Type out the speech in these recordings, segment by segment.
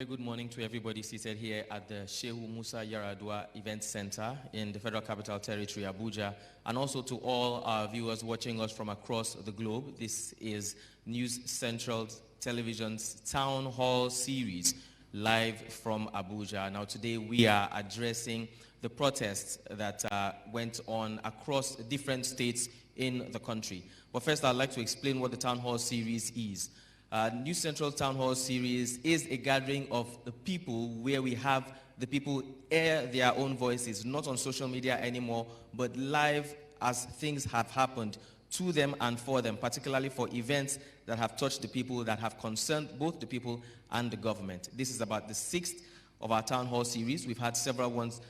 Good morning to everybody seated here at the Shehu Musa Yar'adua Centre in the Federal Capital Territory, Abuja, and also to all our viewers watching us from across the globe. This is News Central Television's Town Hall series, live from Abuja. Now today we are addressing the protests that went on across different states in the country. But first I'd like to explain what the Town Hall series is. News Central Town Hall series is a gathering of the people where we have the people air their own voices, not on social media anymore, but live as things have happened to them and for them, particularly for events that have touched the people, that have concerned both the people and the government. This is about the 6th of our Town Hall series. We've had several ones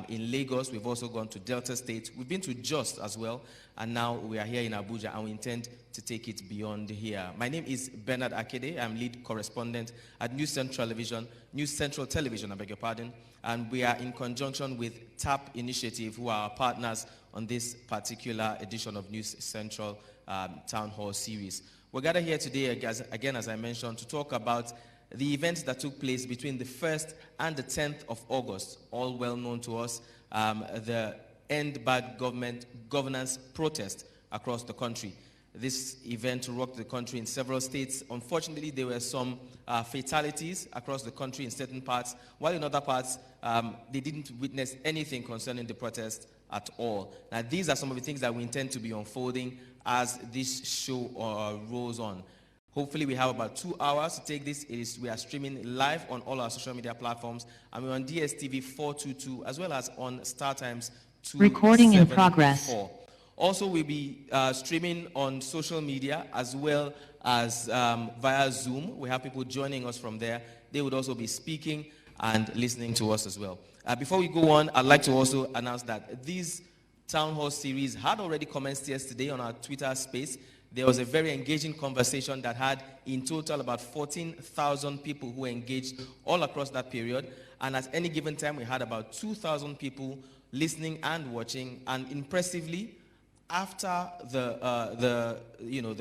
in Lagos. We've also gone to Delta State. We've been to Jos as well. And now we are here in Abuja, and we intend to take it beyond here. My name is Bernard Akede. I'm lead correspondent at News Central Television, I beg your pardon. And we are in conjunction with TAP Initiative, who are our partners on this particular edition of News Central Town Hall series. We're gathered here today, again, as I mentioned, to talk about the events that took place between the 1st and the 10th of August, all well known to us, the End Bad Governance protest across the country. This event rocked the country in several states. Unfortunately, there were some fatalities across the country in certain parts, while in other parts, they didn't witness anything concerning the protest at all. Now, these are some of the things that we intend to be unfolding as this show rolls on. Hopefully, we have about 2 hours to take this. We are streaming live on all our social media platforms, and we're on DSTV 422, as well as on StarTimes 274. Recording in progress. Also, we'll be streaming on social media as well as via Zoom. We have people joining us from there. They would also be speaking and listening to us as well. Before we go on, I'd like to also announce that this Town Hall series had already commenced yesterday on our Twitter space. There was a very engaging conversation that had in total about 14,000 people who engaged all across that period. And at any given time, we had about 2,000 people listening and watching. And impressively, after the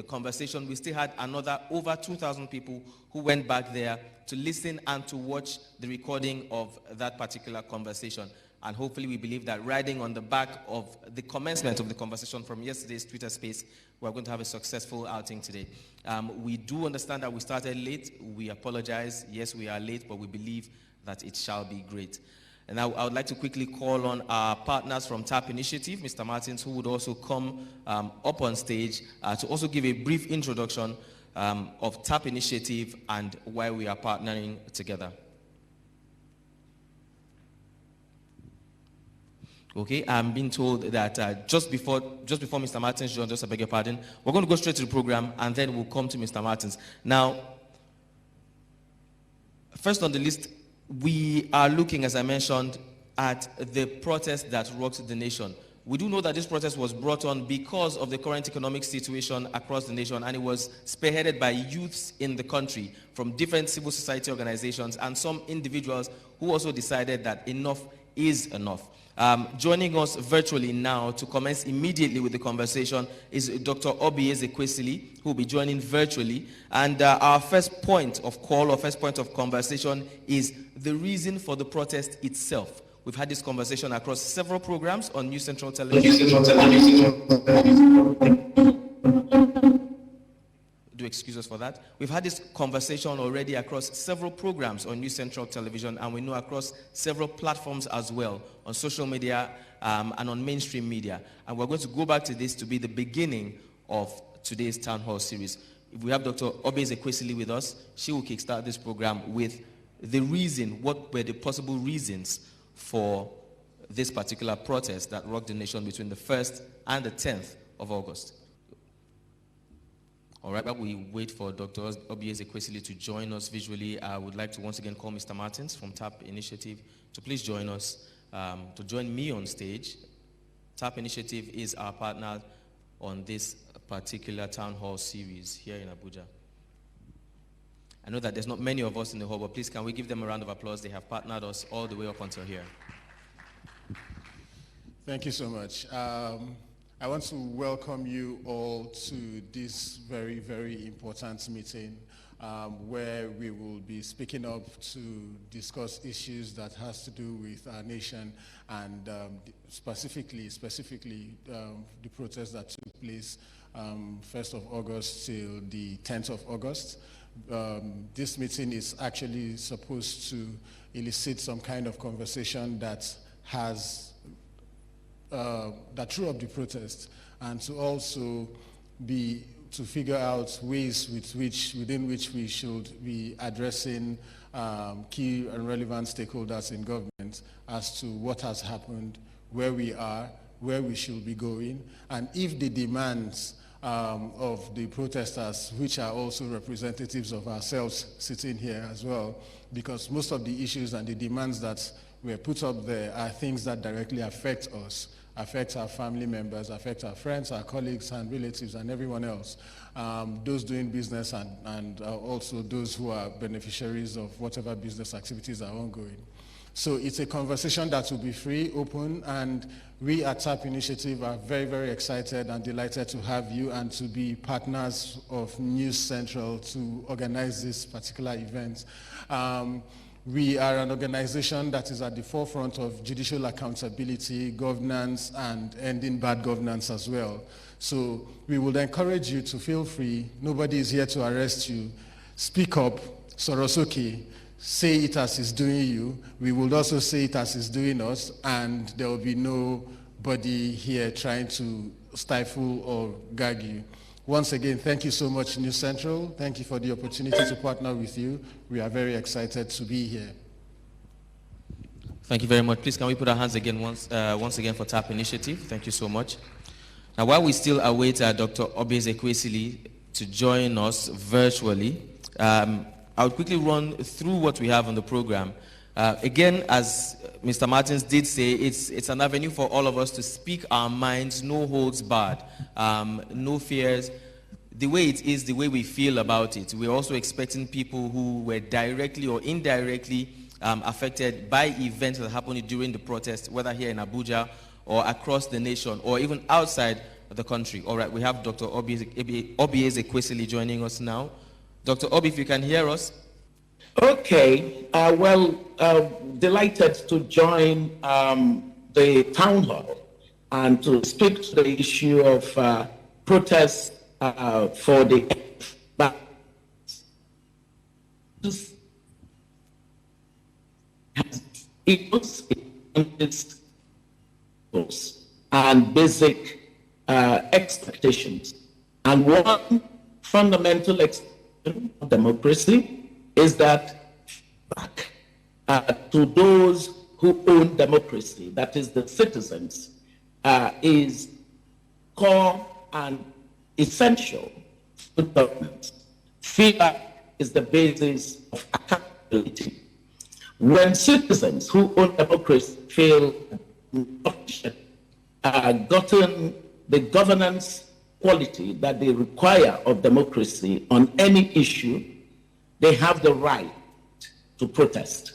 conversation, we still had another over 2,000 people who went back there to listen and to watch the recording of that particular conversation. And hopefully we believe that riding on the back of the commencement of the conversation from yesterday's Twitter space, we're going to have a successful outing today. We do understand that we started late. We apologize. Yes, we are late, but we believe that it shall be great. And now I would like to quickly call on our partners from TAP Initiative, Mr. Martins, who would also come up on stage to also give a brief introduction of TAP Initiative and why we are partnering together. Okay, I'm being told that just before Mr. Martins joins us, I beg your pardon, we're going to go straight to the program and then we'll come to Mr. Martins. Now, first on the list, we are looking, as I mentioned, at the protest that rocked the nation. We do know that this protest was brought on because of the current economic situation across the nation, and it was spearheaded by youths in the country from different civil society organizations and some individuals who also decided that enough is enough. Joining us virtually now to commence immediately with the conversation is Dr. Oby Ezekwesili, who will be joining virtually. And our first point of call or first point of conversation is the reason for the protest itself. We've had this conversation across several programs on News Central Television. Do excuse us for that. We've had this conversation already across several programs on News Central Television, and we know across several platforms as well, on social media and on mainstream media. And we're going to go back to this to be the beginning of today's Town Hall series. If we have Dr. Oby Ezekwesili with us, she will kickstart this program with the reason, what were the possible reasons for this particular protest that rocked the nation between the 1st and the 10th of August. All right, but we wait for Dr. Oby Ezekwesili to join us visually. I would like to once again call Mr. Martins from TAP Initiative to please join us, to join me on stage. TAP Initiative is our partner on this particular Town Hall series here in Abuja. I know that there's not many of us in the hall, but please can we give them a round of applause? They have partnered us all the way up until here. Thank you so much. I want to welcome you all to this very, very important meeting where we will be speaking up to discuss issues that has to do with our nation and specifically the protests that took place 1st of August till the 10th of August. This meeting is actually supposed to elicit some kind of conversation that that threw up the protest, and to also be to figure out ways within which we should be addressing key and relevant stakeholders in government as to what has happened, where we are, where we should be going, and if the demands of the protesters, which are also representatives of ourselves sitting here as well, because most of the issues and the demands that were put up there are things that directly affect us, affect our family members, affect our friends, our colleagues and relatives and everyone else, those doing business and also those who are beneficiaries of whatever business activities are ongoing. So it's a conversation that will be free, open, and we at TAP Initiative are very, very excited and delighted to have you and to be partners of News Central to organize this particular event. We are an organization that is at the forefront of judicial accountability, governance, and ending bad governance as well. So we would encourage you to feel free. Nobody is here to arrest you. Speak up, Soro Soke, say it as it's doing you. We will also say it as it's doing us, and there will be nobody here trying to stifle or gag you. Once again, thank you so much, News Central. Thank you for the opportunity to partner with you. We are very excited to be here. Thank you very much. Please, can we put our hands again once again for TAP Initiative? Thank you so much. Now, while we still await Dr. Oby Ezekwesili to join us virtually, I'll quickly run through what we have on the program. Again, as Mr. Martins did say, it's an avenue for all of us to speak our minds, no holds barred, no fears. The way it is, the way we feel about it. We're also expecting people who were directly or indirectly affected by events that happened during the protest, whether here in Abuja or across the nation or even outside the country. All right, we have Dr. Oby Ezekwesili joining us now. Dr. Oby, if you can hear us. Okay, delighted to join the town hall and to speak to the issue of protests for the and basic expectations. And one fundamental expectation of democracy is that back to those who own democracy, that is the citizens, is core and essential to governance. Feedback is the basis of accountability. When citizens who own democracy feel gotten the governance quality that they require of democracy on any issue, they have the right to protest.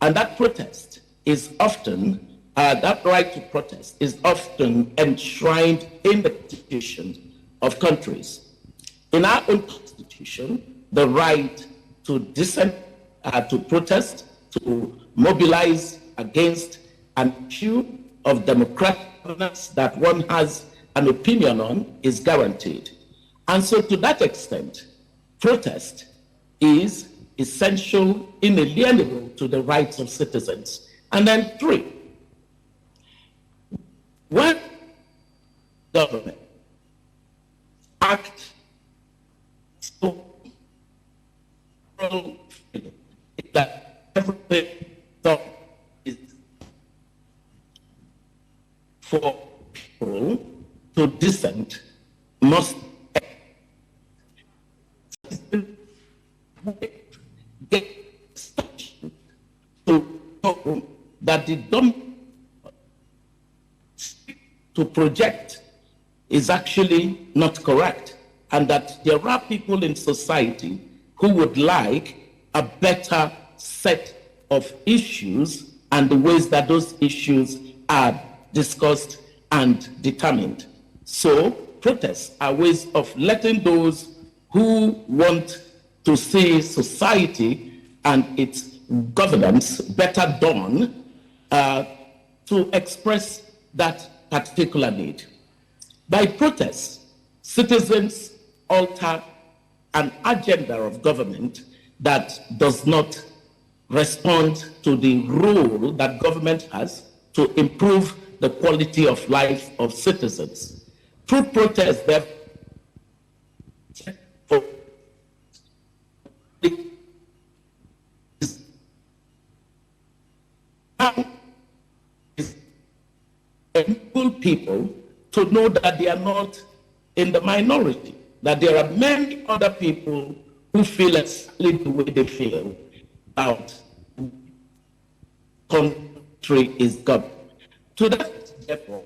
And that protest is often, that right to protest is often enshrined in the constitutions of countries. In our own constitution, the right to dissent, to protest, to mobilize against an issue of democratic governance that one has an opinion on is guaranteed. And so to that extent, protest is essential, inalienable to the rights of citizens. And then 3, when government act so that everything is for people to dissent must get to that the to project is actually not correct, and that there are people in society who would like a better set of issues and the ways that those issues are discussed and determined. So protests are ways of letting those who want to see society and its governance better done to express that particular need. By protest, citizens alter an agenda of government that does not respond to the role that government has to improve the quality of life of citizens. Through protest, therefore, enable people to know that they are not in the minority, that there are many other people who feel exactly the way they feel about the country is governed. To that, therefore,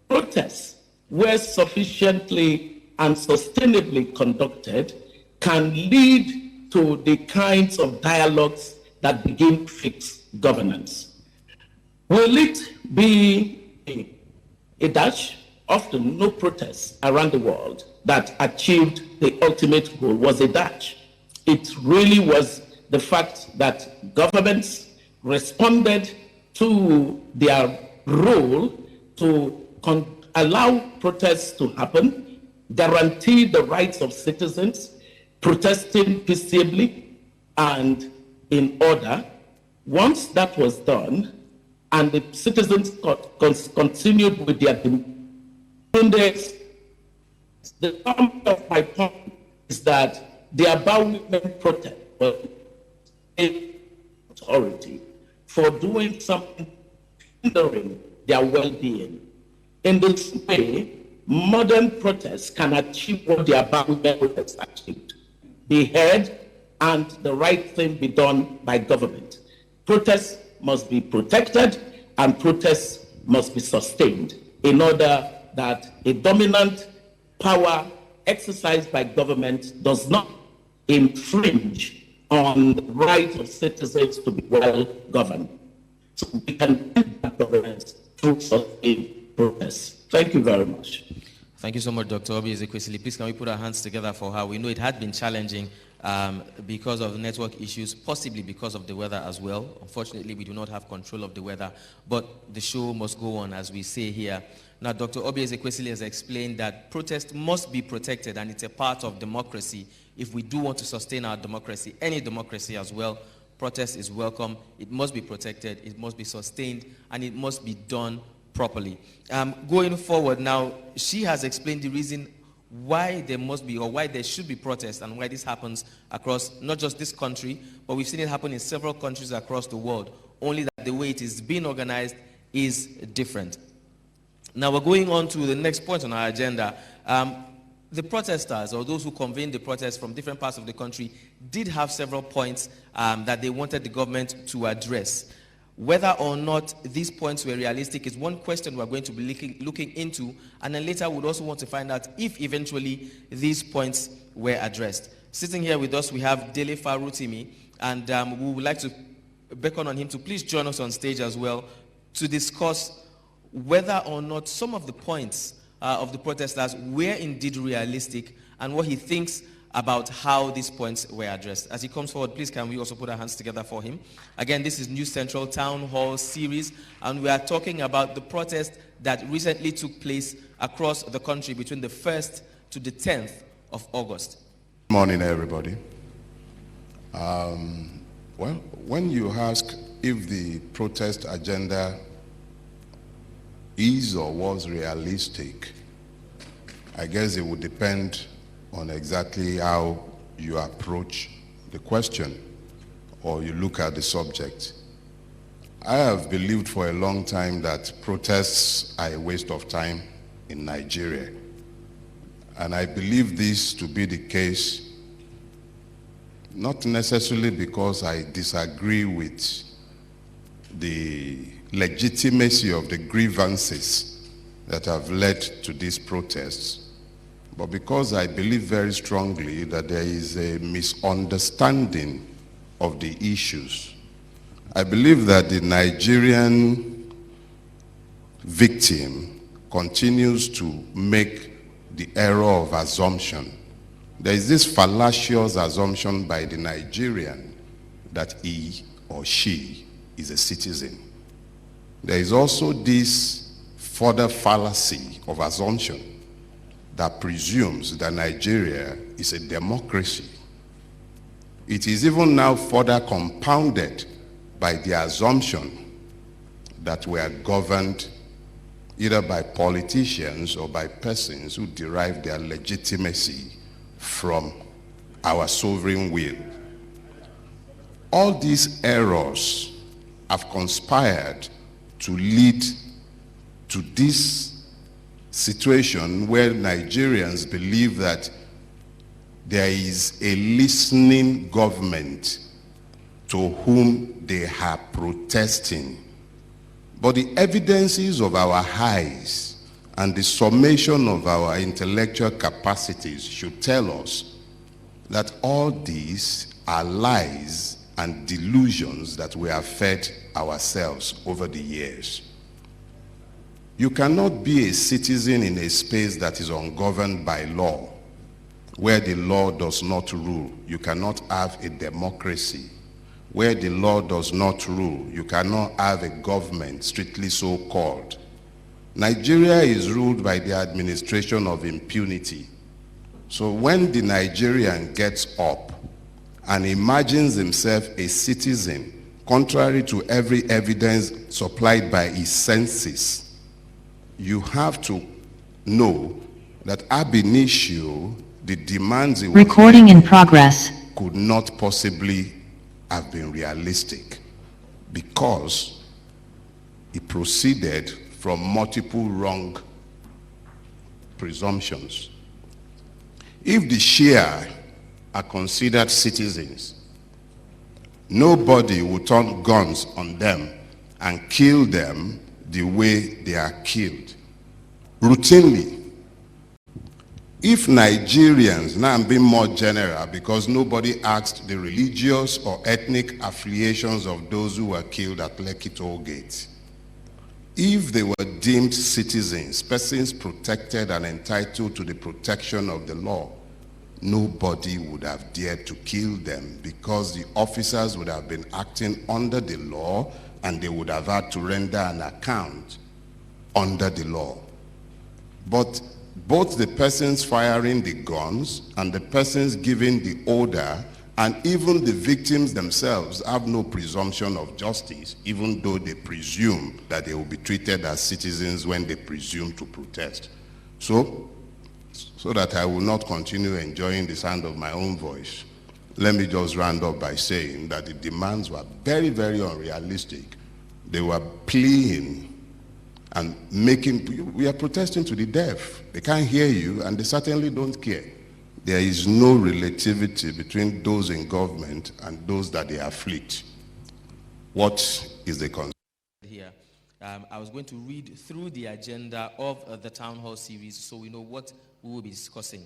protests, where sufficiently and sustainably conducted, can lead to the kinds of dialogues that begin to fix governance. Will it be a dash? Often no protests around the world that achieved the ultimate goal was a dash. It really was the fact that governments responded to their role to allow protests to happen, guarantee the rights of citizens, protesting peaceably and in order. Once that was done, and the citizens continued with their demands, the sum of my point is that the Women protest was authority for doing something hindering their well-being. In this way, modern protests can achieve what the Women protest achieved: be heard and the right thing be done by government. Protests must be protected and protests must be sustained in order that a dominant power exercised by government does not infringe on the right of citizens to be well governed. So we can end that governance through sustained protests. Thank you very much. Thank you so much, Dr. Oby Ezekwesili. Please, can we put our hands together for her? We know it had been challenging because of network issues, possibly because of the weather as well. Unfortunately, we do not have control of the weather, but the show must go on, as we say here. Now, Dr. Oby Ezekwesili has explained that protest must be protected, and it's a part of democracy. If we do want to sustain our democracy, any democracy as well, protest is welcome. It must be protected, it must be sustained, and it must be done properly. Going forward now, she has explained the reason why there must be, or why there should be protests, and why this happens across not just this country, but we've seen it happen in several countries across the world, only that the way it is being organized is different. Now we're going on to the next point on our agenda. The protesters, or those who convened the protests from different parts of the country, did have several points that they wanted the government to address. Whether or not these points were realistic is one question we're going to be looking into, and then later we'd also want to find out if eventually these points were addressed. Sitting here with us, we have Dele Farotimi, and we would like to beckon on him to please join us on stage as well to discuss whether or not some of the points of the protesters were indeed realistic, and what he thinks about how these points were addressed. As he comes forward, please can we also put our hands together for him. Again, this is News Central Town Hall series, and we are talking about the protest that recently took place across the country between the 1st to the 10th of August. Good morning, everybody. Well, when you ask if the protest agenda is or was realistic, I guess it would depend on exactly how you approach the question or you look at the subject. I have believed for a long time that protests are a waste of time in Nigeria. And I believe this to be the case, not necessarily because I disagree with the legitimacy of the grievances that have led to these protests, but because I believe very strongly that there is a misunderstanding of the issues. I believe that the Nigerian victim continues to make the error of assumption there is this fallacious assumption by the Nigerian that he or she is a citizen. There is also this further fallacy of assumption that presumes that Nigeria is a democracy. It is even now further compounded by the assumption that we are governed either by politicians or by persons who derive their legitimacy from our sovereign will. All these errors have conspired to lead to this situation where Nigerians believe that there is a listening government to whom they are protesting. But the evidences of our highs and the summation of our intellectual capacities should tell us that all these are lies and delusions that we have fed ourselves over the years. You cannot be a citizen in a space that is ungoverned by law, where the law does not rule. You cannot have a democracy. Where the law does not rule, you cannot have a government strictly so called. Nigeria is ruled by the administration of impunity. So when the Nigerian gets up and imagines himself a citizen, contrary to every evidence supplied by his senses, you have to know that ab initio, the demands he was Recording in progress. could not possibly have been realistic, because it proceeded from multiple wrong presumptions. If the Shia are considered citizens, nobody will turn guns on them and kill them the way they are killed, routinely. If Nigerians, now I'm being more general because nobody asked the religious or ethnic affiliations of those who were killed at Lekki Toll Gate, if they were deemed citizens, persons protected and entitled to the protection of the law, nobody would have dared to kill them, because the officers would have been acting under the law and they would have had to render an account under the law. But both the persons firing the guns and the persons giving the order and even the victims themselves have no presumption of justice, even though they presume that they will be treated as citizens when they presume to protest. So that I will not continue enjoying the sound of my own voice, let me just round up by saying that the demands were very, very unrealistic. They were pleading and we are protesting to the deaf. They can't hear you and they certainly don't care. There is no relativity between those in government and those that they afflict. What is the concern here? I was going to read through the agenda of the town hall series so we know what we will be discussing.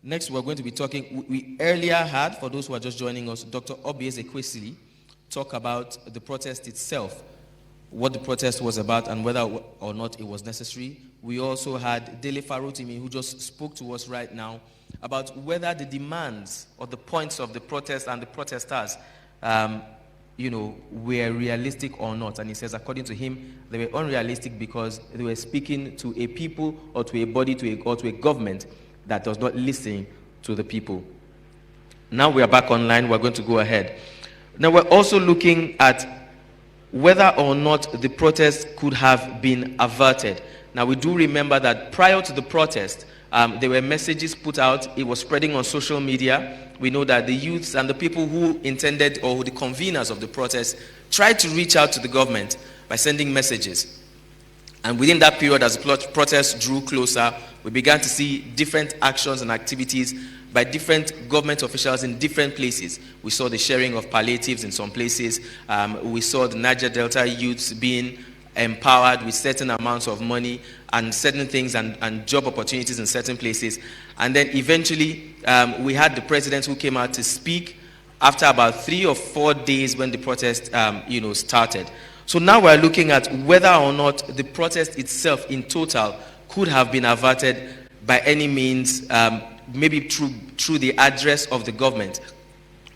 Next, we're going to be talking, we earlier had, for those who are just joining us, Dr. Oby Ezekwesili talk about the protest itself, what the protest was about and whether or not it was necessary. We also had Dele Farotimi, who just spoke to us right now about whether the demands or the points of the protest and the protesters, were realistic or not. And he says, according to him, they were unrealistic because they were speaking to a people or to a body or to a government that does not listen to the people. Now we are back online. We're going to go ahead. Now we're also looking at whether or not the protest could have been averted. Now we do remember that prior to the protest, there were messages put out. It was spreading on social media. We know that the youths and the people who intended, or the conveners of the protest, tried to reach out to the government by sending messages. And within that period, as the protest drew closer, we began to see different actions and activities by different government officials in different places. We saw the sharing of palliatives in some places. We saw the Niger Delta youths being empowered with certain amounts of money and certain things and job opportunities in certain places. And then eventually, we had the president who came out to speak after about 3 or 4 days when the protest, started. So now we're looking at whether or not the protest itself in total could have been averted by any means maybe through the address of the government,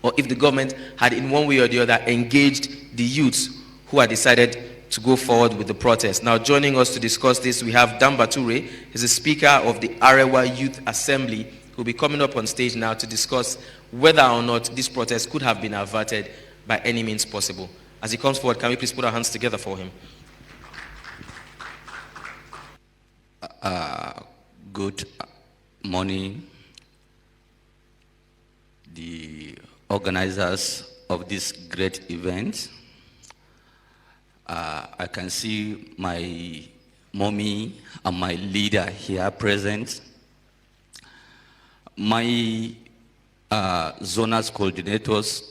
or if the government had in one way or the other engaged the youths who had decided to go forward with the protest. Now joining us to discuss this, we have Danbature. He's the Speaker of the Arewa Youth Assembly, who will be coming up on stage now to discuss whether or not this protest could have been averted by any means possible. As he comes forward, can we please put our hands together for him? Good morning, the organizers of this great event. I can see my mommy and my leader here present. My zonal coordinators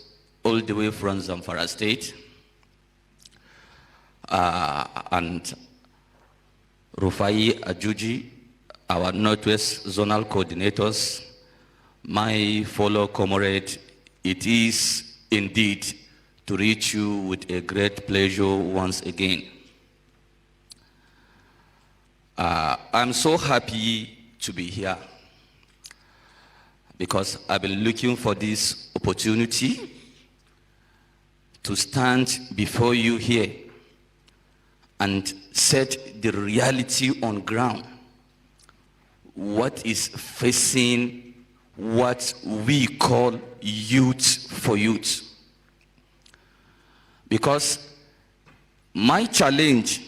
all the way from Zamfara State, and Rufai Ajuji, our Northwest Zonal Coordinators, my fellow comrade, it is indeed to reach you with a great pleasure once again. I'm so happy to be here because I've been looking for this opportunity to stand before you here and set the reality on ground. What is facing what we call youth for youth. Because my challenge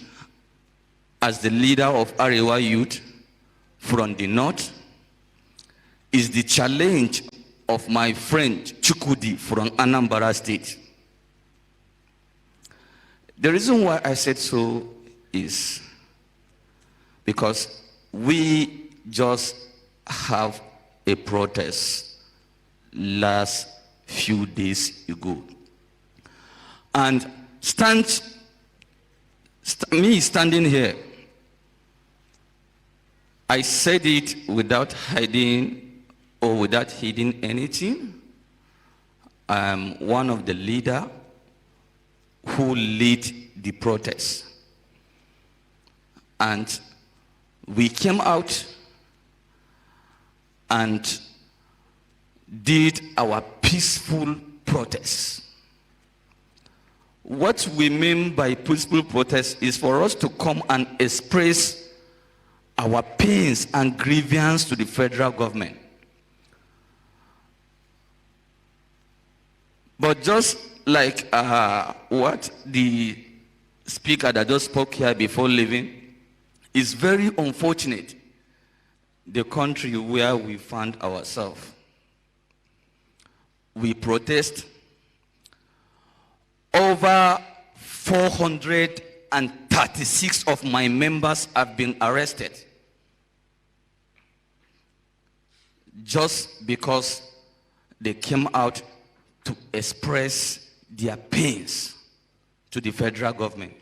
as the leader of Arewa Youth from the north is the challenge of my friend Chukwudi from Anambra State. The reason why I said so is because we just have a protest last few days ago. And me standing here, I said it without hiding or without hiding anything. I'm one of the leaders who lead the protest. And we came out and did our peaceful protest. What we mean by peaceful protest is for us to come and express our pains and grievances to the federal government. But just like what the speaker that just spoke here before leaving, is very unfortunate, the country where we found ourselves. We protest. Over 436 of my members have been arrested just because they came out to express their pains to the federal government.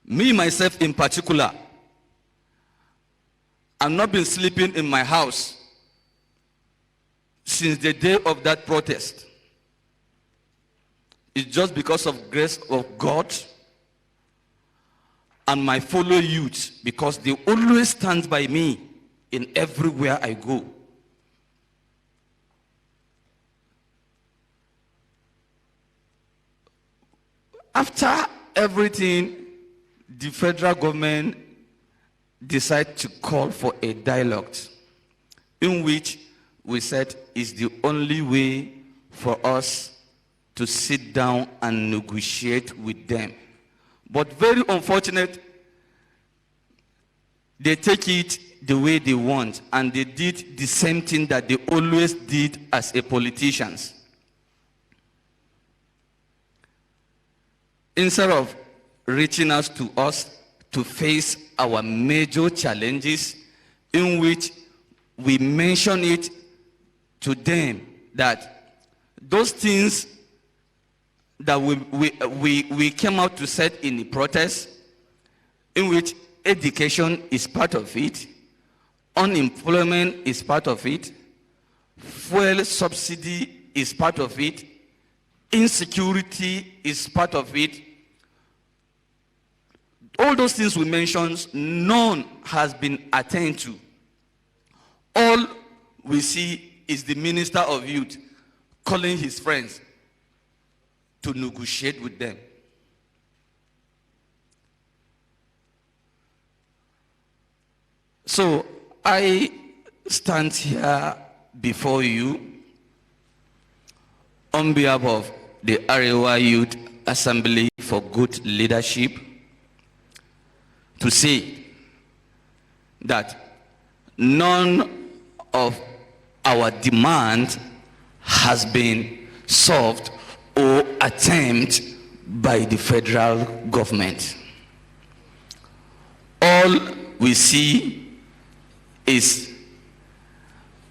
Me, myself in particular, I've not been sleeping in my house since the day of that protest. It's just because of grace of God and my fellow youth, because they always stand by me in everywhere I go. After everything, the federal government decided to call for a dialogue in which we said is the only way for us to sit down and negotiate with them. But very unfortunate, they take it the way they want, and they did the same thing that they always did as a politicians. Instead of reaching out to us to face our major challenges, in which we mention it to them that those things that we came out to set in the protest, in which education is part of it, unemployment is part of it, fuel subsidy is part of it, insecurity is part of it. All those things we mentioned, none has been attained to. All we see is the Minister of Youth calling his friends to negotiate with them. So I stand here before you on behalf of the Arewa Youth Assembly for Good Leadership to say that none of our demand has been solved or attempted by the federal government. All we see is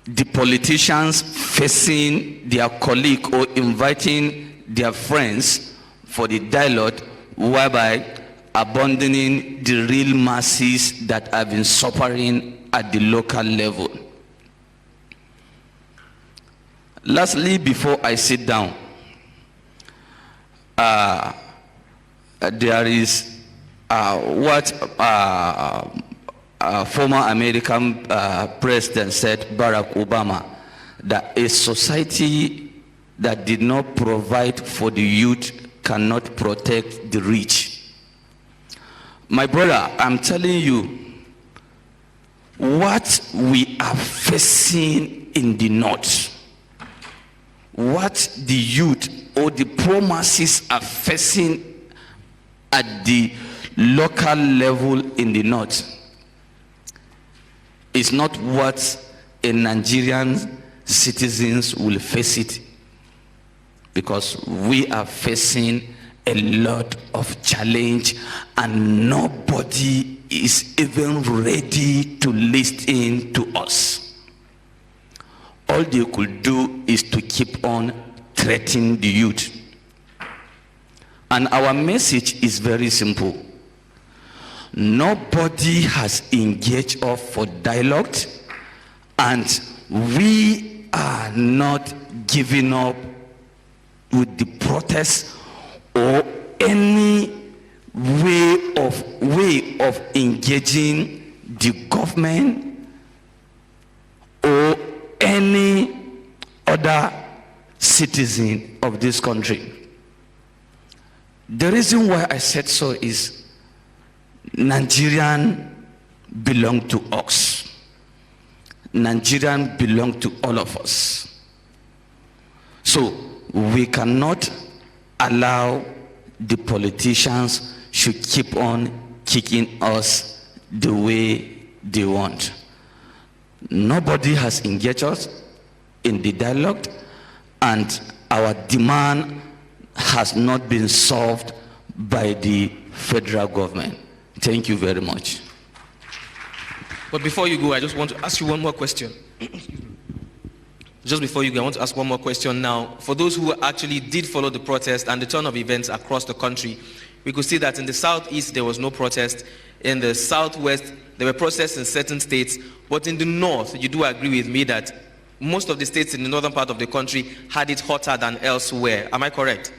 the politicians facing their colleague or inviting their friends for the dialogue, whereby abandoning the real masses that have been suffering at the local level. Lastly, before I sit down, there is what former American president said, Barack Obama, that a society that did not provide for the youth cannot protect the rich. My brother, I'm telling you, what we are facing in the north, what the youth or the poor masses are facing at the local level in the north, is not what a Nigerian citizens will face it, because we are facing a lot of challenge and nobody is even ready to listen to us. All they could do is to keep on threatening the youth. And our message is very simple. Nobody has engaged us for dialogue, and we are not giving up with the protest or any way of engaging the government or any other citizen of this country. The reason why I said so is Nigerian belong to us. Nigerian belong to all of us. So we cannot allow the politicians should keep on kicking us the way they want. Nobody has engaged us in the dialogue, and our demand has not been solved by the federal government. Thank you very much. But before you go, I just want to ask you one more question. Just before you go, I want to ask one more question now. For those who actually did follow the protest and the turn of events across the country, we could see that in the southeast there was no protest. In the southwest there were protests in certain states, but in the north, you do agree with me that most of the states in the northern part of the country had it hotter than elsewhere. Am I correct?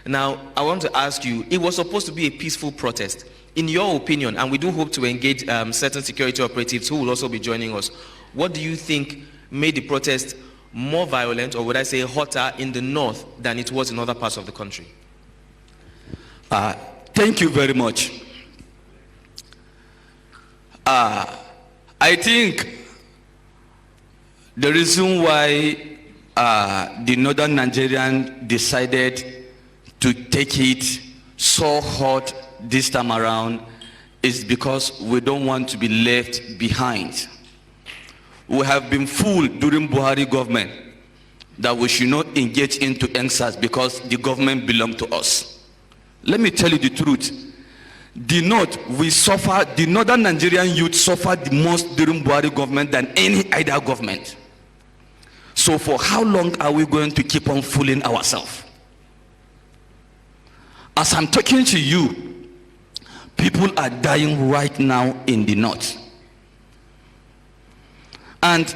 Now, I want to ask you, it was supposed to be a peaceful protest. In your opinion, and we do hope to engage certain security operatives who will also be joining us, what do you think made the protest more violent, or would I say hotter, in the north than it was in other parts of the country? Thank you very much. I think the reason why the northern Nigerian decided to take it so hot this time around is because we don't want to be left behind. We have been fooled during Buhari government that we should not engage into answers because the government belongs to us. Let me tell you the truth. The north, the northern Nigerian youth suffered the most during Buhari government than any other government. So for how long are we going to keep on fooling ourselves? As I'm talking to you, people are dying right now in the north. And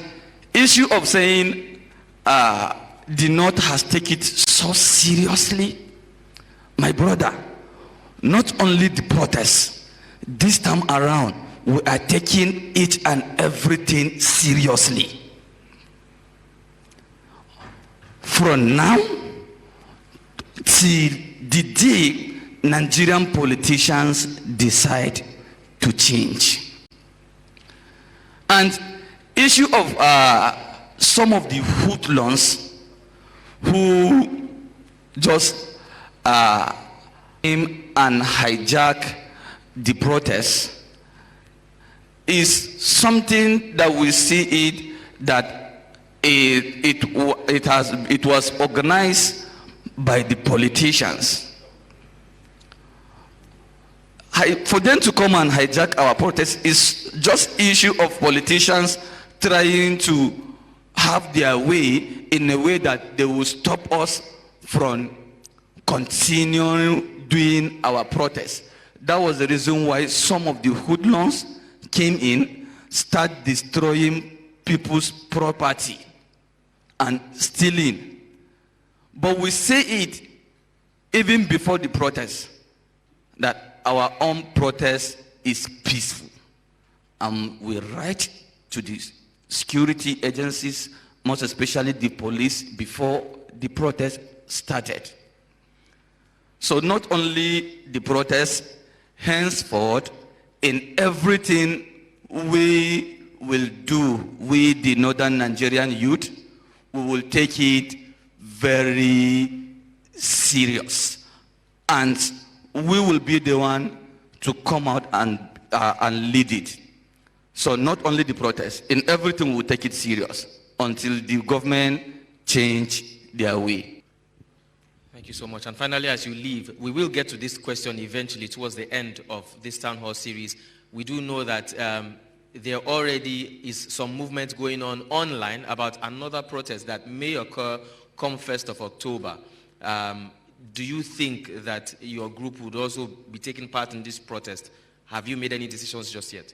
issue of saying the north has taken it so seriously, my brother, not only the protests, this time around, we are taking each and everything seriously. From now till the day Nigerian politicians decide to change. And issue of some of the hoodlums who just came and hijack the protest is something that we see it that it was organized by the politicians. For them to come and hijack our protest is just issue of politicians trying to have their way in a way that they will stop us from continuing doing our protest. That was the reason why some of the hoodlums came in, start destroying people's property and stealing. But we say it even before the protest, that our own protest is peaceful. We write to the security agencies, most especially the police, before the protest started. So not only the protest, henceforth, in everything we will do, we the Northern Nigerian youth, we will take it very serious. And we will be the one to come out and lead it. So not only the protest, in everything we will take it serious until the government change their way. Thank you so much. And finally, as you leave, we will get to this question eventually towards the end of this town hall series. We do know that there already is some movement going on online about another protest that may occur come 1st of October. Do you think that your group would also be taking part in this protest? Have you made any decisions just yet?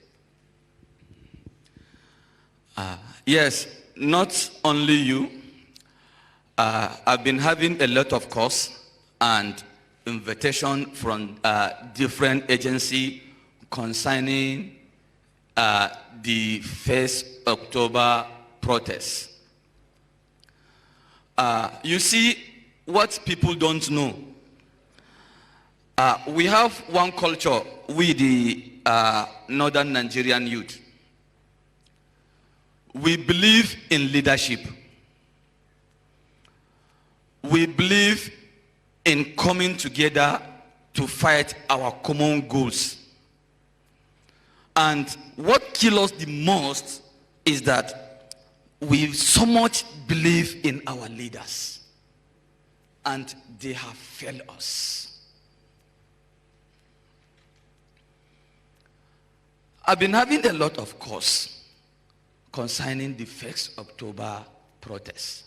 Yes, not only you. I've been having a lot of calls and invitation from different agencies concerning the 1st October protest. You see, what people don't know, we have one culture, we the Northern Nigerian youth. We believe in leadership. We believe in coming together to fight our common goals. And what kills us the most is that we so much believe in our leaders, and they have failed us. I've been having a lot of calls concerning the 1st October protest.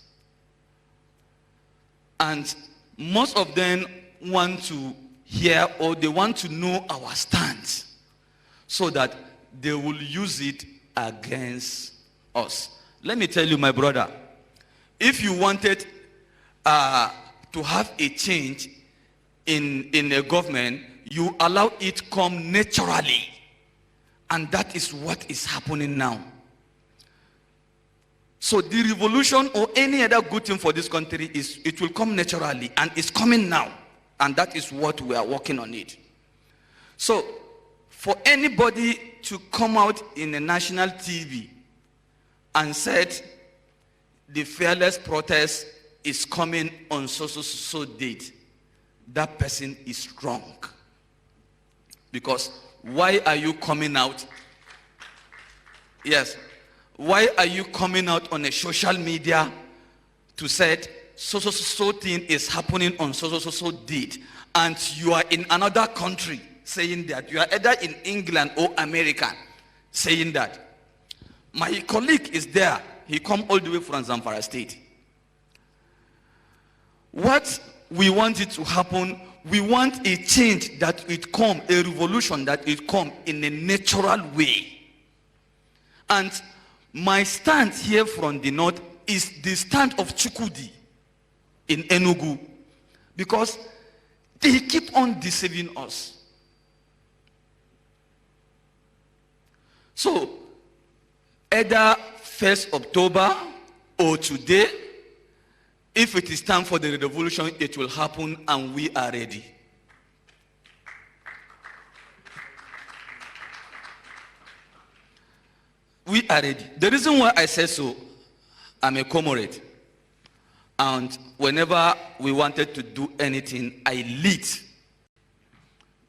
And most of them want to hear, or they want to know our stance so that they will use it against us. Let me tell you, my brother, if you wanted to have a change in a government, you allow it come naturally. And that is what is happening now. So the revolution or any other good thing for this country, it will come naturally, and it's coming now. And that is what we are working on it. So for anybody to come out in a national TV and said the fearless protest is coming on so date, that person is wrong. Because why are you coming out? Yes. Why are you coming out on a social media to say so thing is happening on so date, and you are in another country saying that? You are either in England or America saying that. My colleague is there. He come all the way from Zamfara State. What we want it to happen, we want a change that it come, a revolution that it come in a natural way. And my stand here from the north is the stand of Chukwudi in Enugu, because they keep on deceiving us. So, either 1st October or today, if it is time for the revolution, it will happen, and we are ready. We are ready. The reason why I say so, I'm a comrade. And whenever we wanted to do anything, I lead.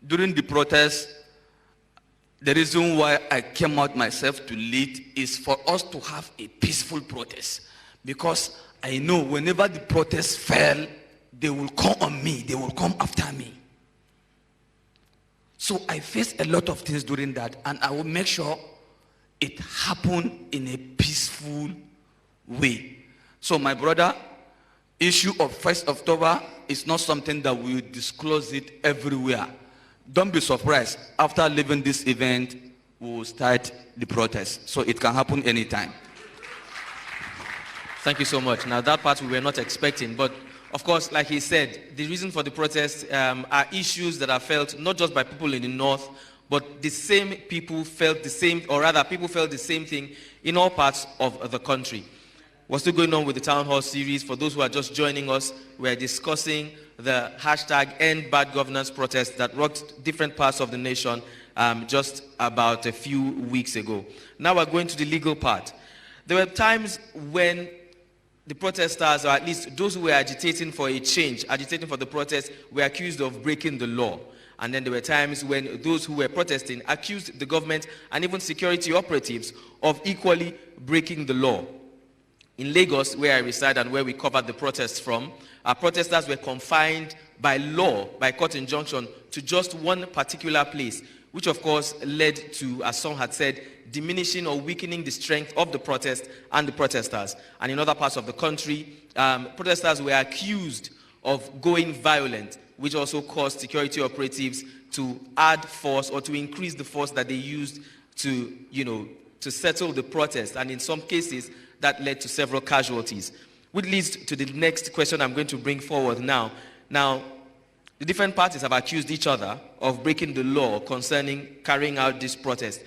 During the protest, the reason why I came out myself to lead is for us to have a peaceful protest. Because I know whenever the protest fell, they will come on me, they will come after me. So I faced a lot of things during that, and I will make sure it happened in a peaceful way. So my brother, issue of 1st October is not something that we will disclose it everywhere. Don't be surprised. After leaving this event, we will start the protest. So it can happen anytime. Thank you so much. Now that part we were not expecting, but of course, like he said, the reason for the protest are issues that are felt not just by people in the north, but the same people felt the same, or rather people felt the same thing in all parts of the country. We're still going on with the town hall series. For those who are just joining us, we're discussing the hashtag End Bad Governance protest that rocked different parts of the nation just about a few weeks ago. Now we're going to the legal part. There were times when the protesters, or at least those who were agitating for a change, agitating for the protest, were accused of breaking the law. And then there were times when those who were protesting accused the government and even security operatives of equally breaking the law. In Lagos, where I reside and where we covered the protests from, our protesters were confined by law, by court injunction, to just one particular place, which of course led to, as some had said, diminishing or weakening the strength of the protest and the protesters. And in other parts of the country, protesters were accused of going violent, which also caused security operatives to add force or to increase the force that they used to, to settle the protest. And in some cases, that led to several casualties. Which leads to the next question I'm going to bring forward now. Now, the different parties have accused each other of breaking the law concerning carrying out this protest.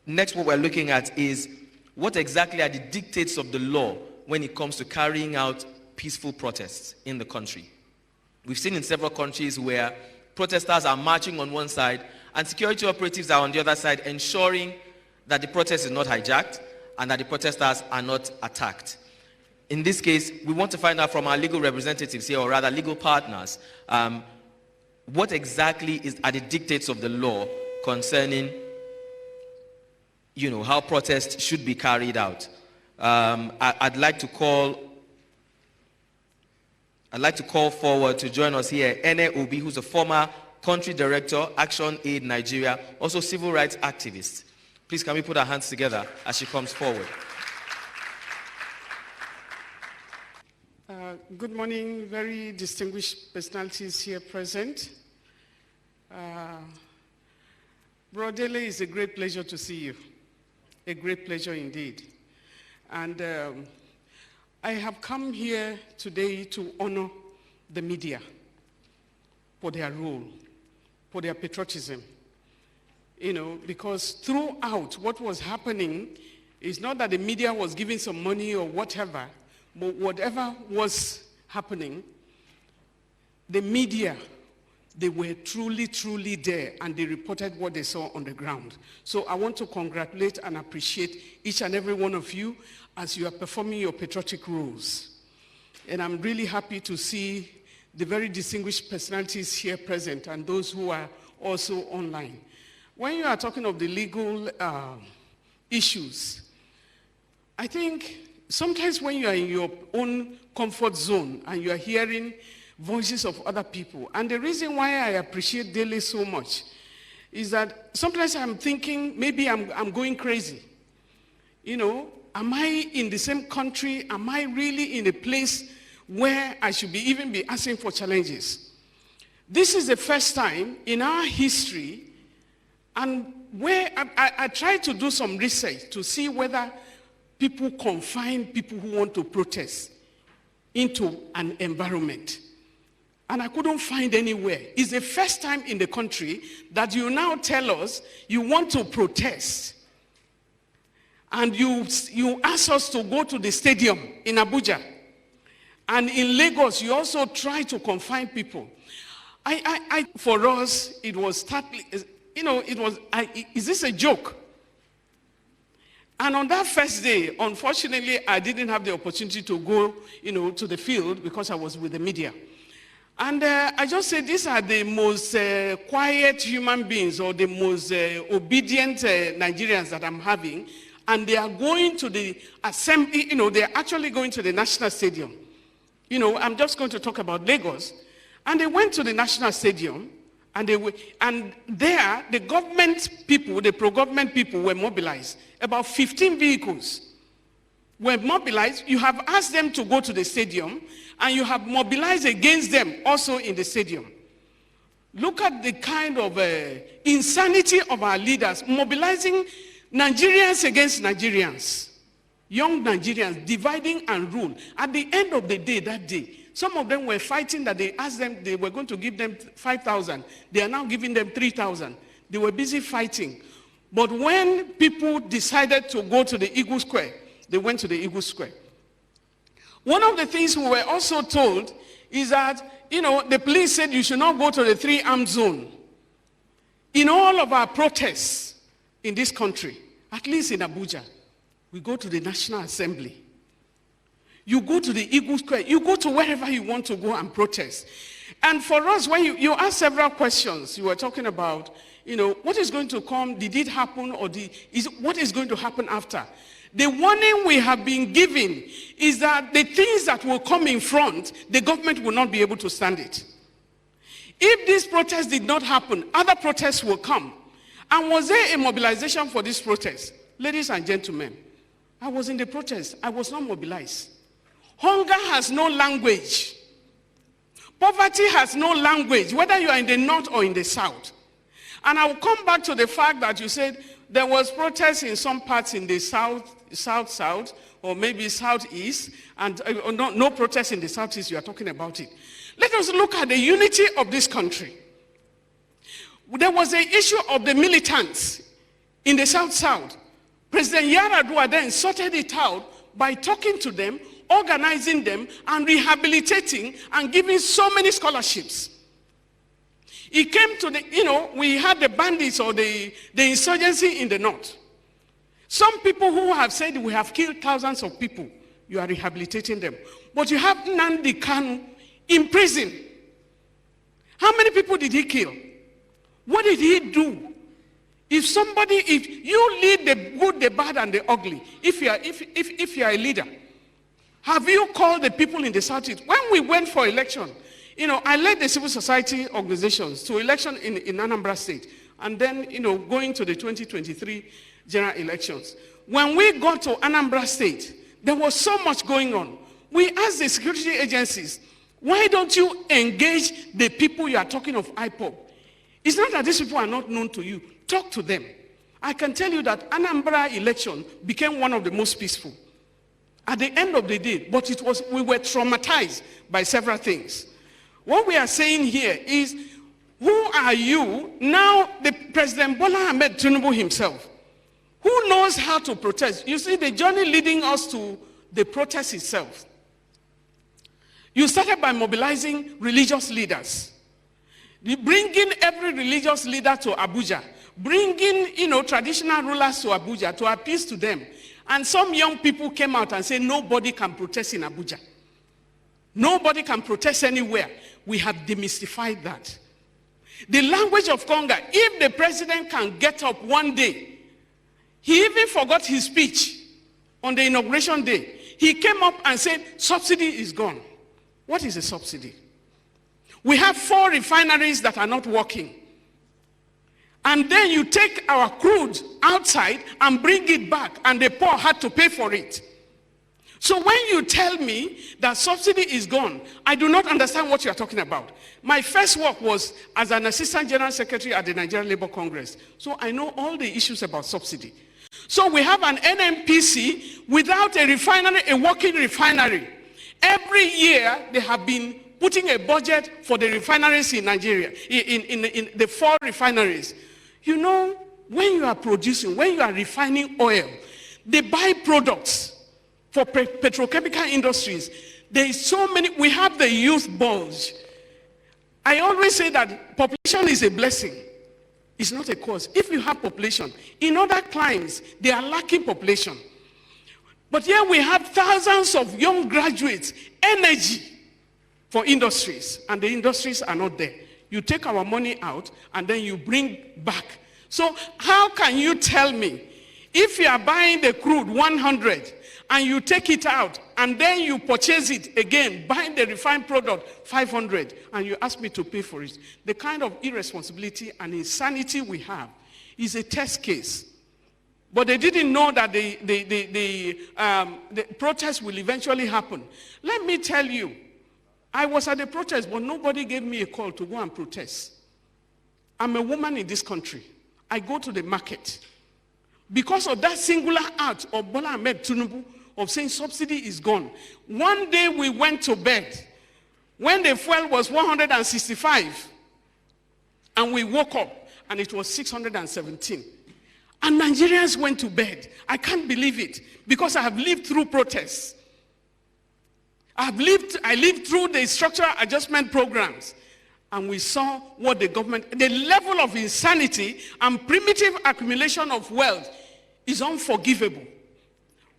Next, what we're looking at is what exactly are the dictates of the law when it comes to carrying out peaceful protests in the country. We've seen in several countries where protesters are marching on one side and security operatives are on the other side, ensuring that the protest is not hijacked and that the protesters are not attacked. In this case, we want to find out from our legal representatives here, or rather legal partners, what exactly are the dictates of the law concerning, how protests should be carried out. I'd like to call forward to join us here Ene Obi, who's a former country director, Action Aid Nigeria, also civil rights activist. Please, can we put our hands together as she comes forward? Good morning, very distinguished personalities here present. Bro Dele, it's a great pleasure to see you. A great pleasure indeed. And I have come here today to honor the media for their role, for their patriotism. Because throughout what was happening, it's not that the media was giving some money or whatever, but whatever was happening, the media, they were truly, truly there, and they reported what they saw on the ground. So I want to congratulate and appreciate each and every one of you as you are performing your patriotic roles. And I'm really happy to see the very distinguished personalities here present and those who are also online. When you are talking of the legal issues, I think sometimes when you are in your own comfort zone and you are hearing voices of other people, and the reason why I appreciate Dele so much is that sometimes I'm thinking maybe I'm going crazy. Am I in the same country? Am I really in a place where I should even be asking for challenges? This is the first time in our history, and where I tried to do some research to see whether people confine people who want to protest into an environment. And I couldn't find anywhere. It's the first time in the country that you now tell us you want to protest And you asked us to go to the stadium in Abuja. And in Lagos, you also try to confine people. For us, it was startling. Is this a joke? And on that first day, unfortunately, I didn't have the opportunity to go, to the field because I was with the media. And I just said, these are the most quiet human beings or the most obedient Nigerians that I'm having. And they are going to the assembly, they are actually going to the National Stadium. I'm just going to talk about Lagos. And they went to the National Stadium, and there, the government people, the pro-government people were mobilized. About 15 vehicles were mobilized. You have asked them to go to the stadium, and you have mobilized against them also in the stadium. Look at the kind of insanity of our leaders, mobilizing Nigerians against Nigerians. Young Nigerians, dividing and rule. At the end of the day, that day, some of them were fighting that they asked them, they were going to give them 5,000. They are now giving them 3,000. They were busy fighting. But when people decided to go to the Eagle Square, they went to the Eagle Square. One of the things we were also told is that, the police said you should not go to the 3-armed zone. In all of our protests in this country, at least in Abuja, we go to the National Assembly. You go to the Eagle Square. You go to wherever you want to go and protest. And for us, when you ask several questions, you were talking about, what is going to come? Did it happen? Or what is going to happen after? The warning we have been given is that the things that will come in front, the government will not be able to stand it. If this protest did not happen, other protests will come. And was there a mobilization for this protest? Ladies and gentlemen, I was in the protest. I was not mobilized. Hunger has no language. Poverty has no language, whether you are in the north or in the south. And I will come back to the fact that you said there was protest in some parts in the south, or maybe southeast, and no protest in the southeast. You are talking about it. Let us look at the unity of this country. There was an issue of the militants in the south. President Yar'adua then sorted it out by talking to them, organizing them, and rehabilitating and giving so many scholarships. He came to we had the bandits or the insurgency in the north. Some people who have said we have killed thousands of people, you are rehabilitating them. But you have Nnamdi Kanu in prison. How many people did he kill? What did he do? If you lead the good, the bad, and the ugly, if you are a leader, have you called the people in the southeast? When we went for election, I led the civil society organizations to election in Anambra State, and then, going to the 2023 general elections. When we got to Anambra State, there was so much going on. We asked the security agencies, why don't you engage the people you are talking of IPOB? It's not that these people are not known to you. Talk to them. I can tell you that Anambra election became one of the most peaceful at the end of the day, but we were traumatized by several things. What we are saying here is, who are you? Now, the President Bola Ahmed Tinubu himself, who knows how to protest. You see, the journey leading us to the protest itself. You started by mobilizing religious leaders. Bringing every religious leader to Abuja. Bringing, traditional rulers to Abuja to appeal to them. And some young people came out and said, nobody can protest in Abuja. Nobody can protest anywhere. We have demystified that. The language of Conga, if the president can get up one day, he even forgot his speech on the inauguration day. He came up and said, subsidy is gone. What is a subsidy? We have 4 refineries that are not working. And then you take our crude outside and bring it back, and the poor had to pay for it. So when you tell me that subsidy is gone, I do not understand what you are talking about. My first work was as an assistant general secretary at the Nigerian Labour Congress. So I know all the issues about subsidy. So we have an NNPC without a refinery, a working refinery. Every year they have been putting a budget for the refineries in Nigeria, in the 4 refineries. When you are producing, when you are refining oil, The byproducts for petrochemical industries, there is so many. We have the youth bulge. I always say that population is a blessing. It's not a cause. If you have population, in other climes, they are lacking population. But here we have thousands of young graduates, energy for industries, and the industries are not there. You take our money out, and then you bring back. So how can you tell me, if you are buying the crude 100, and you take it out, and then you purchase it again, buying the refined product 500, and you ask me to pay for it? The kind of irresponsibility and insanity we have is a test case. But they didn't know that the protest will eventually happen. Let me tell you, I was at the protest, but nobody gave me a call to go and protest. I'm a woman in this country. I go to the market. Because of that singular act of Bola Ahmed Tinubu of saying subsidy is gone. One day we went to bed when the fuel was 165, and we woke up and it was 617. And Nigerians went to bed. I can't believe it, because I have lived through protests. I lived through the structural adjustment programs, and we saw what the government, the level of insanity and primitive accumulation of wealth is unforgivable.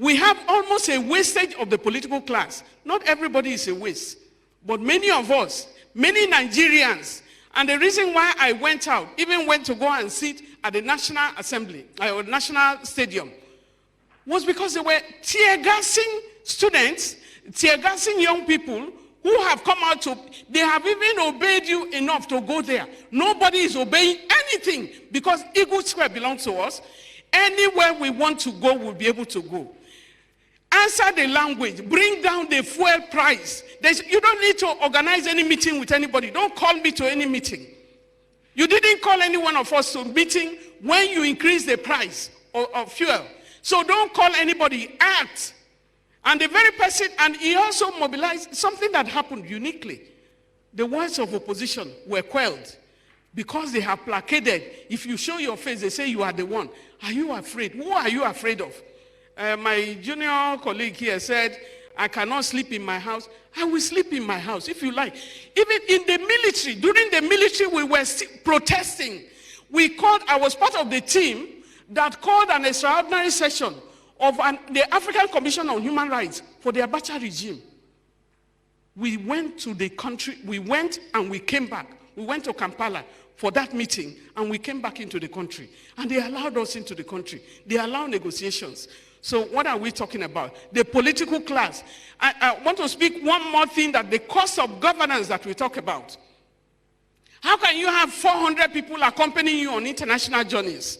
We have almost a wastage of the political class. Not everybody is a waste, but many of us, many Nigerians, and the reason why I went out, even went to go and sit at the National Assembly, or National Stadium, was because they were tear-gassing students, tear-gassing young people who have come out to, they have even obeyed you enough to go there. Nobody is obeying anything, because Eagle Square belongs to us. Anywhere we want to go, we'll be able to go. Answer the language, bring down the fuel price. You don't need to organize any meeting with anybody. Don't call me to any meeting. You didn't call any one of us to a meeting when you increase the price of fuel. So don't call anybody, act. And the very person, and he also mobilized something that happened uniquely. The words of opposition were quelled because they have placated. If you show your face, they say you are the one. Are you afraid? Who are you afraid of? My junior colleague here said, I cannot sleep in my house. I will sleep in my house if you like. Even in the military, during the military, we were protesting. I was part of the team that called an extraordinary session of the African Commission on Human Rights for the Abacha regime. We went to the country, we went and we came back. We went to Kampala for that meeting, and we came back into the country. And they allowed us into the country. They allowed negotiations. So what are we talking about? The political class. I want to speak one more thing, that the cost of governance that we talk about. How can you have 400 people accompanying you on international journeys?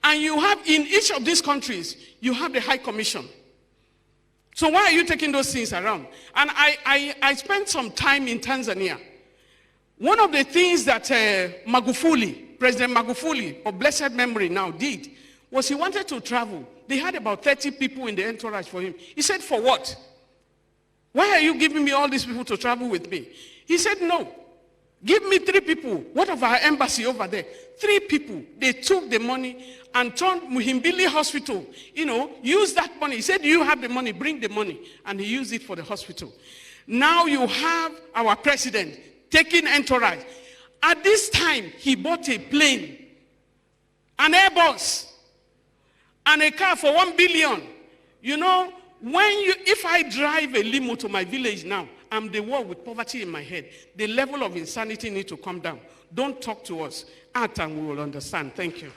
And you have, in each of these countries, you have the High Commission. So why are you taking those things around? And I spent some time in Tanzania. One of the things that President Magufuli, of blessed memory now, did was he wanted to travel. They had about 30 people in the entourage for him. He said, for what? Why are you giving me all these people to travel with me? He said, no. Give me 3 people. What of our embassy over there? 3 people. They took the money and turned Muhimbili Hospital. Use that money. He said, you have the money, bring the money. And he used it for the hospital. Now you have our president taking entourage. At this time, he bought a plane, an Airbus, and a car for 1 billion. If I drive a limo to my village now, I'm the one with poverty in my head. The level of insanity needs to come down. Don't talk to us. Act and we will understand. Thank you.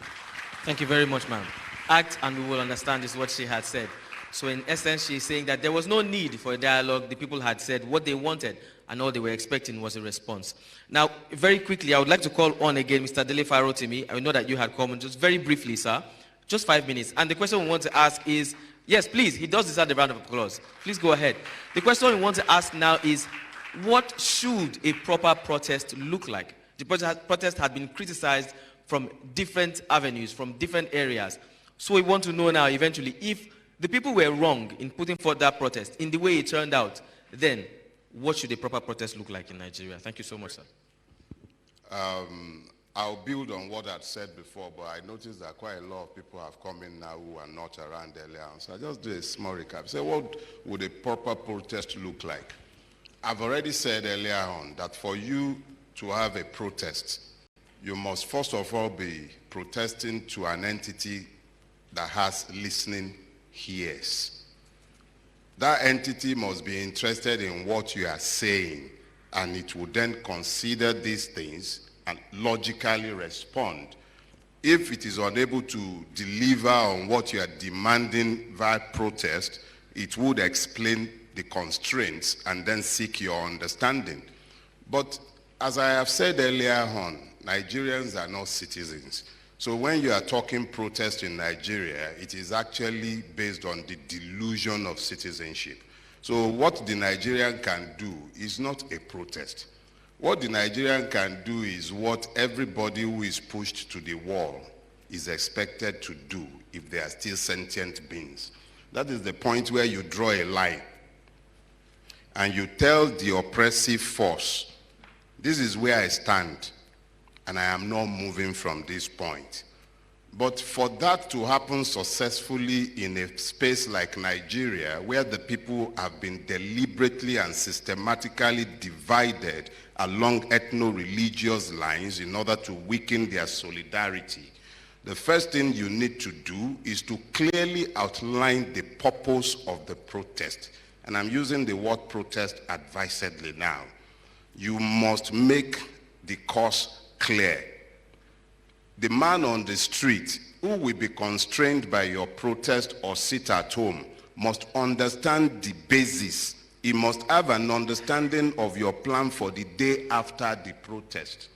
Thank you very much, ma'am. Act and we will understand is what she had said. So in essence, she's saying that there was no need for a dialogue. The people had said what they wanted, and all they were expecting was a response. Now, very quickly, I would like to call on again Mr. Dele Farotimi. I know that you had come, just very briefly, sir. Just 5 minutes. And the question we want to ask is, yes, please, he does deserve the round of applause. Please go ahead. The question we want to ask now is, what should a proper protest look like? The protest had been criticized from different avenues, from different areas. So we want to know now, eventually, if the people were wrong in putting forth that protest in the way it turned out, then what should a proper protest look like in Nigeria? Thank you so much, sir. I'll build on what I'd said before, but I noticed that quite a lot of people have come in now who are not around earlier on. So I'll just do a small recap. So what would a proper protest look like? I've already said earlier on that for you to have a protest, you must first of all be protesting to an entity that has listening ears. That entity must be interested in what you are saying, and it will then consider these things and logically respond. If it is unable to deliver on what you are demanding via protest, it would explain the constraints and then seek your understanding. But as I have said earlier on, Nigerians are not citizens. So when you are talking protest in Nigeria, it is actually based on the delusion of citizenship. So what the Nigerian can do is not a protest. What the Nigerian can do is what everybody who is pushed to the wall is expected to do if they are still sentient beings. That is the point where you draw a line and you tell the oppressive force, this is where I stand and I am not moving from this point. But for that to happen successfully in a space like Nigeria, where the people have been deliberately and systematically divided along ethno-religious lines in order to weaken their solidarity, the first thing you need to do is to clearly outline the purpose of the protest. And I'm using the word protest advisedly now. You must make the cause clear. The man on the street who will be constrained by your protest or sit at home must understand the basis. He must have an understanding of your plan for the day after the protest.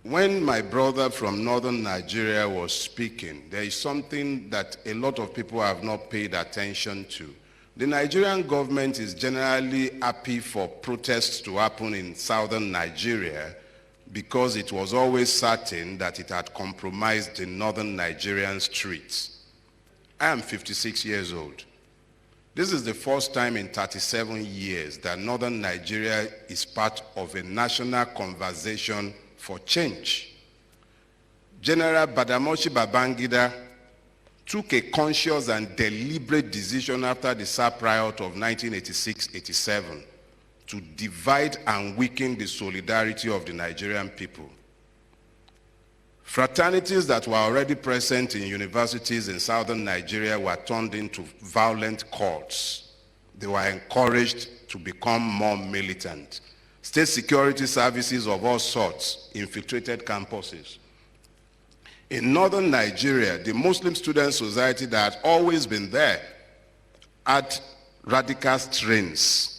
When my brother from northern Nigeria was speaking, there is something that a lot of people have not paid attention to. The Nigerian government is generally happy for protests to happen in southern Nigeria because it was always certain that it had compromised the northern Nigerian streets. I am 56 years old. This is the first time in 37 years that northern Nigeria is part of a national conversation for change. General Badamasi Babangida took a conscious and deliberate decision after the SAP riot of 1986-87 to divide and weaken the solidarity of the Nigerian people. Fraternities that were already present in universities in southern Nigeria were turned into violent cults. They were encouraged to become more militant. State security services of all sorts infiltrated campuses. In northern Nigeria, the Muslim Student Society that had always been there had radical strains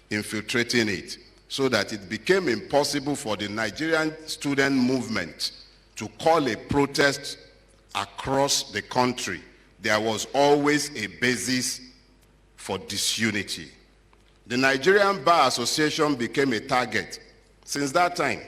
infiltrating it, so that it became impossible for the Nigerian student movement to call a protest across the country. There was always a basis for disunity. The Nigerian Bar Association became a target. Since that time,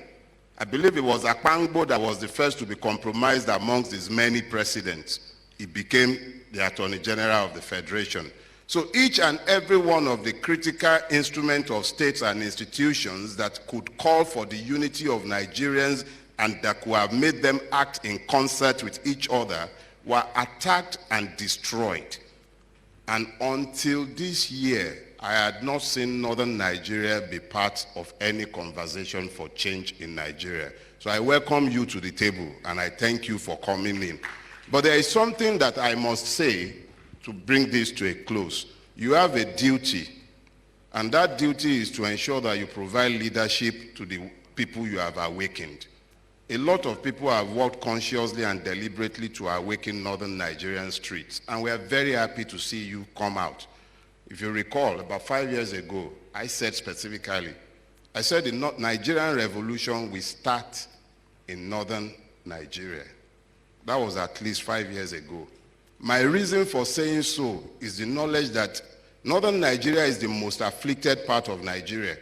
I believe it was Akpangbo that was the first to be compromised amongst his many presidents. He became the Attorney General of the Federation. So each and every one of the critical instruments of states and institutions that could call for the unity of Nigerians and that could have made them act in concert with each other were attacked and destroyed. And until this year, I had not seen northern Nigeria be part of any conversation for change in Nigeria. So I welcome you to the table and I thank you for coming in. But there is something that I must say to bring this to a close. You have a duty, and that duty is to ensure that you provide leadership to the people you have awakened. A lot of people have worked consciously and deliberately to awaken northern Nigerian streets, and we are very happy to see you come out. If you recall, about 5 years ago, I said specifically, I said the Nigerian revolution will start in northern Nigeria. That was at least 5 years ago. My reason for saying so is the knowledge that northern Nigeria is the most afflicted part of Nigeria,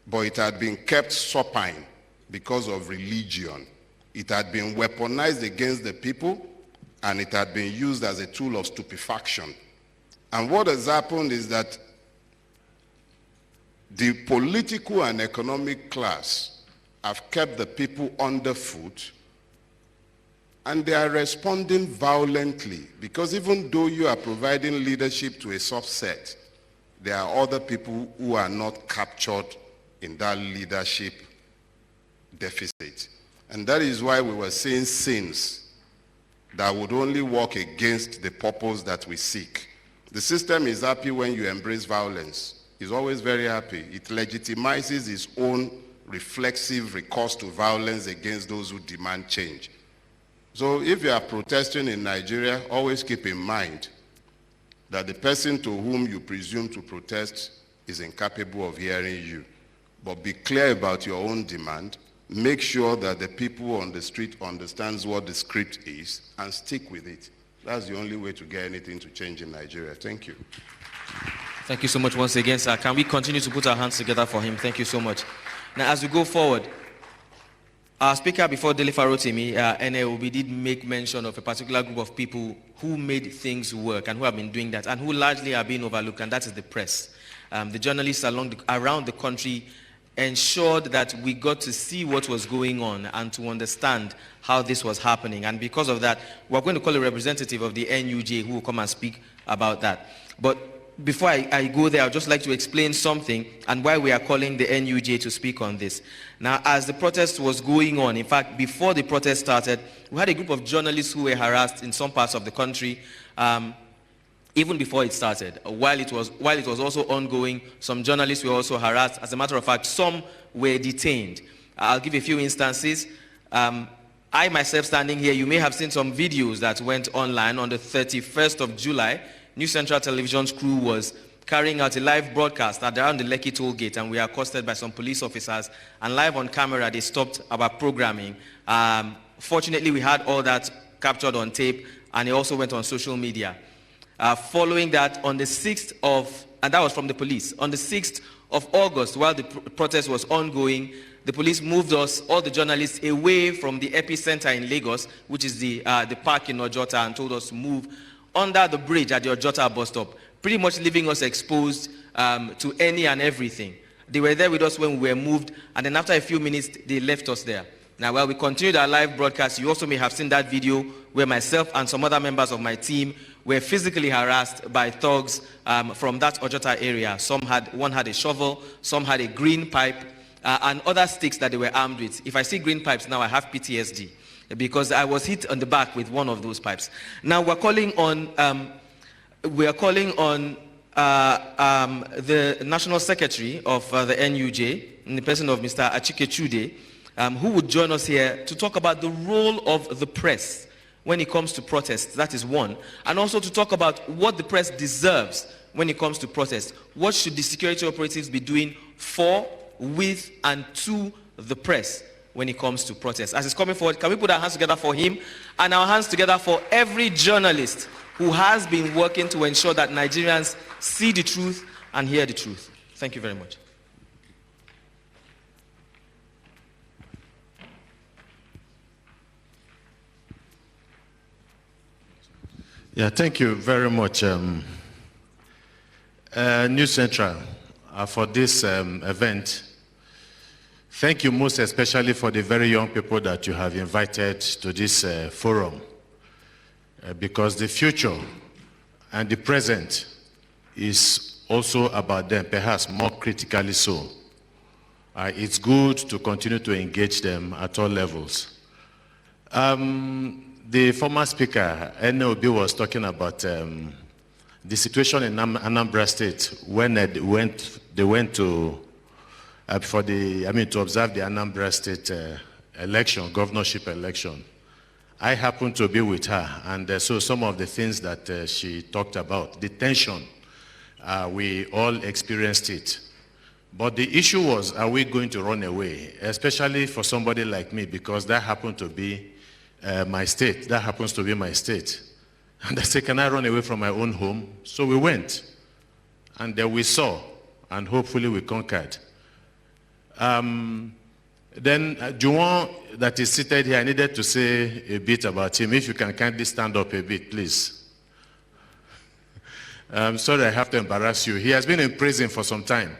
but it had been kept supine because of religion. It had been weaponized against the people, and it had been used as a tool of stupefaction. And what has happened is that the political and economic class have kept the people underfoot, and they are responding violently, because even though you are providing leadership to a subset, there are other people who are not captured in that leadership deficit. And that is why we were seeing sins that would only work against the purpose that we seek. The system is happy when you embrace violence. It's always very happy. It legitimizes its own reflexive recourse to violence against those who demand change. So if you are protesting in Nigeria, always keep in mind that the person to whom you presume to protest is incapable of hearing you. But be clear about your own demand. Make sure that the people on the street understands what the script is and stick with it. That's the only way to get anything to change in Nigeria. Thank you. Thank you so much once again, sir. Can we continue to put our hands together for him? Thank you so much. Now, as we go forward, our speaker before Dele Farotimi, Ene Obi, did make mention of a particular group of people who made things work and who have been doing that and who largely are being overlooked, and that is the press. The journalists around the country ensured that we got to see what was going on and to understand how this was happening. And because of that, we're going to call a representative of the NUJ who will come and speak about that. But before I go there, I'd just like to explain something and why we are calling the NUJ to speak on this. Now, as the protest was going on, in fact, before the protest started, we had a group of journalists who were harassed in some parts of the country, even before it started. While it was also ongoing, some journalists were also harassed. As a matter of fact, some were detained. I'll give a few instances. I myself standing here, you may have seen some videos that went online on the 31st of July. New Central Television's crew was carrying out a live broadcast at around the Lekki toll gate, and we were accosted by some police officers, and live on camera they stopped our programming. Fortunately, we had all that captured on tape, and it also went on social media. Following that, on the 6th of, and that was from the police, on the 6th of August, while the protest was ongoing, the police moved us, all the journalists, away from the epicenter in Lagos, which is the park in Ojota, and told us to move under the bridge at the Ojota bus stop, pretty much leaving us exposed to any and everything. They were there with us when we were moved, and then after a few minutes, they left us there. Now, while we continued our live broadcast, you also may have seen that video where myself and some other members of my team were physically harassed by thugs from that Ojota area. One had a shovel, some had a green pipe, and other sticks that they were armed with. If I see green pipes now, I have PTSD, because I was hit on the back with one of those pipes. Now we're calling on the National Secretary of the NUJ, in the person of Mr. Achike Chude, who would join us here to talk about the role of the press when it comes to protests. That is one. And also to talk about what the press deserves when it comes to protests. What should the security operatives be doing for, with, and to the press when it comes to protests? As he's coming forward, can we put our hands together for him and our hands together for every journalist who has been working to ensure that Nigerians see the truth and hear the truth? Thank you very much. Yeah, thank you very much, New Central, for this event. Thank you most especially for the very young people that you have invited to this forum, because the future and the present is also about them, perhaps more critically so. It's good to continue to engage them at all levels. The former speaker, Ene Obi, was talking about the situation in Anambra State when they went to to observe the Anambra State election, governorship election. I happened to be with her, and so some of the things that she talked about, the tension, we all experienced it. But the issue was, are we going to run away? Especially for somebody like me, because that happened to be my state. That happens to be my state. And I said, can I run away from my own home? So we went. And then we saw, and hopefully we conquered. Then Juwon, that is seated here, I needed to say a bit about him. If you can kindly stand up a bit, please. I'm sorry I have to embarrass you. He has been in prison for some time.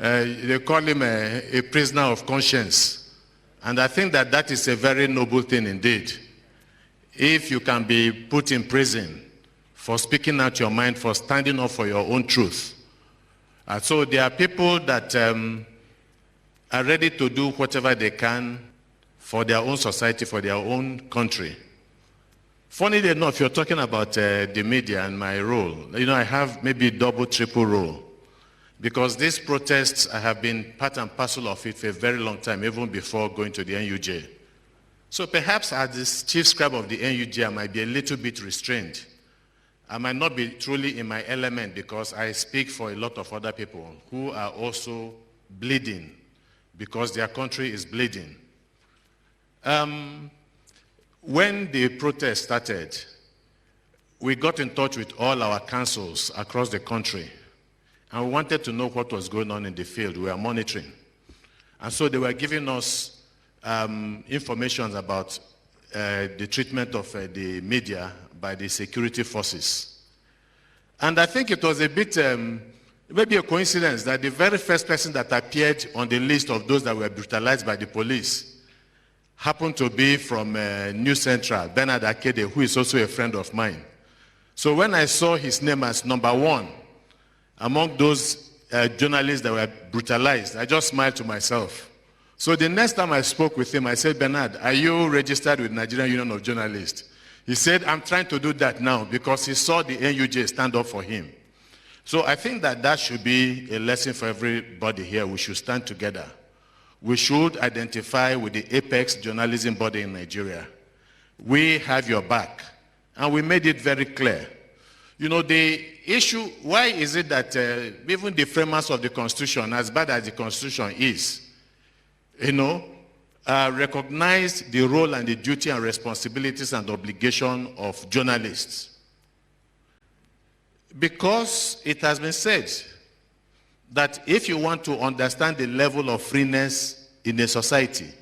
They call him a prisoner of conscience. And I think that that is a very noble thing indeed. If you can be put in prison for speaking out your mind, for standing up for your own truth. So there are people that are ready to do whatever they can for their own society, for their own country. Funnily enough, you're talking about the media and my role. You know, I have maybe double, triple role. Because these protests, I have been part and parcel of it for a very long time, even before going to the NUJ. So perhaps as the chief scribe of the NUJ, I might be a little bit restrained. I might not be truly in my element because I speak for a lot of other people who are also bleeding because their country is bleeding. When the protest started, we got in touch with all our councils across the country, and we wanted to know what was going on in the field. We were monitoring. And so they were giving us information about the treatment of the media by the security forces. And I think it was a bit, maybe a coincidence that the very first person that appeared on the list of those that were brutalized by the police happened to be from New Central, Bernard Akede, who is also a friend of mine. So when I saw his name as number one among those journalists that were brutalized, I just smiled to myself. So the next time I spoke with him, I said, Bernard, are you registered with Nigerian Union of Journalists? He said, I'm trying to do that now because he saw the NUJ stand up for him. So I think that that should be a lesson for everybody here. We should stand together. We should identify with the apex journalism body in Nigeria. We have your back. And we made it very clear. You know, the issue, why is it that even the framers of the Constitution, as bad as the Constitution is, you know, recognize the role and the duty and responsibilities and obligation of journalists? Because it has been said that if you want to understand the level of freeness in a society,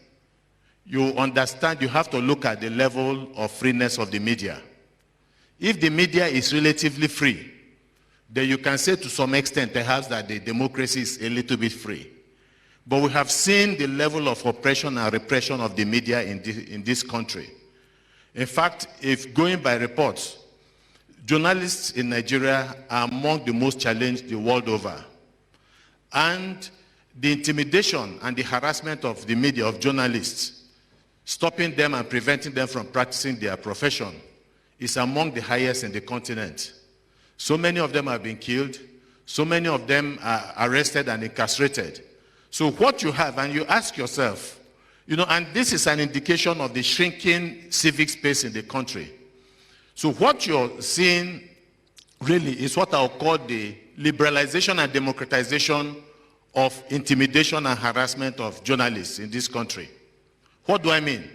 you have to look at the level of freeness of the media. If the media is relatively free, then you can say to some extent perhaps that the democracy is a little bit free. But we have seen the level of oppression and repression of the media in this country. In fact, if going by reports, journalists in Nigeria are among the most challenged the world over. And the intimidation and the harassment of the media, of journalists, stopping them and preventing them from practicing their profession, is among the highest in the continent. So many of them have been killed. So many of them are arrested and incarcerated. So what you have, and you ask yourself, you know, and this is an indication of the shrinking civic space in the country. So what you're seeing really is what I'll call the liberalization and democratization of intimidation and harassment of journalists in this country. What do I mean?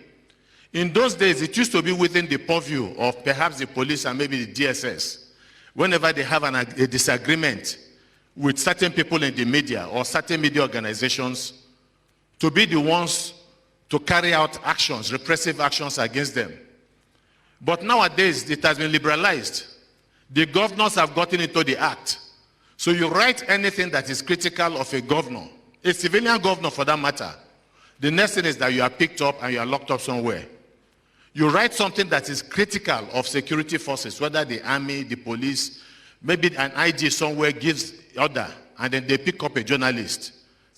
In those days, it used to be within the purview of perhaps the police and maybe the DSS. Whenever they have a disagreement with certain people in the media or certain media organizations, to be the ones to carry out actions, repressive actions against them. But nowadays, it has been liberalized. The governors have gotten into the act. So you write anything that is critical of a governor, a civilian governor for that matter, the next thing is that you are picked up and you are locked up somewhere. You write something that is critical of security forces, whether the army, the police, maybe an IG somewhere gives order, and then they pick up a journalist.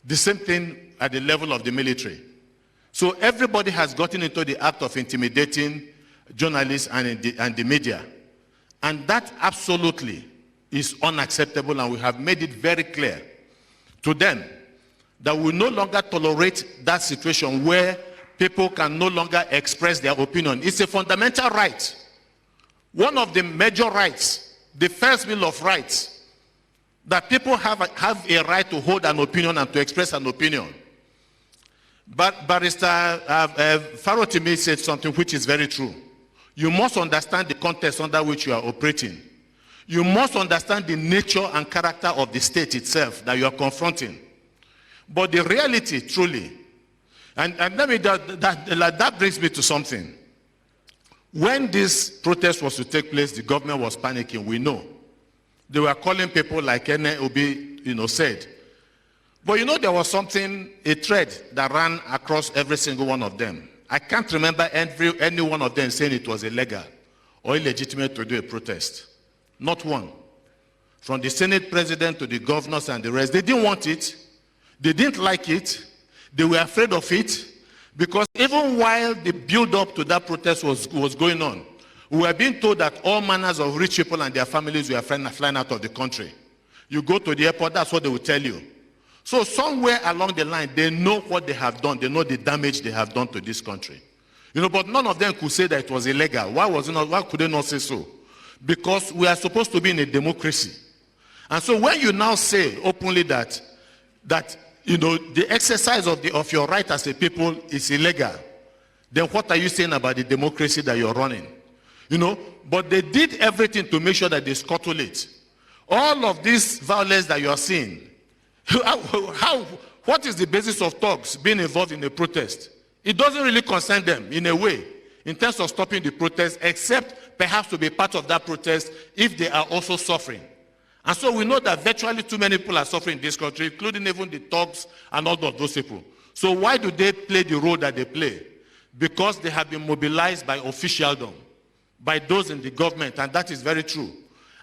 The same thing at the level of the military. So everybody has gotten into the act of intimidating journalists and the media. And that absolutely is unacceptable, and we have made it very clear to them that we no longer tolerate that situation where people can no longer express their opinion. It's a fundamental right. One of the major rights, the first Bill of Rights, that people have a right to hold an opinion and to express an opinion. But Barrister Farotimi said something which is very true. You must understand the context under which you are operating. You must understand the nature and character of the state itself that you are confronting. But the reality, truly, and let me, that brings me to something. When this protest was to take place, the government was panicking, we know. They were calling people like Ene Obi, said. But you know, there was something, a thread that ran across every single one of them. I can't remember any one of them saying it was illegal or illegitimate to do a protest. Not one. From the Senate president to the governors and the rest, they didn't want it. They didn't like it. They were afraid of it. Because even while the build-up to that protest was going on, we were being told that all manners of rich people and their families were flying out of the country. You go to the airport, that's what they will tell you. So somewhere along the line, they know what they have done. They know the damage they have done to this country. You know, but none of them could say that it was illegal. Why could they not say so? Because we are supposed to be in a democracy. And so when you now say openly that you know, the exercise of your right as a people is illegal, then what are you saying about the democracy that you're running? You know, but they did everything to make sure that they scuttle it. All of this violence that you are seeing, what is the basis of thugs being involved in a protest? It doesn't really concern them in a way, in terms of stopping the protest, except perhaps to be part of that protest if they are also suffering. And so we know that virtually too many people are suffering in this country, including even the thugs and all of those people. So why do they play the role that they play? Because they have been mobilized by officialdom, by those in the government, and that is very true.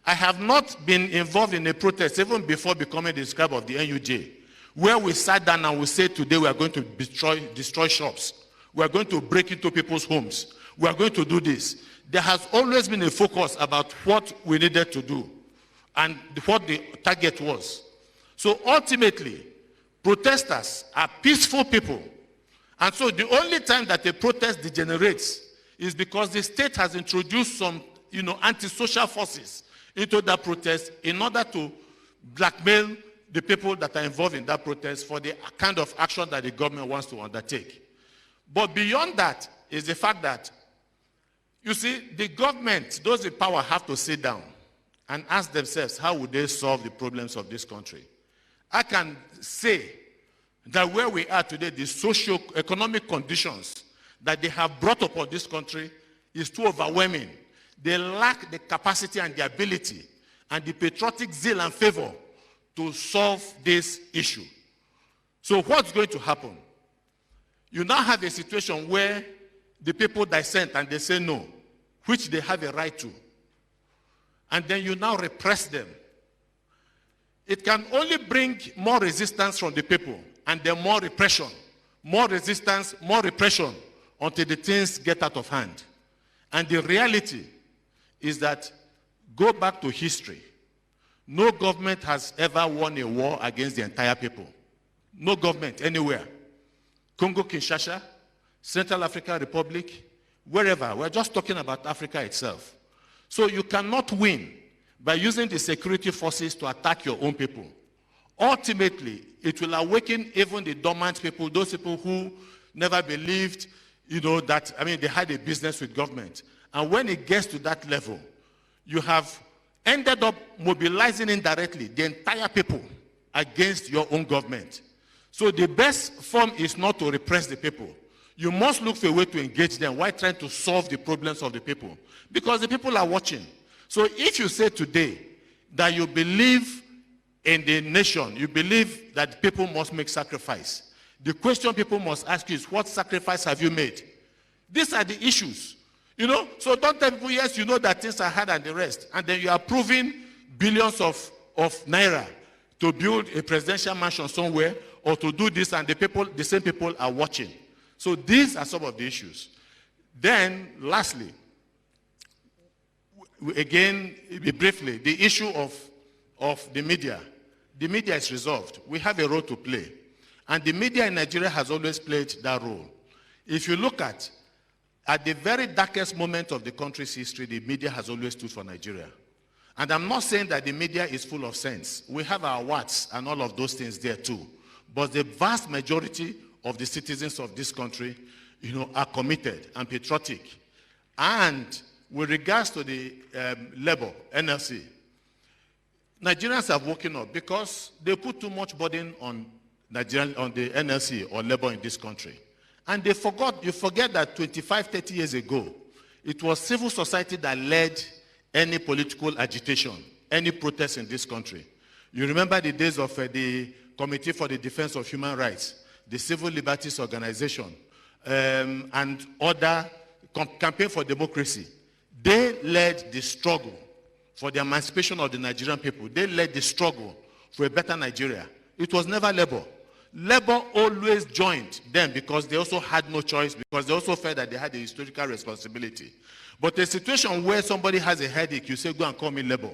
I have not been involved in a protest even before becoming the scribe of the NUJ, where we sat down and we said today we are going to destroy shops. We are going to break into people's homes. We are going to do this. There has always been a focus about what we needed to do and what the target was. So ultimately, protesters are peaceful people. And so the only time that a protest degenerates is because the state has introduced some, you know, antisocial forces into that protest in order to blackmail the people that are involved in that protest for the kind of action that the government wants to undertake. But beyond that is the fact that, you see, the government, those in power, have to sit down and ask themselves, how would they solve the problems of this country? I can say that where we are today, the socio-economic conditions that they have brought upon this country is too overwhelming. They lack the capacity and the ability and the patriotic zeal and favor to solve this issue. So what's going to happen? You now have a situation where the people dissent and they say no, which they have a right to. And then you now repress them. It can only bring more resistance from the people and then more repression. More resistance, more repression until the things get out of hand. And the reality is that, go back to history. No government has ever won a war against the entire people. No government anywhere. Congo, Kinshasa, Central African Republic, wherever. We're just talking about Africa itself. So you cannot win by using the security forces to attack your own people. Ultimately, it will awaken even the dormant people, those people who never believed, you know, that, I mean, they had a business with government. And when it gets to that level, you have ended up mobilizing indirectly the entire people against your own government. So the best form is not to repress the people. You must look for a way to engage them while trying to solve the problems of the people. Because the people are watching. So if you say today that you believe in the nation, you believe that people must make sacrifice, the question people must ask you is, what sacrifice have you made? These are the issues. You know, so don't tell people, yes, you know that things are hard and the rest. And then you are proving billions of naira to build a presidential mansion somewhere or to do this, and the same people are watching. So these are some of the issues. Then, lastly, again, briefly, the issue of the media. The media is resolved. We have a role to play. And the media in Nigeria has always played that role. If you look at the very darkest moment of the country's history, the media has always stood for Nigeria. And I'm not saying that the media is full of sense. We have our warts and all of those things there too. But the vast majority of the citizens of this country, you know, are committed and patriotic. And with regards to the labor, NLC, Nigerians have woken up because they put too much burden on the NLC or labor in this country. And you forget that 25, 30 years ago, it was civil society that led any political agitation, any protest in this country. You remember the days of the Committee for the Defense of Human Rights, the Civil Liberties Organization, and other Campaign for Democracy. They led the struggle for the emancipation of the Nigerian people. They led the struggle for a better Nigeria. It was never Labour. Labour always joined them because they also had no choice, because they also felt that they had a historical responsibility. But a situation where somebody has a headache, you say, go and call me Labour.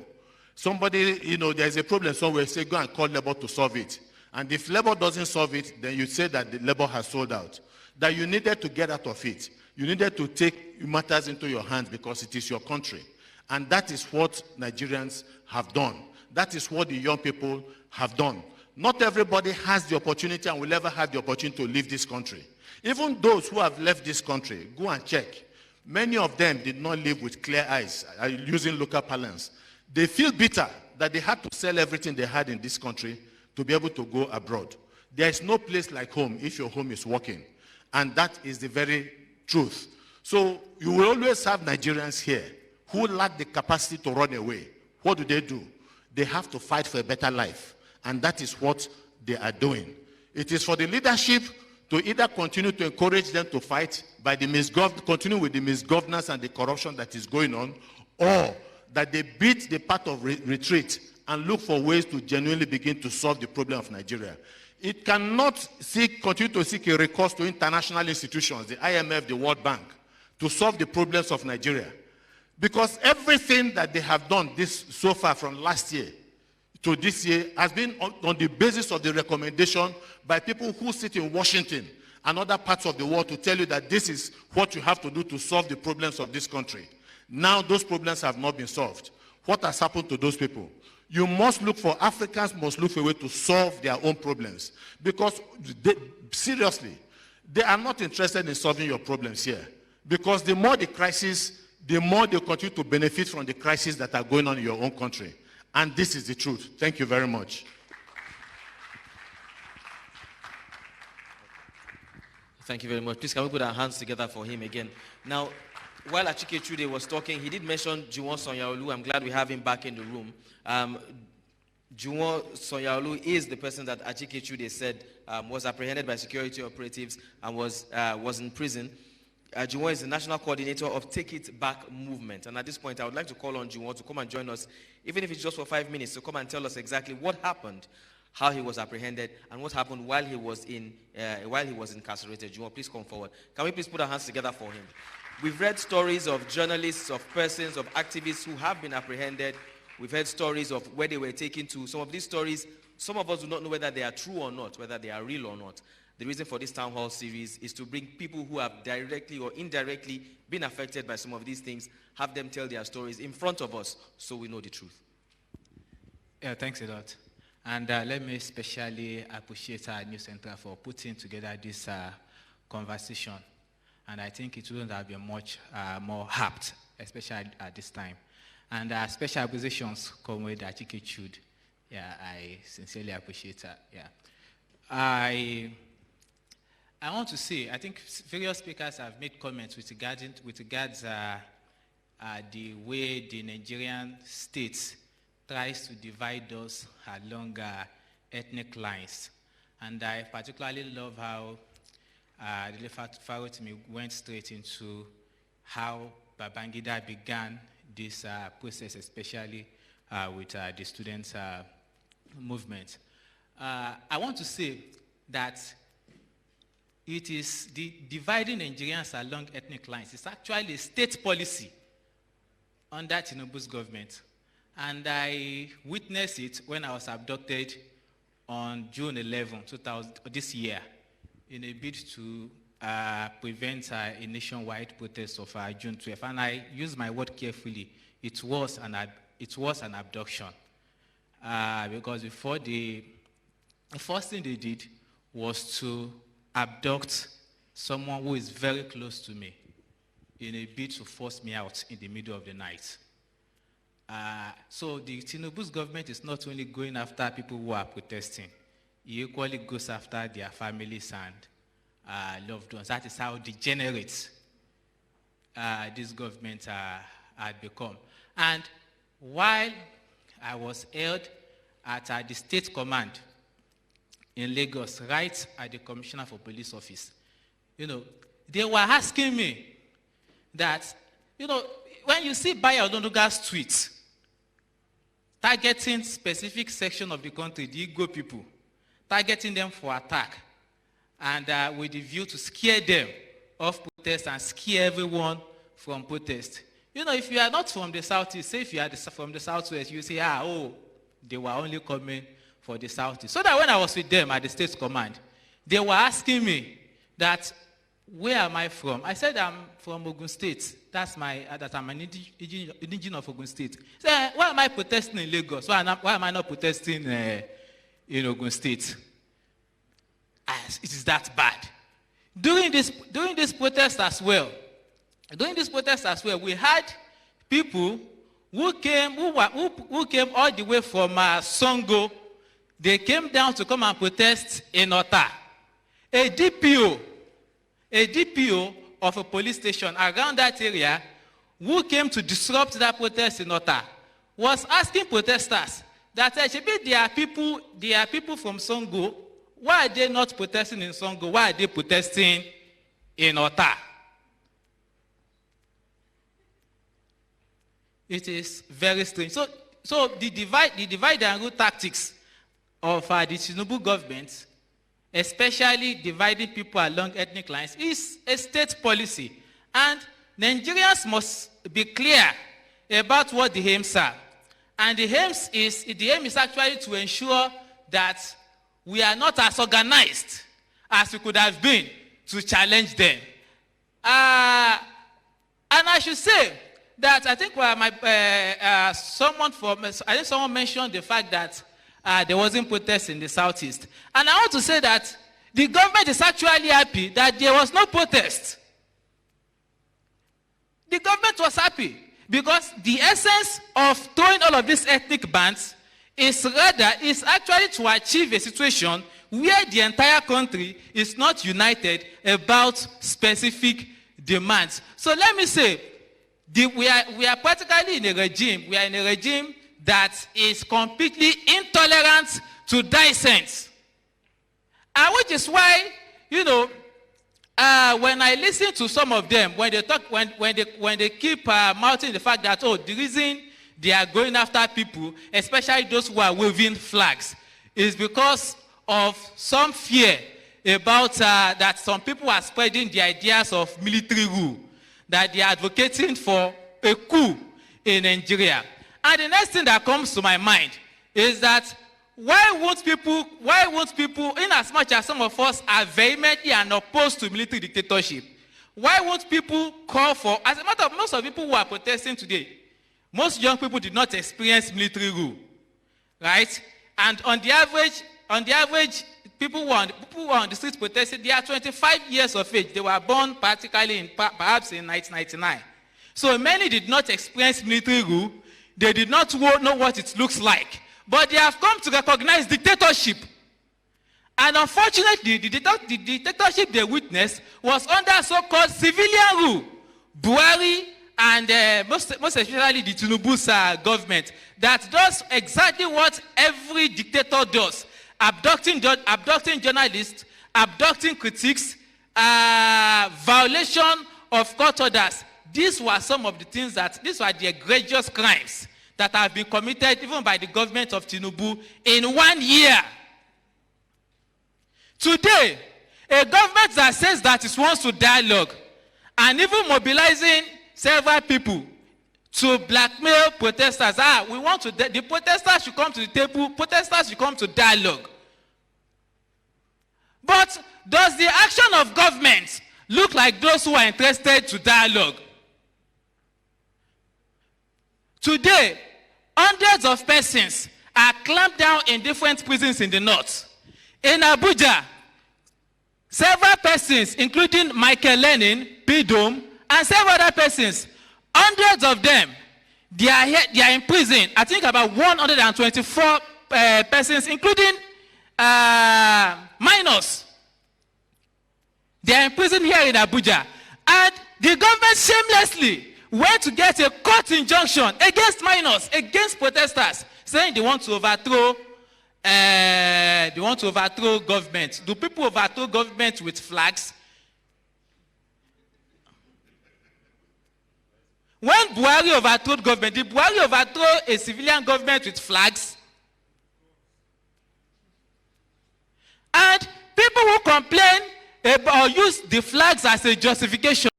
Somebody, there's a problem somewhere, you say, go and call Labour to solve it. And if Labour doesn't solve it, then you say that the Labour has sold out. That you needed to get out of it. You needed to take matters into your hands because it is your country. And that is what Nigerians have done. That is what the young people have done. Not everybody has the opportunity and will ever have the opportunity to leave this country. Even those who have left this country, go and check. Many of them did not live with clear eyes, using local parlance. They feel bitter that they had to sell everything they had in this country to be able to go abroad. There is no place like home if your home is working. And that is the very truth. So you will always have Nigerians here who lack the capacity to run away. What do? They have to fight for a better life. And that is what they are doing. It is for the leadership to either continue to encourage them to fight by continue with the misgovernance and the corruption that is going on, or that they beat the path of retreat and look for ways to genuinely begin to solve the problem of Nigeria. It cannot continue to seek a recourse to international institutions, the IMF, the World Bank, to solve the problems of Nigeria. Because everything that they have done so far from last year to this year has been on the basis of the recommendation by people who sit in Washington and other parts of the world to tell you that this is what you have to do to solve the problems of this country. Now those problems have not been solved. What has happened to those people? Africans must look for a way to solve their own problems. Because, seriously, they are not interested in solving your problems here. Because the more the crisis, the more they continue to benefit from the crises that are going on in your own country. And this is the truth. Thank you very much. Thank you very much. Please, can we put our hands together for him again? Now, while Achike Chude was talking, he did mention Juwon Sanyaolu. I'm glad we have him back in the room. Juwon Sanyaolu is the person that Achike Chude said was apprehended by security operatives and was in prison. Juwon is the national coordinator of Take It Back movement. And at this point, I would like to call on Juwon to come and join us, even if it's just for 5 minutes, to come and tell us exactly what happened, how he was apprehended, and what happened while he was incarcerated. Juwon, please come forward. Can we please put our hands together for him? We've read stories of journalists, of persons, of activists who have been apprehended. We've heard stories of where they were taken to. Some of these stories, some of us do not know whether they are true or not, whether they are real or not. The reason for this town hall series is to bring people who have directly or indirectly been affected by some of these things, have them tell their stories in front of us so we know the truth. Yeah, thanks a lot. And let me especially appreciate our new center for putting together this conversation. And I think it wouldn't have been much more apt, especially at this time. And special appreciations come with Achike Chude. Yeah, I sincerely appreciate that. Yeah. I want to say, I think various speakers have made comments with regards the way the Nigerian state tries to divide us along ethnic lines. And I particularly love how Dele Farotimi went straight into how Babangida began this process, especially with the students' movement. I want to say that it is the dividing Nigerians along ethnic lines. It's actually a state policy under Tinubu's government. And I witnessed it when I was abducted on June 11, this year, in a bid to prevent a nationwide protest of June 12. And I use my word carefully. It was an abduction. Because before the first thing they did was to abduct someone who is very close to me in a bid to force me out in the middle of the night. So the Tinubu's government is not only going after people who are protesting, it equally goes after their families and loved ones. That is how degenerate this government had become. And while I was held at the state command in Lagos, right at the Commissioner for Police Office. They were asking me that, when you see Bayo Odonuga's tweets targeting specific section of the country, the Igbo people, targeting them for attack, and with the view to scare them off protest and scare everyone from protest. If you are not from the southeast, say if you are from the southwest, you say, they were only coming for the southeast. So that when I was with them at the State Command, they were asking me that, where am I from? I said, I'm from Ogun State. That I'm an indigenous of Ogun State. So why am I protesting in Lagos? Why am I not protesting in Ogun State? It is that bad. During this protest as well, we had people who came all the way from Songo. They came down to come and protest in Ota. A DPO of a police station around that area who came to disrupt that protest in Ota was asking protesters that there are people from Songo. Why are they not protesting in Songo? Why are they protesting in Ota? It is very strange. So the divide and rule tactics of the Tinubu government, especially dividing people along ethnic lines, is a state policy. And Nigerians must be clear about what the aims are. And the aim is actually to ensure that we are not as organized as we could have been to challenge them. And I should say that I think someone mentioned the fact that there wasn't protest in the southeast. And I want to say that the government is actually happy that there was no protest. The government was happy because the essence of throwing all of these ethnic bans is actually to achieve a situation where the entire country is not united about specific demands. So let me say, we are practically in a regime. We are in a regime that is completely intolerant to dissent. And which is why, when I listen to some of them, when they keep mouthing the fact that, the reason they are going after people, especially those who are waving flags, is because of some fear about that some people are spreading the ideas of military rule, that they are advocating for a coup in Nigeria. And the next thing that comes to my mind is that why won't people, in as much as some of us are vehemently and opposed to military dictatorship, why won't people call for, as a matter of most of the people who are protesting today, most young people did not experience military rule, right? And on the average, people who are on the streets protesting, they are 25 years of age. They were born practically perhaps in 1999. So many did not experience military rule. They did not know what it looks like. But they have come to recognize dictatorship. And unfortunately, the dictatorship they witnessed was under so-called civilian rule. Buhari and most especially the Tinubu's government, that does exactly what every dictator does. Abducting journalists, abducting critics, violation of court orders. These were some of the things these were the egregious crimes that have been committed even by the government of Tinubu in 1 year. Today, a government that says that it wants to dialogue and even mobilizing several people to blackmail protesters. The protesters should come to the table, protesters should come to dialogue. But does the action of government look like those who are interested to dialogue? Today, hundreds of persons are clamped down in different prisons in the north. In Abuja, several persons, including Michael Lenin, Pidom, and several other persons, hundreds of them, they are in prison. I think about 124 persons, including minors. They are in prison here in Abuja. And the government shamelessly went to get a court injunction against minors, against protesters, saying they want to overthrow they want to overthrow government. Do people overthrow government with flags? When Buhari overthrew government, did Buhari overthrow a civilian government with flags? And people who complain or use the flags as a justification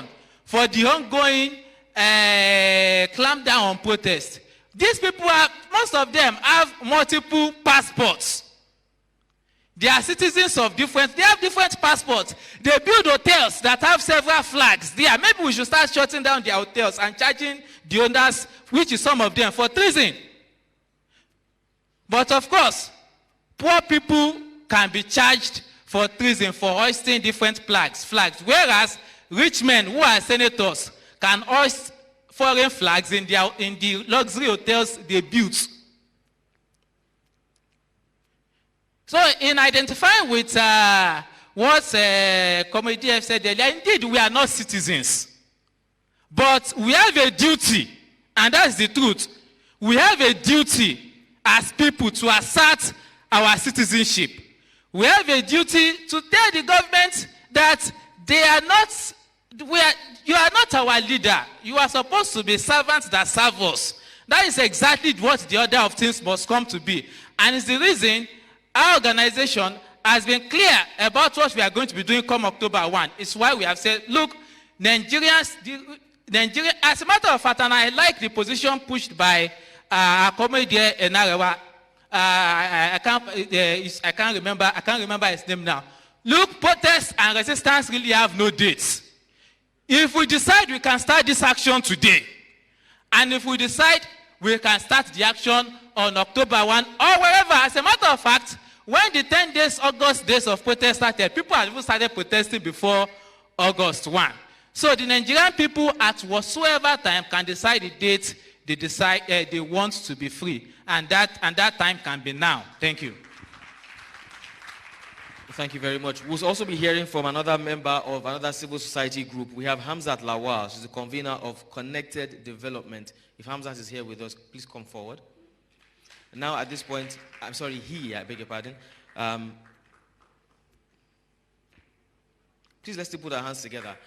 for the ongoing clampdown on protest, these people most of them have multiple passports. They are citizens of they have different passports. They build hotels that have several flags there. Maybe we should start shutting down their hotels and charging the owners, which is some of them, for treason. But of course, poor people can be charged for treason for hoisting different flags, whereas rich men who are senators can hoist foreign flags in the luxury hotels they built. So in identifying with what Comedy F said earlier, indeed we are not citizens. But we have a duty, and that's the truth. We have a duty as people to assert our citizenship. We have a duty to tell the government that you are not our leader. You are supposed to be servants that serve us. That is exactly what the order of things must come to be. And it's the reason our organization has been clear about what we are going to be doing come October 1. It's why we have said, look, Nigerians, as a matter of fact, and I like the position pushed by our comedian Ene Obi. I can't remember his name now. Look, protests and resistance really have no dates. If we decide we can start this action today, and if we decide we can start the action on October 1 or wherever, as a matter of fact, when the 10 days, August days of protest started, people had even started protesting before August 1. So the Nigerian people at whatsoever time can decide the date they want to be free. And that time can be now. Thank you. Thank you very much. We'll also be hearing from another member of another civil society group. We have Hamzat Lawal. She's the convener of Connected Development. If Hamzat is here with us, please come forward. Now at this point, I beg your pardon. Please let's still put our hands together.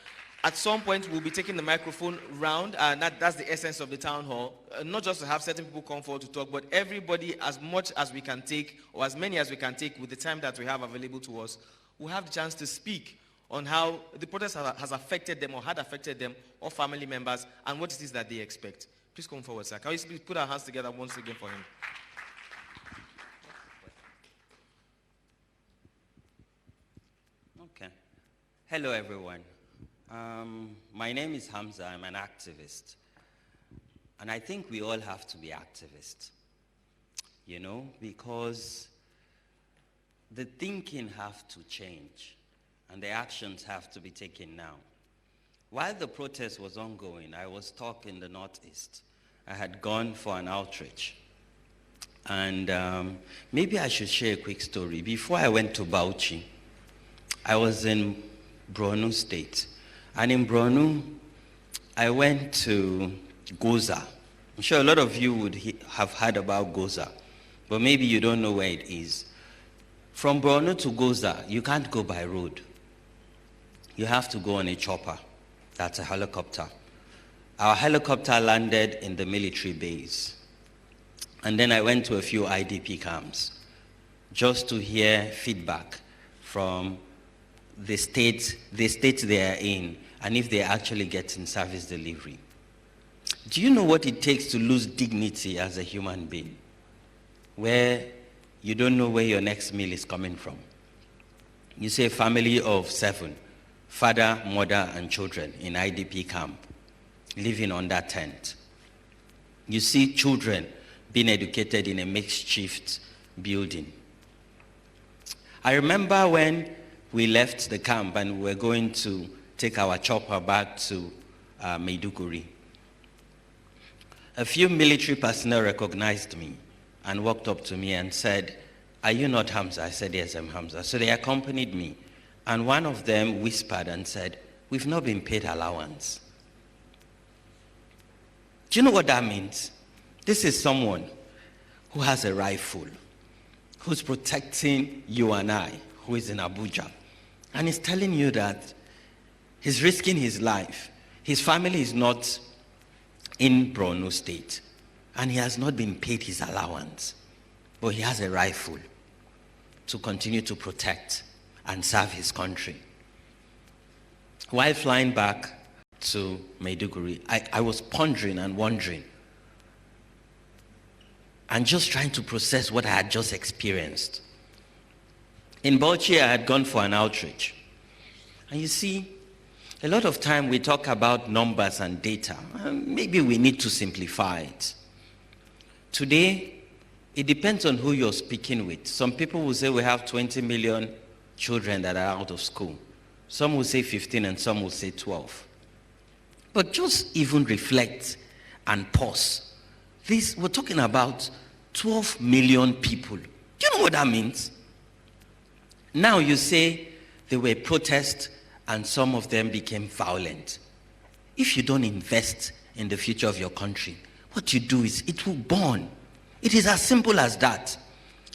At some point, we'll be taking the microphone round, and that's the essence of the town hall. Not just to have certain people come forward to talk, but everybody, as much as we can take, or as many as we can take with the time that we have available to us, will have the chance to speak on how the protest has affected them or had affected them or family members, and what it is that they expect. Please come forward, sir. Can we please put our hands together once again for him? Okay. Hello, everyone. My name is Hamza. I'm an activist. And I think we all have to be activists, because the thinking have to change and the actions have to be taken now. While the protest was ongoing, I was stuck in the Northeast. I had gone for an outreach. And maybe I should share a quick story. Before I went to Bauchi, I was in Borno State. And in Borno, I went to Goza. I'm sure a lot of you would have heard about Goza, but maybe you don't know where it is. From Borno to Goza, you can't go by road. You have to go on a chopper. That's a helicopter. Our helicopter landed in the military base. And then I went to a few IDP camps just to hear feedback from the state they are in, and if they're actually getting service delivery. Do you know what it takes to lose dignity as a human being, where you don't know where your next meal is coming from? You say a family of 7, father, mother, and children in IDP camp, living on that tent. You see children being educated in a makeshift building. I remember when we left the camp and we were going to take our chopper back to Maiduguri. A few military personnel recognized me and walked up to me and said, "Are you not Hamza?" I said, "Yes, I'm Hamza." So they accompanied me. And one of them whispered and said, "We've not been paid allowance." Do you know what that means? This is someone who has a rifle, who's protecting you and I, who is in Abuja. And he's telling you that he's risking his life. His family is not in Borno State, and he has not been paid his allowance. But he has a rifle to continue to protect and serve his country. While flying back to Maiduguri, I was pondering and wondering and just trying to process what I had just experienced. In Bauchi, I had gone for an outreach. And you see, a lot of time we talk about numbers and data. Maybe we need to simplify it. Today, it depends on who you're speaking with. Some people will say we have 20 million children that are out of school. Some will say 15 and some will say 12. But just even reflect and pause. We're talking about 12 million people. Do you know what that means? Now you say there were protests and some of them became violent. If you don't invest in the future of your country, what you do is it will burn. It is as simple as that.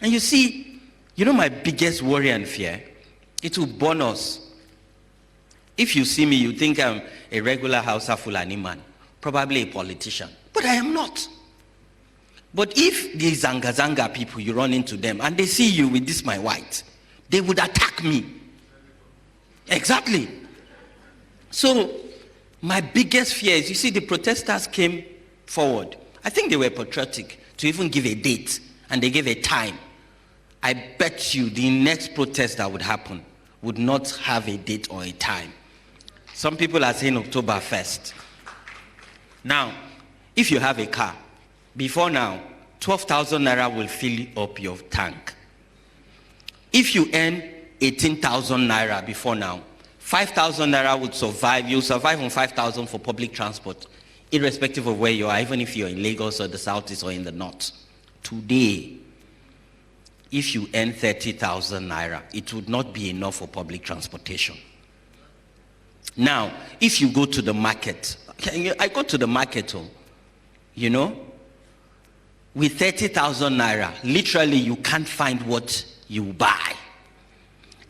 And you see, you know my biggest worry and fear? It will burn us. If you see me, you think I'm a regular Hausa Fulani man, probably a politician. But I am not. But if these Zanga people, you run into them and they see you with this my white, they would attack me. Exactly. So my biggest fear is, you see, the protesters came forward. I think they were patriotic to even give a date, and they gave a time. I bet you the next protest that would happen would not have a date or a time. Some people are saying October 1st. Now, if you have a car, before now, 12,000 naira will fill up your tank. If you earn 18,000 naira before now, 5,000 naira would survive. You'll survive on 5,000 for public transport, irrespective of where you are, even if you're in Lagos or the Southeast or in the North. Today, if you earn 30,000 naira, it would not be enough for public transportation. Now, if you go to the market, I go to the market, you know, with 30,000 naira, literally you can't find what you buy.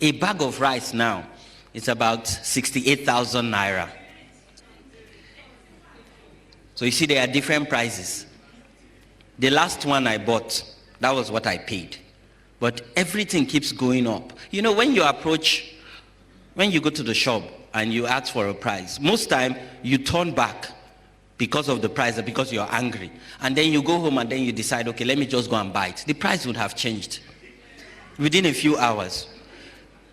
A bag of rice now is about 68,000 naira. So you see, there are different prices. The last one I bought, that was what I paid. But everything keeps going up. You know, when you go to the shop and you ask for a price, most time you turn back because of the price, because you're angry. And then you go home and then you decide, okay, let me just go and buy it. The price would have changed within a few hours.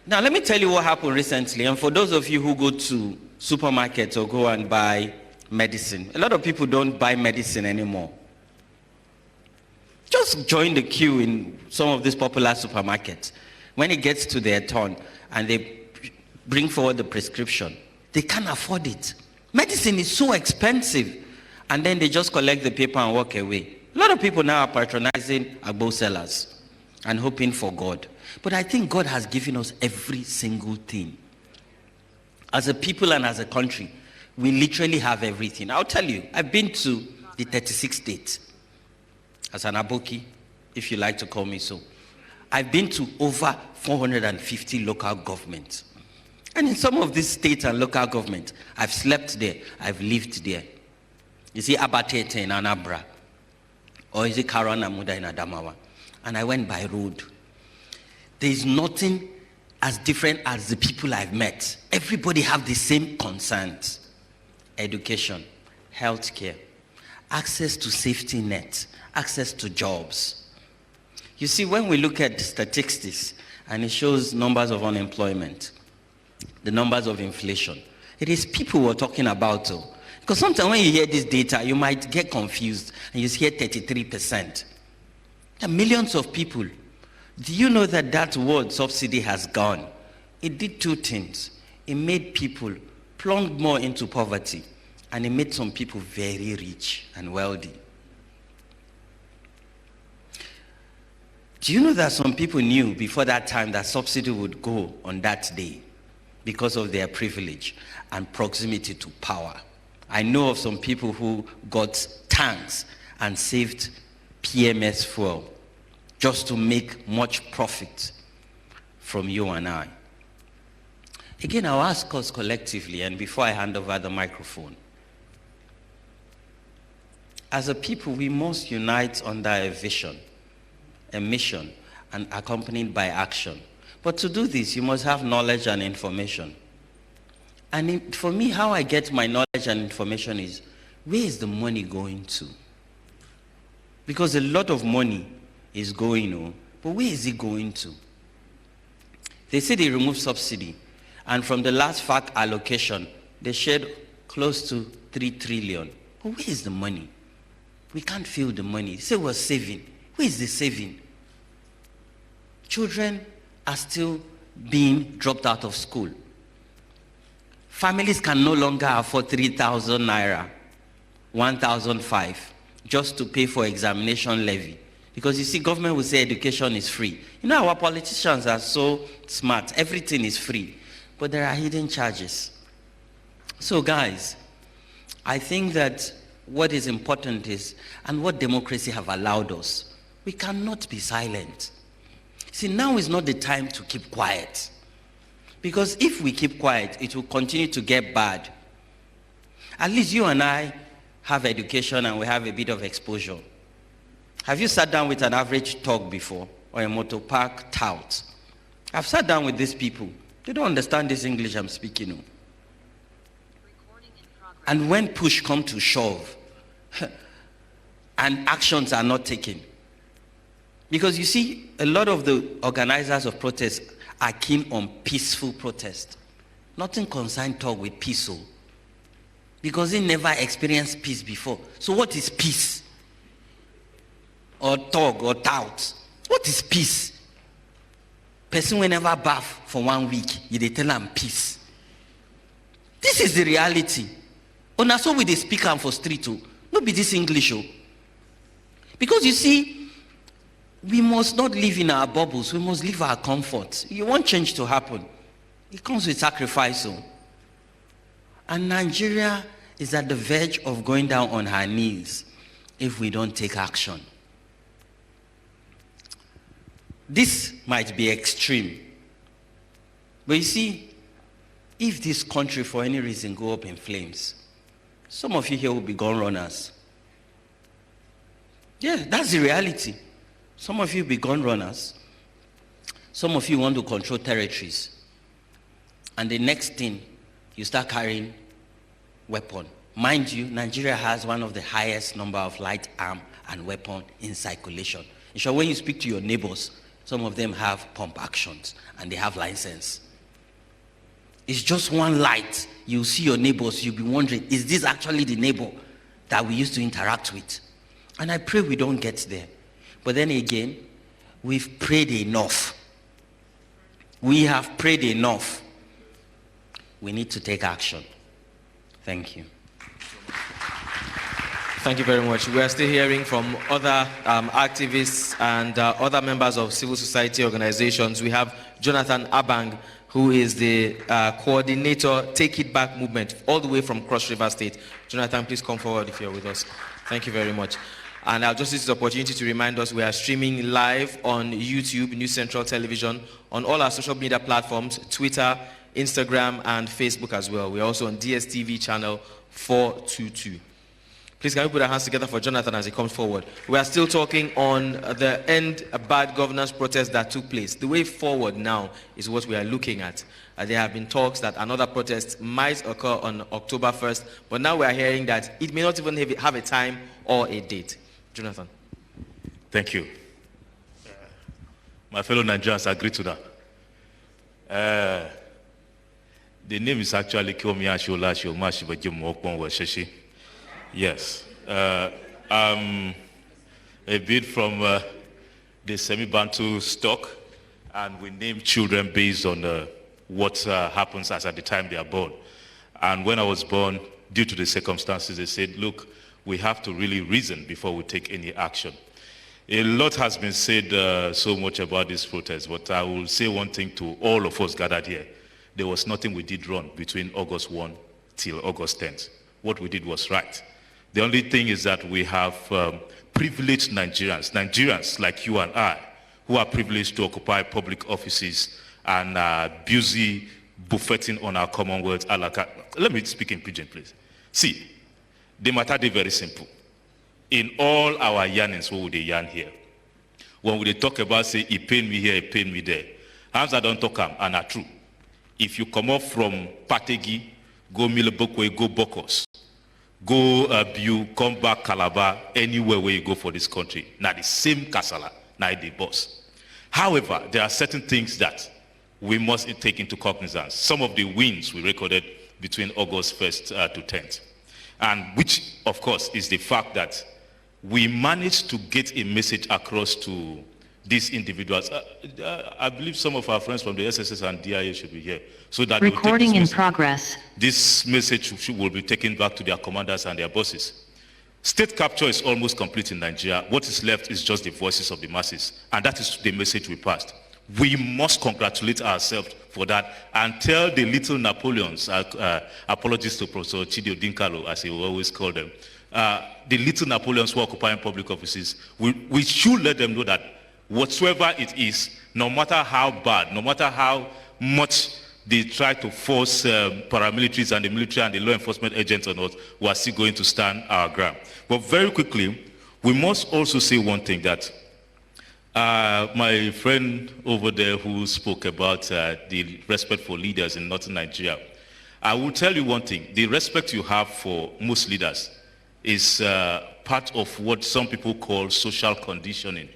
Now, let me tell you what happened recently. And for those of you who go to supermarkets or go and buy medicine, a lot of people don't buy medicine anymore. Just join the queue in some of these popular supermarkets. When it gets to their turn and they bring forward the prescription, they can't afford it. Medicine is so expensive. And then they just collect the paper and walk away. A lot of people now are patronizing agbo sellers and hoping for God. But I think God has given us every single thing. As a people and as a country, we literally have everything. I'll tell you, I've been to the 36 states. As an Aboki, if you like to call me so. I've been to over 450 local governments. And in some of these states and local governments, I've slept there, I've lived there. You see, Abatete in Anambra, or is it Karanamuda in Adamawa? And I went by road. There is nothing as different as the people I've met. Everybody have the same concerns. Education, healthcare, access to safety net, access to jobs. You see, when we look at statistics, and it shows numbers of unemployment, the numbers of inflation, it is people we're talking about. Because sometimes when you hear this data, you might get confused, and you hear 33%. There are millions of people. Do you know that that word subsidy has gone? It did two things. It made people plunge more into poverty, and it made some people very rich and wealthy. Do you know that some people knew before that time that subsidy would go on that day because of their privilege and proximity to power? I know of some people who got tanks and saved PMS fuel just to make much profit from you and I. Again, I'll ask us collectively, and before I hand over the microphone, as a people, we must unite under a vision, a mission, and accompanied by action. But to do this, you must have knowledge and information. And for me, how I get my knowledge and information is, where is the money going to? Because a lot of money is going on, but where is it going to? They say they removed subsidy, and from the last FAC allocation, they shared close to 3 trillion. But where is the money? We can't feel the money. They say we're saving. Where is the saving? Children are still being dropped out of school. Families can no longer afford 3,000 naira, 1,005, just to pay for examination levy. Because you see, government will say education is free. You know, our politicians are so smart. Everything is free. But there are hidden charges. So guys, I think that what is important is, and what democracy have allowed us, we cannot be silent. See, now is not the time to keep quiet. Because if we keep quiet, it will continue to get bad. At least you and I have education and we have a bit of exposure. Have you sat down with an average thug before, or a motor park tout? I've sat down with these people. They don't understand this English I'm speaking of. And when push comes to shove, and actions are not taken. Because you see, a lot of the organizers of protests are keen on peaceful protest. Nothing concerned talk with peace. Because they never experienced peace before. So what is peace? Or talk or tout? What is peace? Person will never bath for 1 week. They tell them peace. This is the reality. And so we they speak for street too. Not be this English. Because you see, we must not live in our bubbles. We must live our comfort. You want change to happen. It comes with sacrifice. And Nigeria is at the verge of going down on her knees if we don't take action. This might be extreme. But you see, if this country for any reason go up in flames, some of you here will be gun runners. Yeah, that's the reality. Some of you will be gun runners. Some of you want to control territories. And the next thing, you start carrying weapon. Mind you, Nigeria has one of the highest number of light arm and weapon in circulation. In short, when you speak to your neighbors, some of them have pump actions and they have license. It's just one light. You see your neighbors, you'll be wondering, is this actually the neighbor that we used to interact with? And I pray we don't get there. But then again, we've prayed enough. We have prayed enough. We need to take action. Thank you. Thank you very much. We are still hearing from other activists and other members of civil society organizations. We have Jonathan Abang, who is the coordinator, Take It Back movement, all the way from Cross River State. Jonathan, please come forward if you're with us. Thank you very much. And I'll just use this opportunity to remind us we are streaming live on YouTube, News Central Television, on all our social media platforms, Twitter, Instagram, and Facebook as well. We're also on DSTV channel 422. Please can we put our hands together for Jonathan as he comes forward. We are still talking on the end bad governance protest that took place. The way forward now is what we are looking at. There have been talks that another protest might occur on October 1st, but now we are hearing that it may not even have a time or a date. Jonathan. Thank you. My fellow Nigerians agree to that. The name is actually Kyomi Ashola Shomashi Bajimokon Washeshi. Yes. I'm a bit from the semi-Bantu stock, and we name children based on what happens as at the time they are born. And when I was born, due to the circumstances, they said, look, we have to really reason before we take any action. A lot has been said so much about this protest, but I will say one thing to all of us gathered here. There was nothing we did wrong between August 1 till August 10th. What we did was right. The only thing is that we have privileged Nigerians like you and I, who are privileged to occupy public offices and are busy buffeting on our commonwealth. Let me speak in pidgin, please. See, the matter is very simple. In all our yarnings, what would they yarn here? When we talk about, say, he paid me here, he paid me there, Hamzat don't talk and are true. If you come off from Pategi, go Milebokwe, go Bokos, go Biu, come back Calabar, anywhere where you go for this country, now the same Kasala, now the boss. However, there are certain things that we must take into cognizance. Some of the wins we recorded between August 1st to 10th, and which, of course, is the fact that we managed to get a message across to these individuals. I believe some of our friends from the SSS and DIA should be here. So that recording in progress. This message will be taken back to their commanders and their bosses. State capture is almost complete in Nigeria. What is left is just the voices of the masses. And that is the message we passed. We must congratulate ourselves for that and tell the little Napoleons, apologies to Professor Chidi Odinkalo, as he will always call them, the little Napoleons who are occupying public offices, we should let them know that whatsoever it is, no matter how bad, no matter how much they try to force paramilitaries and the military and the law enforcement agents on us, we are still going to stand our ground. But very quickly, we must also say one thing that my friend over there who spoke about the respect for leaders in northern Nigeria, I will tell you one thing. The respect you have for most leaders is part of what some people call social conditioning.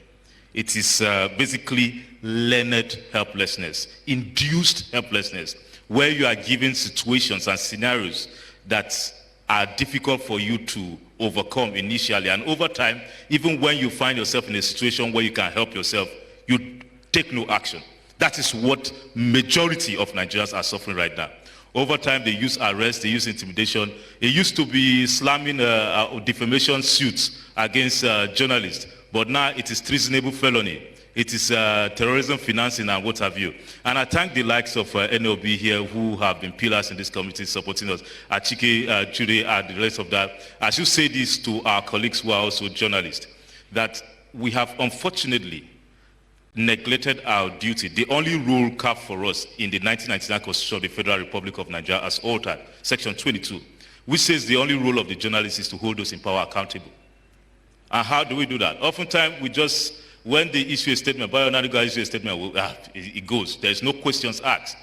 It is basically learned helplessness, induced helplessness, where you are given situations and scenarios that are difficult for you to overcome initially. And over time, even when you find yourself in a situation where you can help yourself, you take no action. That is what majority of Nigerians are suffering right now. Over time, they use arrest, they use intimidation. It used to be slamming defamation suits against journalists, but now it is treasonable felony. It is terrorism, financing, and what have you. And I thank the likes of Ene Obi here who have been pillars in this community supporting us, Achike Chude and the rest of that. I should say this to our colleagues who are also journalists, that we have unfortunately neglected our duty. The only rule carved for us in the 1999 Constitution of the Federal Republic of Nigeria as altered, Section 22, which says the only role of the journalist is to hold those in power accountable. And how do we do that? Oftentimes, we just, when they issue a statement, Bayonariga issue a statement, it goes. There is no questions asked.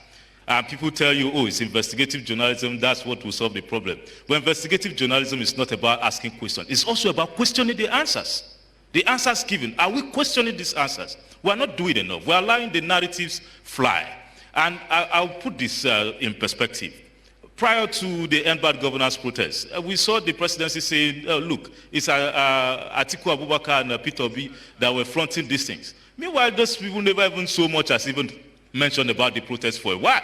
And people tell you, oh, it's investigative journalism, that's what will solve the problem. But investigative journalism is not about asking questions. It's also about questioning the answers. The answers given, are we questioning these answers? We're not doing enough. We're allowing the narratives fly. And I'll put this in perspective. Prior to the End Bad Governance protest, we saw the presidency saying, look, it's Atiku Abubakar and Peter Obi that were fronting these things. Meanwhile, those people never even so much as even mentioned about the protest for a while.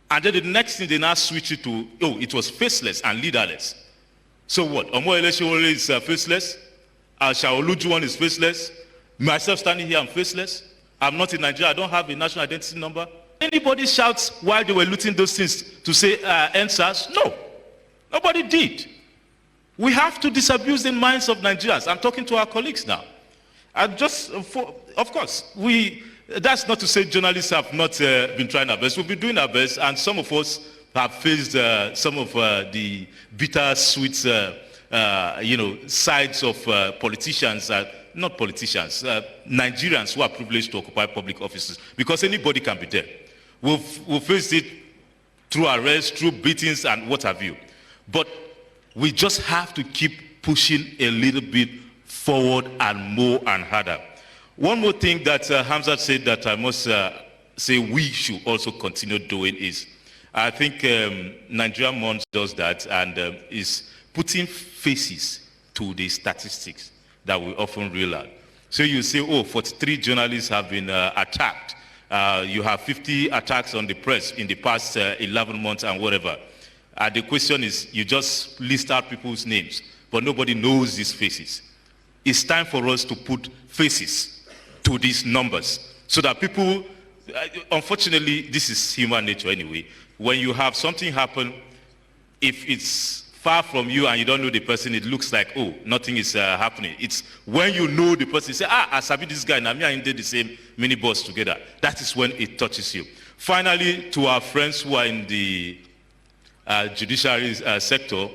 And then the next thing they now switch it to, oh, it was faceless and leaderless. So what? Omoyele Sowore is faceless? Shaoluju one is faceless? Myself standing here, I'm faceless? I'm not in Nigeria, I don't have a national identity number? Anybody shouts while they were looting those things to say answers? No, nobody did. We have to disabuse the minds of Nigerians. I'm talking to our colleagues now. And just, of course, that's not to say journalists have not been trying our best. We've been doing our best, and some of us have faced some of the bitter, sweet, sides of politicians, not politicians, Nigerians who are privileged to occupy public offices, because anybody can be there. We'll face it through arrests, through beatings, and what have you. But we just have to keep pushing a little bit forward and more and harder. One more thing that Hamzat said that I must say we should also continue doing is, I think Nigeria Mons does that and is putting faces to the statistics that we often reel out. So you say, oh, 43 journalists have been attacked. You have 50 attacks on the press in the past 11 months and whatever. The question is, you just list out people's names, but nobody knows these faces. It's time for us to put faces to these numbers so that people, unfortunately, this is human nature anyway. When you have something happen, if it's far from you and you don't know the person, it looks like, oh, nothing is happening. It's when you know the person, you say, I sabi this guy, and me and him did the same minibus together. That is when it touches you. Finally, to our friends who are in the judiciary sector,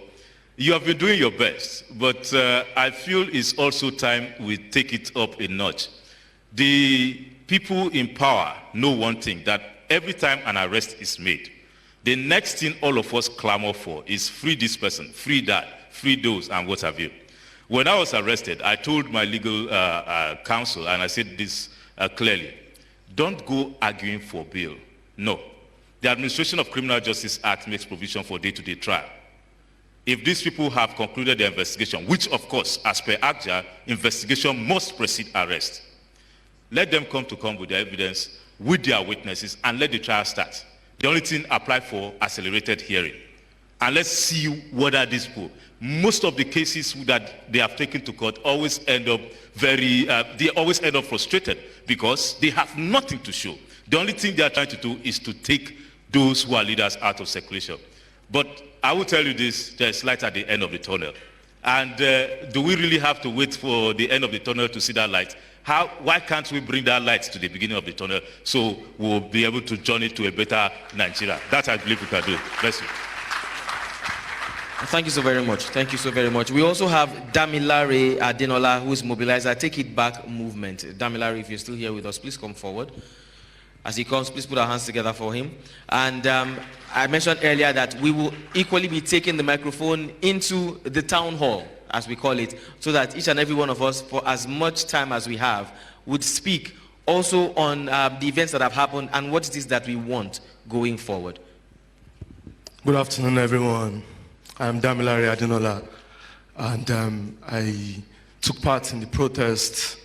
you have been doing your best, but I feel it's also time we take it up a notch. The people in power know one thing, that every time an arrest is made, the next thing all of us clamor for is free this person, free that, free those, and what have you. When I was arrested, I told my legal counsel, and I said this clearly, don't go arguing for bail. No. The Administration of Criminal Justice Act makes provision for day-to-day trial. If these people have concluded their investigation, which of course, as per ACJA, investigation must precede arrest, let them come with their evidence, with their witnesses, and let the trial start. The only thing apply for accelerated hearing. And let's see whether these people, most of the cases that they have taken to court always end up frustrated because they have nothing to show. The only thing they are trying to do is to take those who are leaders out of circulation. But I will tell you this, there's light at the end of the tunnel. And do we really have to wait for the end of the tunnel to see that light? Why can't we bring that light to the beginning of the tunnel so we'll be able to journey to a better Nigeria? That I believe we can do. Bless you. Thank you so very much. Thank you so very much. We also have Damilare Adenola, who is mobilized. I Take It Back movement. Damilare, if you're still here with us, please come forward. As he comes, please put our hands together for him. And I mentioned earlier that we will equally be taking the microphone into the town hall, as we call it, so that each and every one of us, for as much time as we have, would speak also on the events that have happened and what it is that we want going forward. Good afternoon, everyone. I'm Damilare Adenola, and I took part in the protest.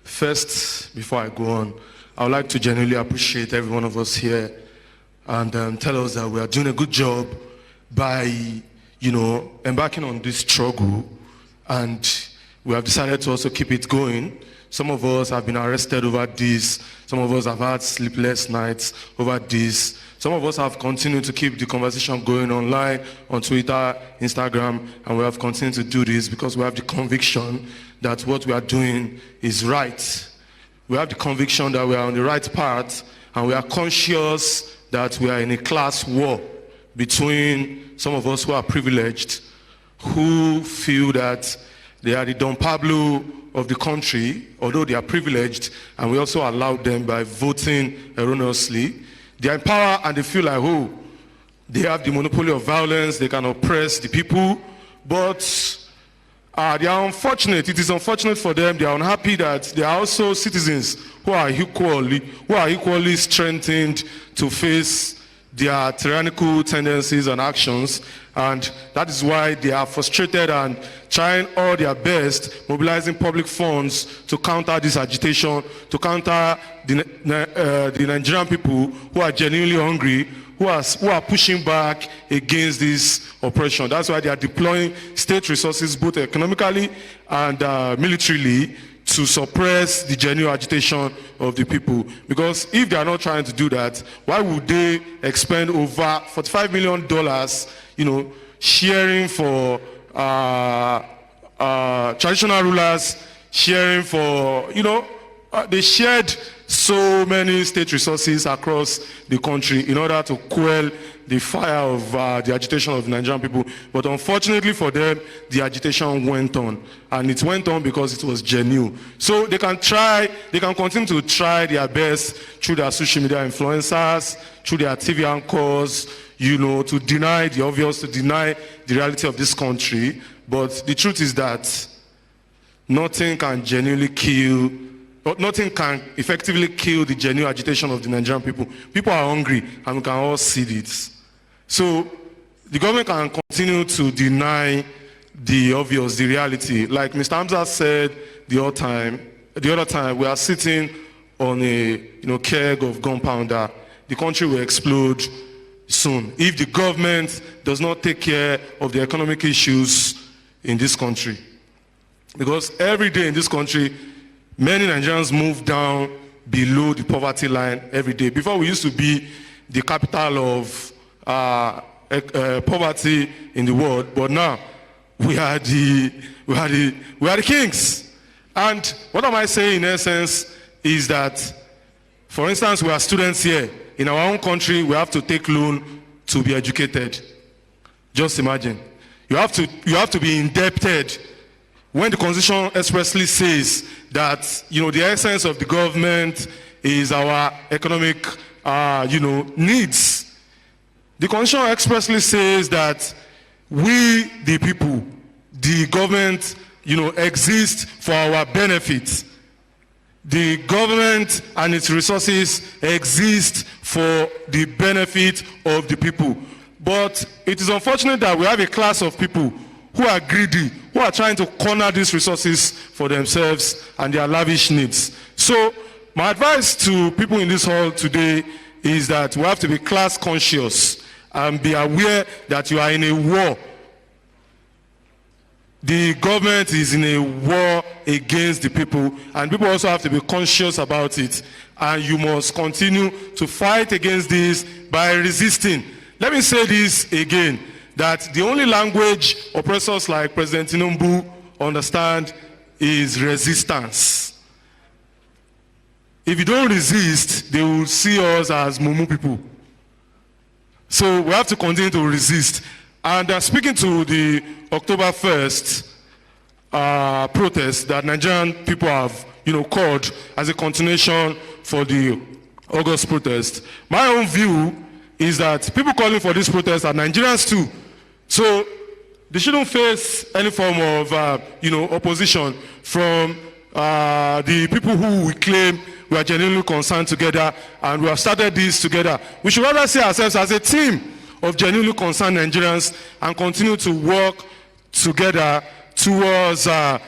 First, before I go on, I would like to genuinely appreciate every one of us here and tell us that we are doing a good job by, embarking on this struggle, and we have decided to also keep it going. Some of us have been arrested over this. Some of us have had sleepless nights over this. Some of us have continued to keep the conversation going online, on Twitter, Instagram, and we have continued to do this because we have the conviction that what we are doing is right. We have the conviction that we are on the right path, and we are conscious that we are in a class war between some of us who are privileged, who feel that they are the Don Pablo of the country, although they are privileged, and we also allow them by voting erroneously. They are in power and they feel like, oh, they have the monopoly of violence, they can oppress the people, but they are unfortunate. It is unfortunate for them. They are unhappy that they are also citizens who are equally strengthened to face their tyrannical tendencies and actions, and that is why they are frustrated and trying all their best, mobilizing public funds to counter this agitation, to counter the Nigerian people who are genuinely hungry, who are pushing back against this oppression. That's why they are deploying state resources, both economically and militarily, to suppress the genuine agitation of the people. Because if they are not trying to do that, why would they expend over $45 million, sharing for traditional rulers, sharing for, they shared so many state resources across the country in order to quell the fire of the agitation of the Nigerian people. But unfortunately for them, the agitation went on. And it went on because it was genuine. So they can continue to try their best through their social media influencers, through their TV anchors, to deny the obvious, to deny the reality of this country. But the truth is that nothing can effectively kill the genuine agitation of the Nigerian people. People are hungry, and we can all see this. So the government can continue to deny the obvious, the reality. Like Mr. Hamzat said the other time, we are sitting on a keg of gunpowder. The country will explode soon if the government does not take care of the economic issues in this country. Because every day in this country, many Nigerians move down below the poverty line every day. Before, we used to be the capital of poverty in the world, but now we are the kings. And what am I saying in essence is that, for instance, we are students here. In our own country, we have to take loan to be educated. Just imagine. You have to be indebted. When the Constitution expressly says that, the essence of the government is our economic, needs. The Constitution expressly says that we, the people, the government, exist for our benefit. The government and its resources exist for the benefit of the people. But it is unfortunate that we have a class of people who are greedy, who are trying to corner these resources for themselves and their lavish needs. So my advice to people in this hall today is that we have to be class conscious and be aware that you are in a war. The government is in a war against the people, and people also have to be conscious about it. And you must continue to fight against this by resisting. Let me say this again, that the only language oppressors like President Tinubu understand is resistance. If you don't resist, they will see us as mumu people. So we have to continue to resist. And speaking to the October 1st protest that Nigerian people have, called as a continuation for the August protest, my own view is that people calling for this protest are Nigerians too. So they shouldn't face any form of, opposition from the people who we claim we are genuinely concerned together, and we have started this together. We should rather see ourselves as a team of genuinely concerned Nigerians and continue to work together towards a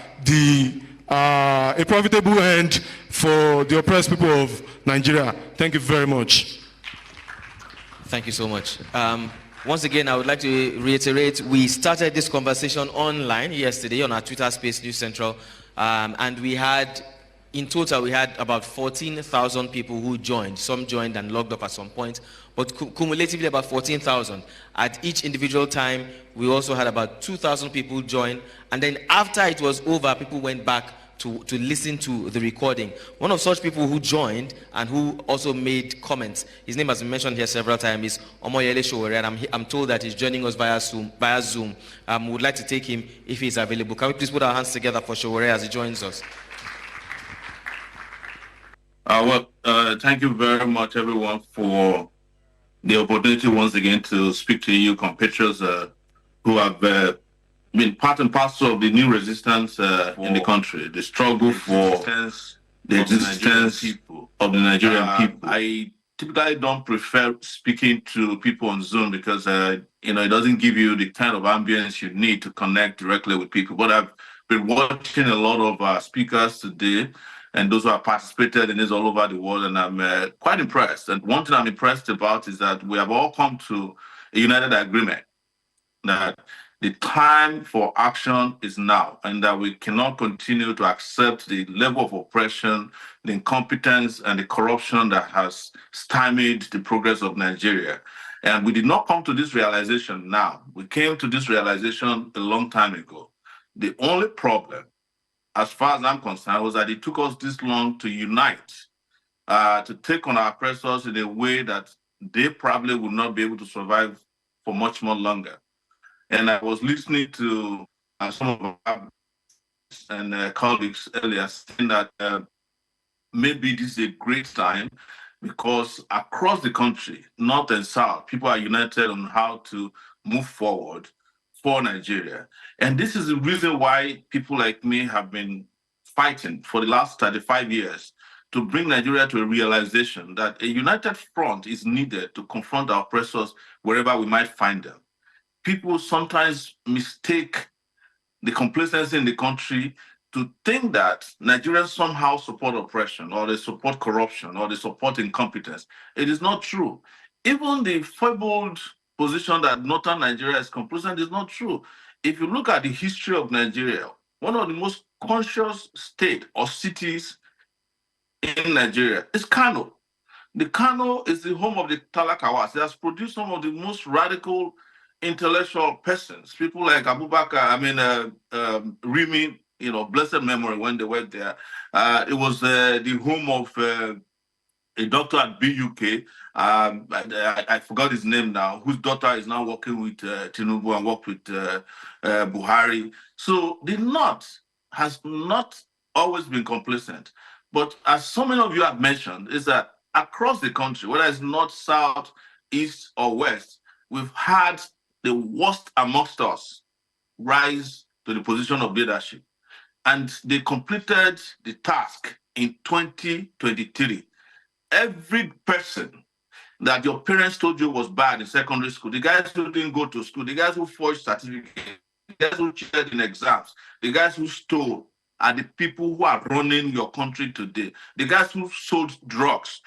profitable end for the oppressed people of Nigeria. Thank you very much. Thank you so much. Once again, I would like to reiterate, we started this conversation online yesterday on our Twitter space, News Central, and in total, we had about 14,000 people who joined. Some joined and logged up at some point, but cumulatively about 14,000. At each individual time, we also had about 2,000 people join, and then after it was over, people went back to listen to the recording. One of such people who joined and who also made comments, his name has been mentioned here several times, is Omoyele Sowore, and I'm told that he's joining us via Zoom. We would like to take him if he's available. Can we please put our hands together for Sowore as he joins us? Thank you very much, everyone, for the opportunity once again to speak to you, compatriots who have been part and parcel of the new resistance in the country, the struggle for the existence of the Nigerian people. I typically don't prefer speaking to people on Zoom because it doesn't give you the kind of ambience you need to connect directly with people. But I've been watching a lot of speakers today, and those who have participated in this all over the world, and I'm quite impressed. And one thing I'm impressed about is that we have all come to a united agreement that the time for action is now, and that we cannot continue to accept the level of oppression, the incompetence, and the corruption that has stymied the progress of Nigeria. And we did not come to this realization now. We came to this realization a long time ago. The only problem, as far as I'm concerned, was that it took us this long to unite, to take on our oppressors in a way that they probably would not be able to survive for much more longer. And I was listening to some of our colleagues earlier saying that maybe this is a great time because across the country, north and south, people are united on how to move forward for Nigeria. And this is the reason why people like me have been fighting for the last 35 years to bring Nigeria to a realization that a united front is needed to confront our oppressors wherever we might find them. People sometimes mistake the complacency in the country to think that Nigerians somehow support oppression, or they support corruption, or they support incompetence. It is not true. Even the fabled position that northern Nigeria is complacent is not true. If you look at the history of Nigeria, one of the most conscious states or cities in Nigeria is Kano. The Kano is the home of the Talakawas. It has produced some of the most radical intellectual persons, people like Abubakar, Rimi, blessed memory when they were there. It was the home of a doctor at BUK. I forgot his name now, whose daughter is now working with Tinubu and worked with Buhari. So the North has not always been complacent. But as so many of you have mentioned, is that across the country, whether it's north, south, east, or west, we've had the worst amongst us rise to the position of leadership. And they completed the task in 2023. Every person that your parents told you was bad in secondary school, the guys who didn't go to school, the guys who forged certificates, the guys who cheated in exams, the guys who stole are the people who are running your country today. The guys who sold drugs,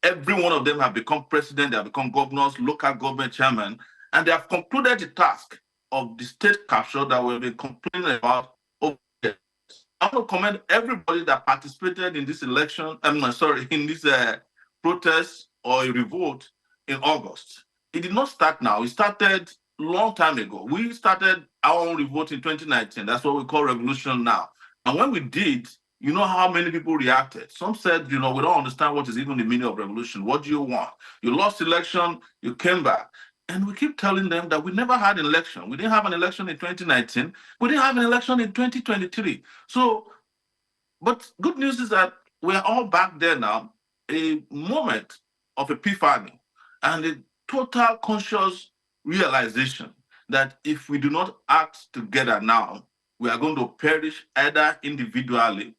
every one of them have become president, they have become governors, local government chairman, and they have concluded the task of the state capture that we've been complaining about over years. I want to commend everybody that participated in this election, in this protest or a revolt in August. It did not start now. It started a long time ago. We started our own revolt in 2019. That's what we call revolution now. And when we did, you know how many people reacted. Some said, we don't understand what is even the meaning of revolution. What do you want? You lost election, you came back. And we keep telling them that we never had an election. We didn't have an election in 2019. We didn't have an election in 2023. So, but good news is that we're all back there now, a moment of epiphany and a total conscious realization that if we do not act together now, we are going to perish either individually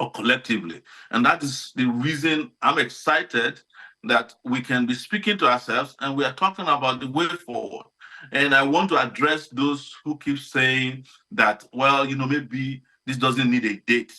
or collectively. And that is the reason I'm excited that we can be speaking to ourselves and we are talking about the way forward. And I want to address those who keep saying that, well, maybe this doesn't need a date.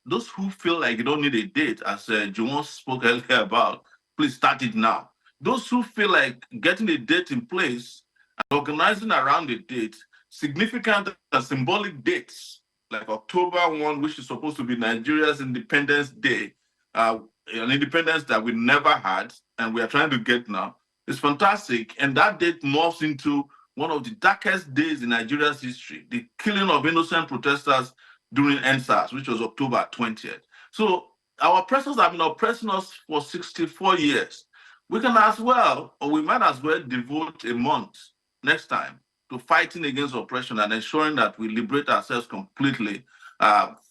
Those who feel like you don't need a date, as Juwon spoke earlier about, please start it now. Those who feel like getting a date in place and organizing around the date, significant and symbolic dates, like October 1, which is supposed to be Nigeria's Independence Day, an independence that we never had and we are trying to get now, is fantastic. And that date morphs into one of the darkest days in Nigeria's history, the killing of innocent protesters during NSAS, which was October 20th. So our oppressors have been oppressing us for 64 years. We can as well, or we might as well devote a month next time to fighting against oppression and ensuring that we liberate ourselves completely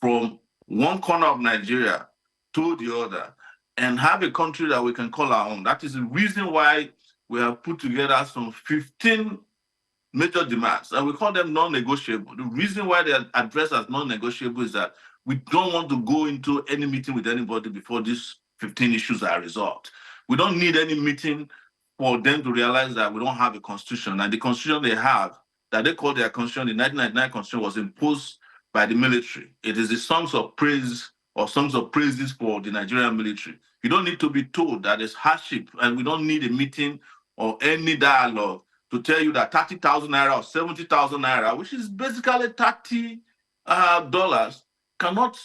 from one corner of Nigeria to the other and have a country that we can call our own. That is the reason why we have put together some 15 major demands, and we call them non-negotiable. The reason why they are addressed as non-negotiable is that we don't want to go into any meeting with anybody before these 15 issues are resolved. We don't need any meeting for them to realize that we don't have a constitution, and the constitution they have, that they call their constitution, the 1999 constitution, was imposed by the military. It is the songs of praise or songs of praises for the Nigerian military. You don't need to be told that there's hardship, and we don't need a meeting or any dialogue to tell you that 30,000 naira or 70,000 naira, which is basically $30, cannot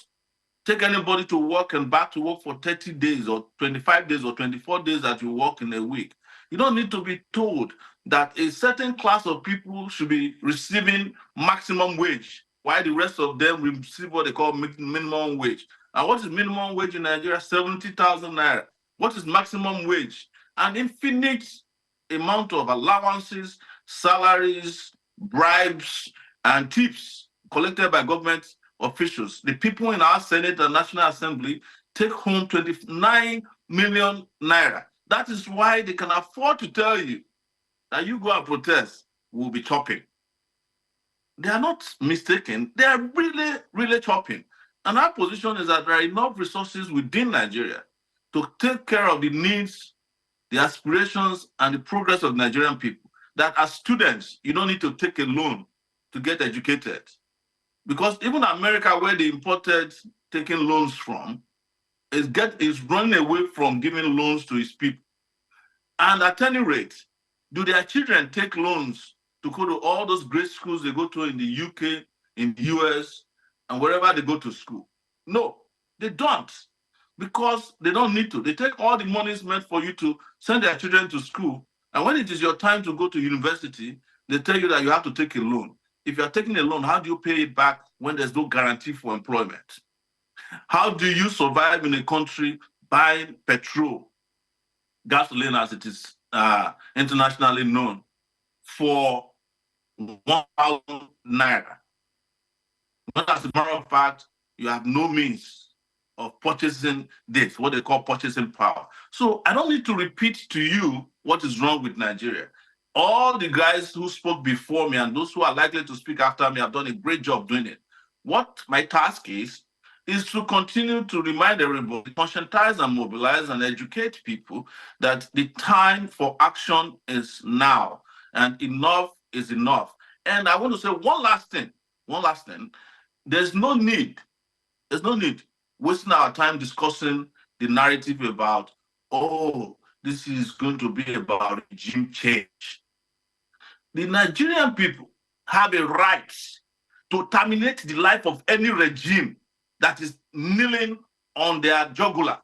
take anybody to work and back to work for 30 days or 25 days or 24 days that you work in a week. You don't need to be told that a certain class of people should be receiving maximum wage, while the rest of them receive what they call minimum wage. And what is minimum wage in Nigeria? 70,000 naira. What is maximum wage? An infinite amount of allowances, salaries, bribes, and tips collected by government officials. The people in our Senate and National Assembly take home 29 million naira. That is why they can afford to tell you that you go and protest, we'll be chopping. They are not mistaken. They are really, really chopping. And our position is that there are enough resources within Nigeria to take care of the needs, the aspirations, and the progress of Nigerian people, that as students, you don't need to take a loan to get educated. Because even America, where they imported taking loans from, is running away from giving loans to its people. And at any rate, do their children take loans to go to all those great schools they go to in the UK, in the US, and wherever they go to school? No, they don't, because they don't need to. They take all the monies meant for you to send their children to school And when it is your time to go to university, they tell you that you have to take a loan. If you're taking a loan, how do you pay it back when there's no guarantee for employment? How do you survive in a country buying petrol, gasoline as it is internationally known, for 1,000 naira? But as a matter of fact, you have no means of purchasing this, what they call purchasing power. So I don't need to repeat to you what is wrong with Nigeria. All the guys who spoke before me and those who are likely to speak after me have done a great job doing it. What my task is to continue to remind everybody, conscientize and mobilize and educate people that the time for action is now and enough is enough. And I want to say one last thing. There's no need wasting our time discussing the narrative about, oh, this is going to be about regime change. The Nigerian people have a right to terminate the life of any regime that is kneeling on their jugular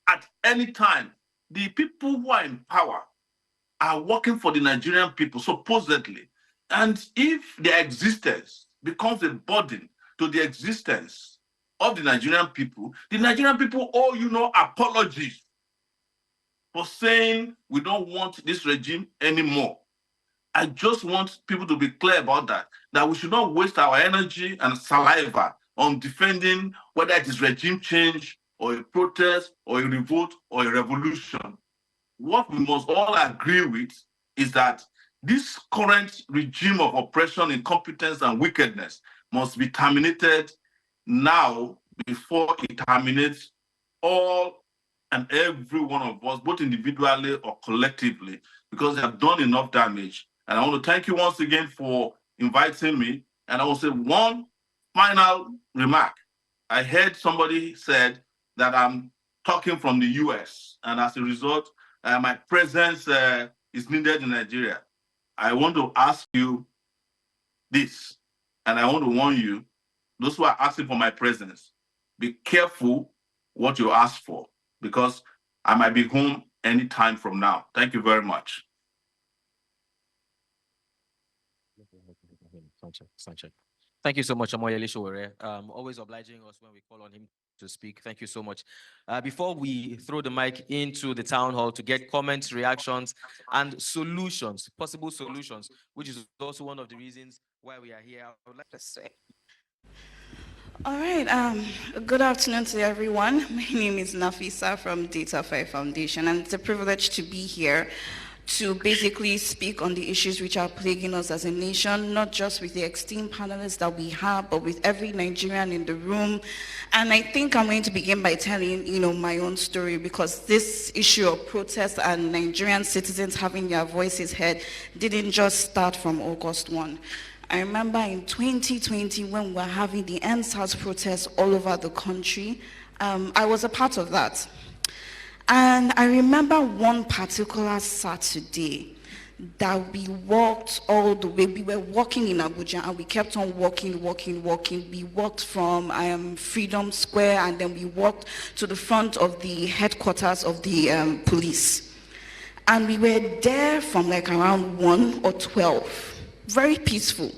at any time. The people who are in power are working for the Nigerian people, supposedly. And if their existence becomes a burden to the existence of the Nigerian people owe you no apologies for saying we don't want this regime anymore. I just want people to be clear about that we should not waste our energy and saliva on defending whether it is regime change or a protest or a revolt or a revolution. What we must all agree with is that this current regime of oppression, incompetence, and wickedness must be terminated now before it terminates all and every one of us, both individually or collectively, because they have done enough damage. And I want to thank you once again for inviting me. And I will say one final remark. I heard somebody said that I'm talking from the US, and as a result, my presence is needed in Nigeria. I want to ask you this, and I want to warn you, those who are asking for my presence, be careful what you ask for, because I might be home any time from now. Thank you very much. Thank you so much, Omoyele Sowore. Always obliging us when we call on him to speak. Thank you so much. Before we throw the mic into the town hall to get comments, reactions, and solutions, possible solutions, which is also one of the reasons why we are here, I would like to say. All right, good afternoon to everyone. My name is Nafisa from Data 5 Foundation, and it's a privilege to be here to basically speak on the issues which are plaguing us as a nation, not just with the esteemed panelists that we have, but with every Nigerian in the room. And I think I'm going to begin by telling, my own story, because this issue of protest and Nigerian citizens having their voices heard didn't just start from August 1. I remember in 2020 when we were having the EndSARS protests all over the country, I was a part of that. And I remember one particular Saturday that we walked all the way. We were walking in Abuja and we kept on walking. We walked from Freedom Square, and then we walked to the front of the headquarters of the police. And we were there from like around 1 or 12. Very peaceful.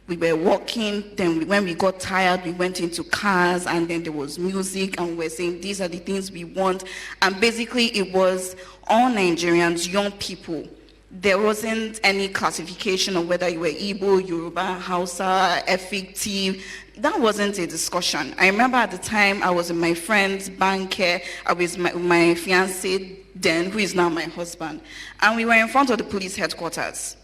We were walking, then when we got tired, we went into cars, and then there was music, and we were saying, these are the things we want. And basically, it was all Nigerians, young people. There wasn't any classification of whether you were Igbo, Yoruba, Hausa, Efik, Tiv. That wasn't a discussion. I remember at the time, I was in my friend's bank here. I was with my fiancé then, who is now my husband. And we were in front of the police headquarters,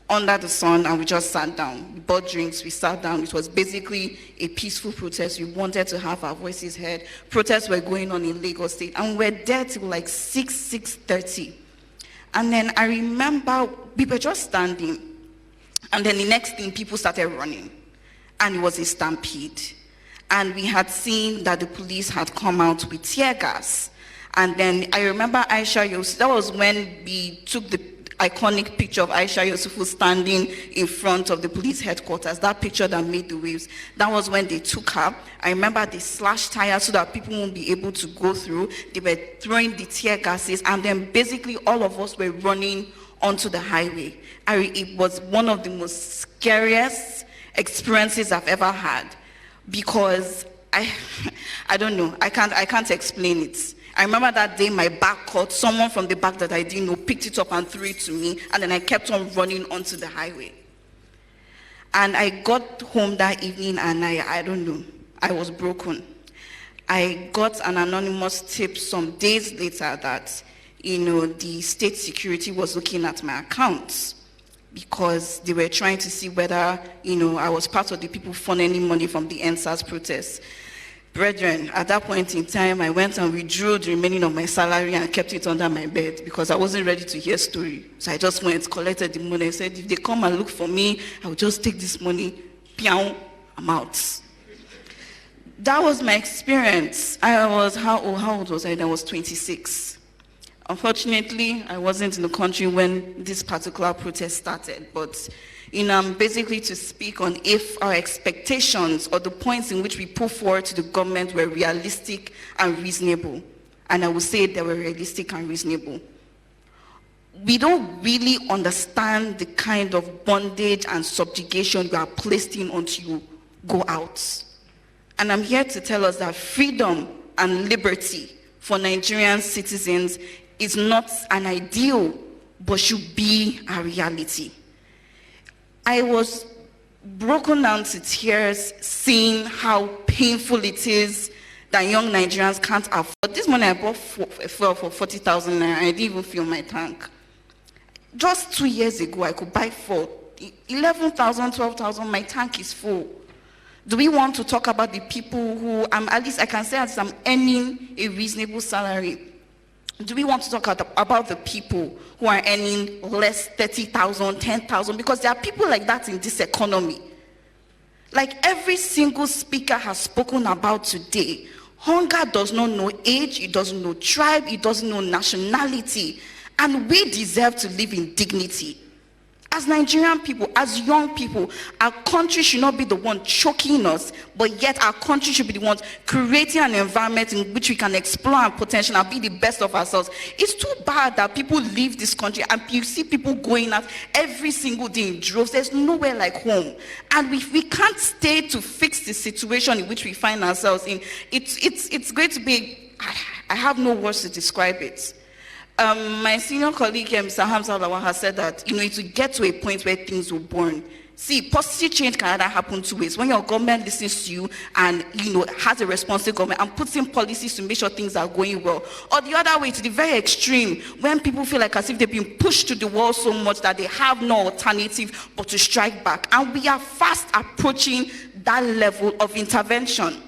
under the sun, and we just sat down. We bought drinks, we sat down. It was basically a peaceful protest. We wanted to have our voices heard. Protests were going on in Lagos State, and we were there till like 6:30. And then I remember we were just standing, and then the next thing, people started running, and it was a stampede. And we had seen that the police had come out with tear gas. And then I remember Aisha Yusuf, that was when we took the iconic picture of Aisha Yusufu standing in front of the police headquarters, that picture that made the waves. That was when they took her. I remember they slashed tires so that people won't be able to go through. They were throwing the tear gases, and then basically all of us were running onto the highway. It was one of the most scariest experiences I've ever had, because I don't know, I can't explain it. I remember that day my back caught, someone from the back that I didn't know picked it up and threw it to me, and then I kept on running onto the highway. And I got home that evening and I don't know, I was broken. I got an anonymous tip some days later that, the state security was looking at my accounts because they were trying to see whether, I was part of the people funneling money from the NSAS protests. Brethren, at that point in time, I went and withdrew the remaining of my salary and kept it under my bed because I wasn't ready to hear story. So I just went, collected the money, and said, if they come and look for me, I will just take this money, piang, I'm out. That was my experience. I was, how old was I? I was 26. Unfortunately, I wasn't in the country when this particular protest started, but basically to speak on if our expectations or the points in which we put forward to the government were realistic and reasonable. And I would say they were realistic and reasonable. We don't really understand the kind of bondage and subjugation you are placed in until you go out. And I'm here to tell us that freedom and liberty for Nigerian citizens is not an ideal, but should be a reality. I was broken down to tears seeing how painful it is that young Nigerians can't afford. This morning I bought fuel for 40,000 naira. I didn't even fill my tank. Just 2 years ago, I could buy for 11,000, 12,000. My tank is full. Do we want to talk about the people who, at least I can say that I'm earning a reasonable salary? Do we want to talk about the people who are earning less, 30,000, 10,000? Because there are people like that in this economy. Like every single speaker has spoken about today, hunger does not know age, it doesn't know tribe, it doesn't know nationality. And we deserve to live in dignity. As Nigerian people, as young people, our country should not be the one choking us, but yet our country should be the one creating an environment in which we can explore our potential and be the best of ourselves. It's too bad that people leave this country and you see people going out every single day in droves. There's nowhere like home. And we can't stay to fix the situation in which we find ourselves in. It's going to be, I have no words to describe it. My senior colleague, Mr. Hamzat Lawal, has said that, to get to a point where things will burn. See, positive change can either happen two ways. When your government listens to you and, has a responsive government and puts in policies to make sure things are going well. Or the other way, to the very extreme, when people feel like as if they've been pushed to the wall so much that they have no alternative but to strike back. And we are fast approaching that level of intervention.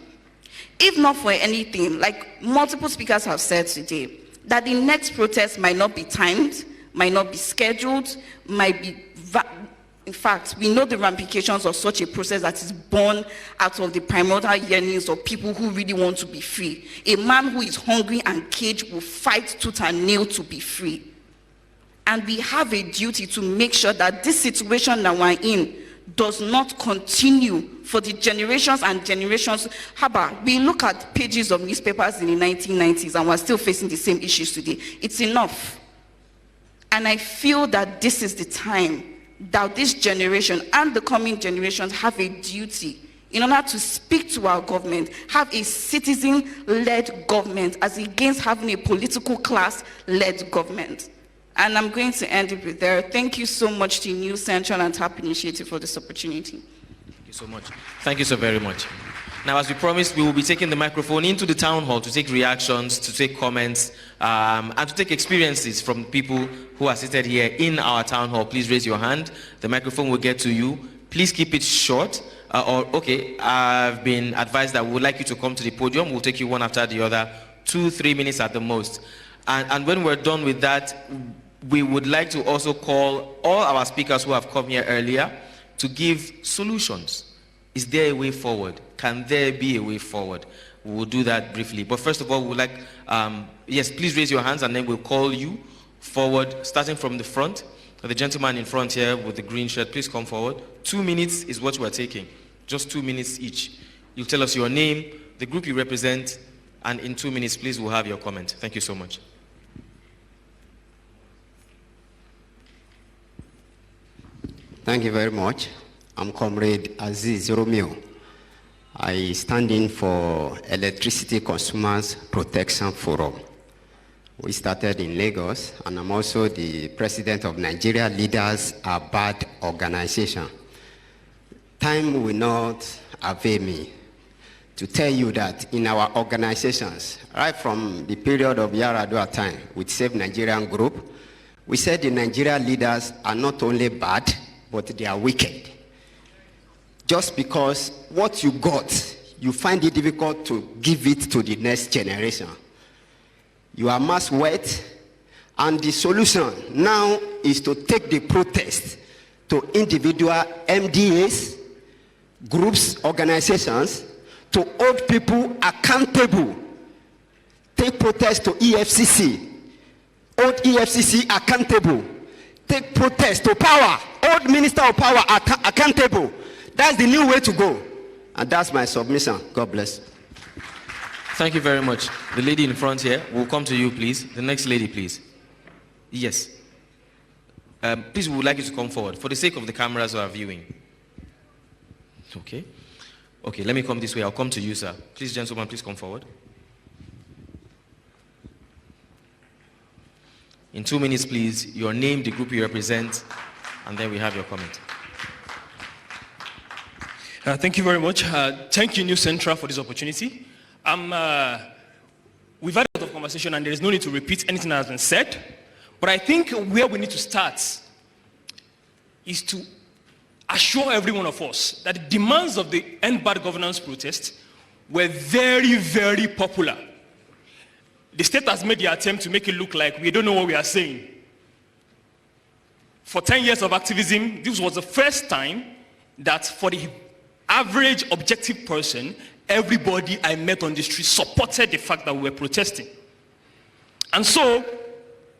If not for anything, like multiple speakers have said today, that the next protest might not be timed, might not be scheduled, might be, in fact, we know the ramifications of such a process that is born out of the primordial yearnings of people who really want to be free. A man who is hungry and caged will fight tooth and nail to be free. And we have a duty to make sure that this situation that we're in does not continue for the generations and generations. How about we look at pages of newspapers in the 1990s and we're still facing the same issues today? It's enough. And I feel that this is the time that this generation and the coming generations have a duty in order to speak to our government, have a citizen-led government as against having a political class-led government. And I'm going to end it with there. Thank you so much to New Central and TAP Initiative for this opportunity. Thank you so much. Thank you so very much. Now, as we promised, we will be taking the microphone into the town hall to take reactions, to take comments, and to take experiences from people who are seated here in our town hall. Please raise your hand. The microphone will get to you. Please keep it short. I've been advised that we would like you to come to the podium. We'll take you one after the other, 2-3 minutes at the most. And when we're done with that, we would like to also call all our speakers who have come here earlier to give solutions. Is there a way forward? Can there be a way forward? We will do that briefly. But first of all, we would like, yes, please raise your hands and then we'll call you forward, starting from the front. The gentleman in front here with the green shirt, please come forward. 2 minutes is what we're taking. Just 2 minutes each. You'll tell us your name, the group you represent, and in 2 minutes, please, we'll have your comment. Thank you so much. Thank you very much. I'm Comrade Aziz Romeo. I stand in for Electricity Consumers Protection Forum. We started in Lagos, and I'm also the president of Nigeria Leaders Are Bad Organization. Time will not avail me to tell you that in our organizations, right from the period of Yar'adua time with Save Nigerian Group, we said the Nigeria leaders are not only bad, but they are wicked. Just because what you got, you find it difficult to give it to the next generation. You amass wealth, and the solution now is to take the protest to individual MDAs, groups, organizations, to hold people accountable. Take protest to EFCC, hold EFCC accountable. Take protest to power, hold Minister of Power accountable. That's the new way to go. And that's my submission. God bless. Thank you very much. The lady in front here, will come to you, please. The next lady, please. Yes. Please, we would like you to come forward for the sake of the cameras who are viewing. Okay. Okay, let me come this way. I'll come to you, sir. Please, gentlemen, please come forward. In 2 minutes, please, your name, the group you represent, and then we have your comment. Thank you very much. Thank you, New Central, for this opportunity. We've had a lot of conversation, and there is no need to repeat anything that has been said. But I think where we need to start is to assure every one of us that the demands of the End Bad Governance protest were very, very popular. The state has made the attempt to make it look like we don't know what we are saying. For 10 years of activism, this was the first time that for the average objective person, everybody I met on the street supported the fact that we were protesting. And so,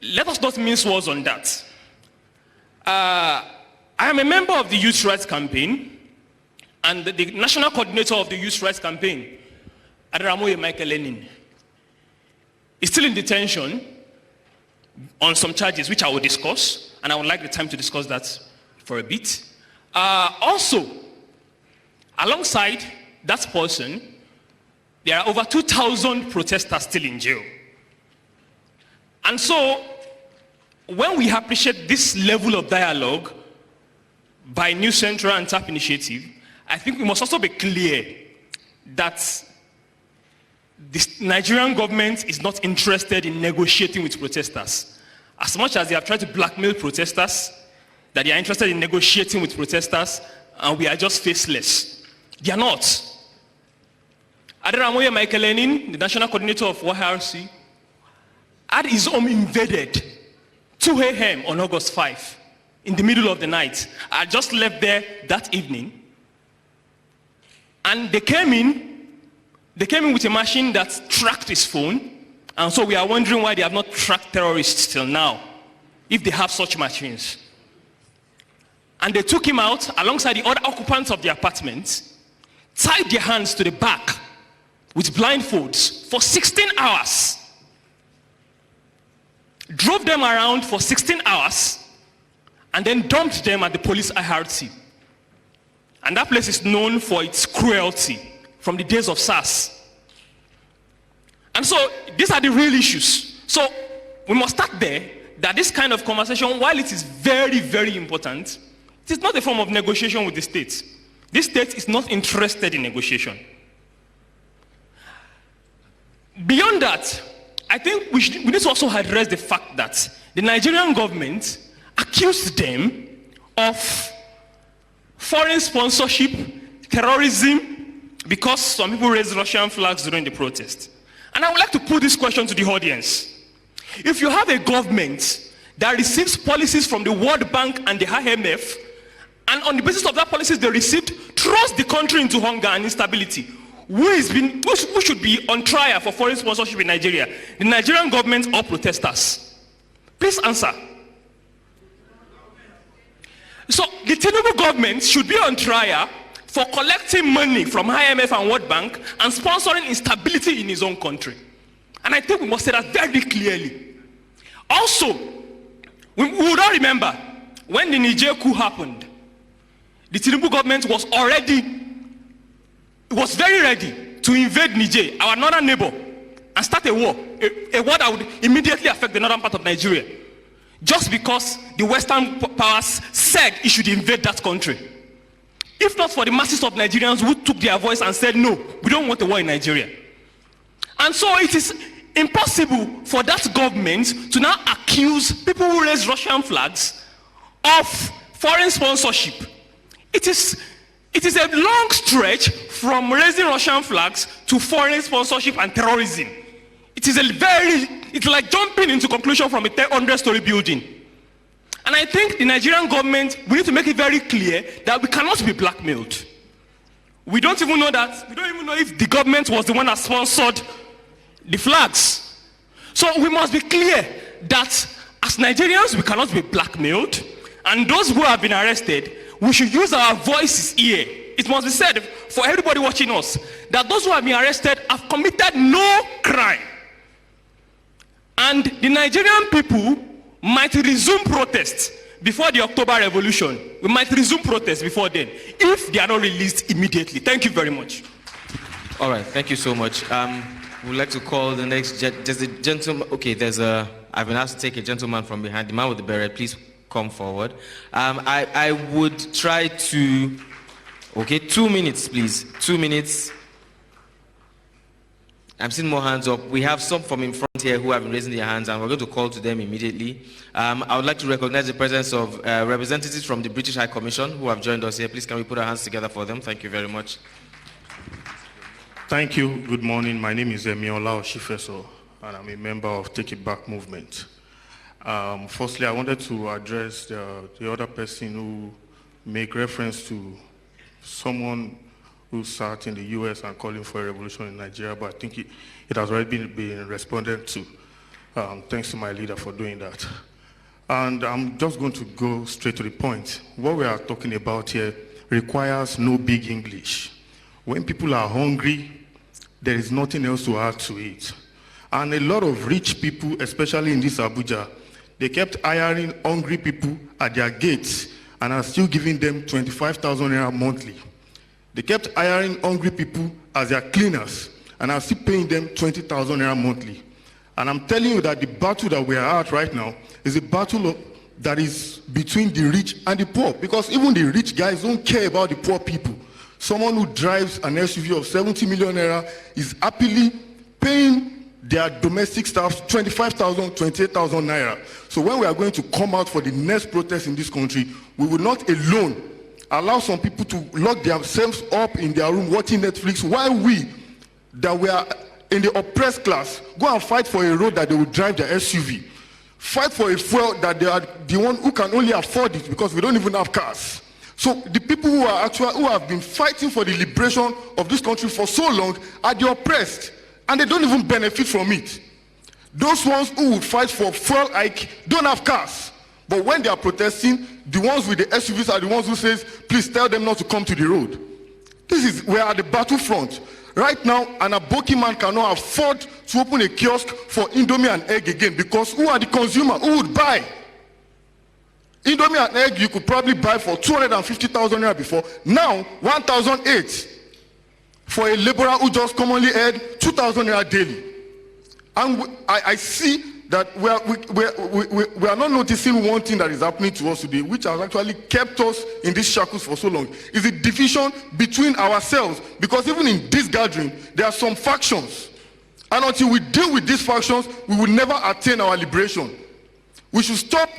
let us not mince words on that. I am a member of the Youth Rights Campaign, and the national coordinator of the Youth Rights Campaign, Ayowole is still in detention on some charges, which I will discuss, and I would like the time to discuss that for a bit. Also, alongside that person, there are over 2,000 protesters still in jail. And so, when we appreciate this level of dialogue by New Central and TAP Initiative, I think we must also be clear that the Nigerian government is not interested in negotiating with protesters. As much as they have tried to blackmail protesters, that they are interested in negotiating with protesters, and we are just faceless. They are not. Aderamoye Michael Lenin, the national coordinator of YRC, had his home invaded 2 a.m. on August 5, in the middle of the night. I just left there that evening. And they came in with a machine that tracked his phone. And so we are wondering why they have not tracked terrorists till now, if they have such machines. And they took him out alongside the other occupants of the apartment, tied their hands to the back with blindfolds for 16 hours, drove them around for 16 hours, and then dumped them at the police IRT. And that place is known for its cruelty from the days of SARS. And so these are the real issues. So we must start there, that this kind of conversation, while it is very, very important, it is not a form of negotiation with the state. This state is not interested in negotiation. Beyond that, I think we need to also address the fact that the Nigerian government accused them of foreign sponsorship, terrorism, because some people raised Russian flags during the protest. And I would like to put this question to the audience. If you have a government that receives policies from the World Bank and the IMF, and on the basis of that policies they received, throws the country into hunger and instability, who should be on trial for foreign sponsorship in Nigeria? The Nigerian government or protesters? Please answer. So the Tinubu government should be on trial for collecting money from IMF and World Bank and sponsoring instability in his own country. And I think we must say that very clearly. Also, we would all remember when the Niger coup happened, the Tinubu government was very ready to invade Niger, our northern neighbor, and start a war that would immediately affect the northern part of Nigeria, just because the Western powers said it should invade that country. If not for the masses of Nigerians who took their voice and said, no, we don't want a war in Nigeria. And so it is impossible for that government to now accuse people who raise Russian flags of foreign sponsorship. It is a long stretch from raising Russian flags to foreign sponsorship and terrorism. It's like jumping into conclusion from a 100-story building. And I think the Nigerian government, we need to make it very clear that we cannot be blackmailed. We don't even know if the government was the one that sponsored the flags. So we must be clear that as Nigerians, we cannot be blackmailed. And those who have been arrested, we should use our voices here. It must be said for everybody watching us that those who have been arrested have committed no crime. And the Nigerian people might resume protests before the October Revolution. We might resume protests before then if they are not released immediately. Thank you very much. All right, thank you so much. We'd like to call the next, there's a gentleman, okay, I've been asked to take a gentleman from behind, the man with the beret, please come forward. I would try to, okay, 2 minutes, please, 2 minutes. I'm seeing more hands up. We have some from in front here who have been raising their hands, and we're going to call to them immediately. I would like to recognize the presence of representatives from the British High Commission who have joined us here. Please, can we put our hands together for them? Thank you very much. Thank you. Good morning. My name is Emiola Oshifeso, and I'm a member of Take It Back movement. Firstly, I wanted to address the other person who made reference to someone who sat in the US and calling for a revolution in Nigeria, but I think it has already been responded to. Thanks to my leader for doing that. And I'm just going to go straight to the point. What we are talking about here requires no big English. When people are hungry, there is nothing else to add to it. And a lot of rich people, especially in this Abuja, they kept hiring hungry people at their gates and are still giving them 25,000 naira monthly. They kept hiring hungry people as their cleaners and are still paying them 20,000 naira monthly. And I'm telling you that the battle that we are at right now is a battle that is between the rich and the poor, because even the rich guys don't care about the poor people. Someone who drives an SUV of 70 million naira is happily paying their domestic staff 25,000, 28,000 naira. So when we are going to come out for the next protest in this country, we will not alone allow some people to lock themselves up in their room watching Netflix, while we, that we are in the oppressed class, go and fight for a road that they will drive their SUV. Fight for a fuel that they are the one who can only afford it, because we don't even have cars. So the people who have been fighting for the liberation of this country for so long are the oppressed, and they don't even benefit from it. Those ones who would fight for fuel hike don't have cars. But when they are protesting, the ones with the SUVs are the ones who says, please tell them not to come to the road. We are at the battlefront. Right now, an Aboki man cannot afford to open a kiosk for Indomie and egg again, because who are the consumer? Who would buy? Indomie and egg you could probably buy for 250,000 naira before. Now, 1,008 for a laborer who just commonly earned 2,000 naira daily. And I see that we are not noticing one thing that is happening to us today, which has actually kept us in these shackles for so long, is the division between ourselves. Because even in this gathering, there are some factions. And until we deal with these factions, we will never attain our liberation. We should stop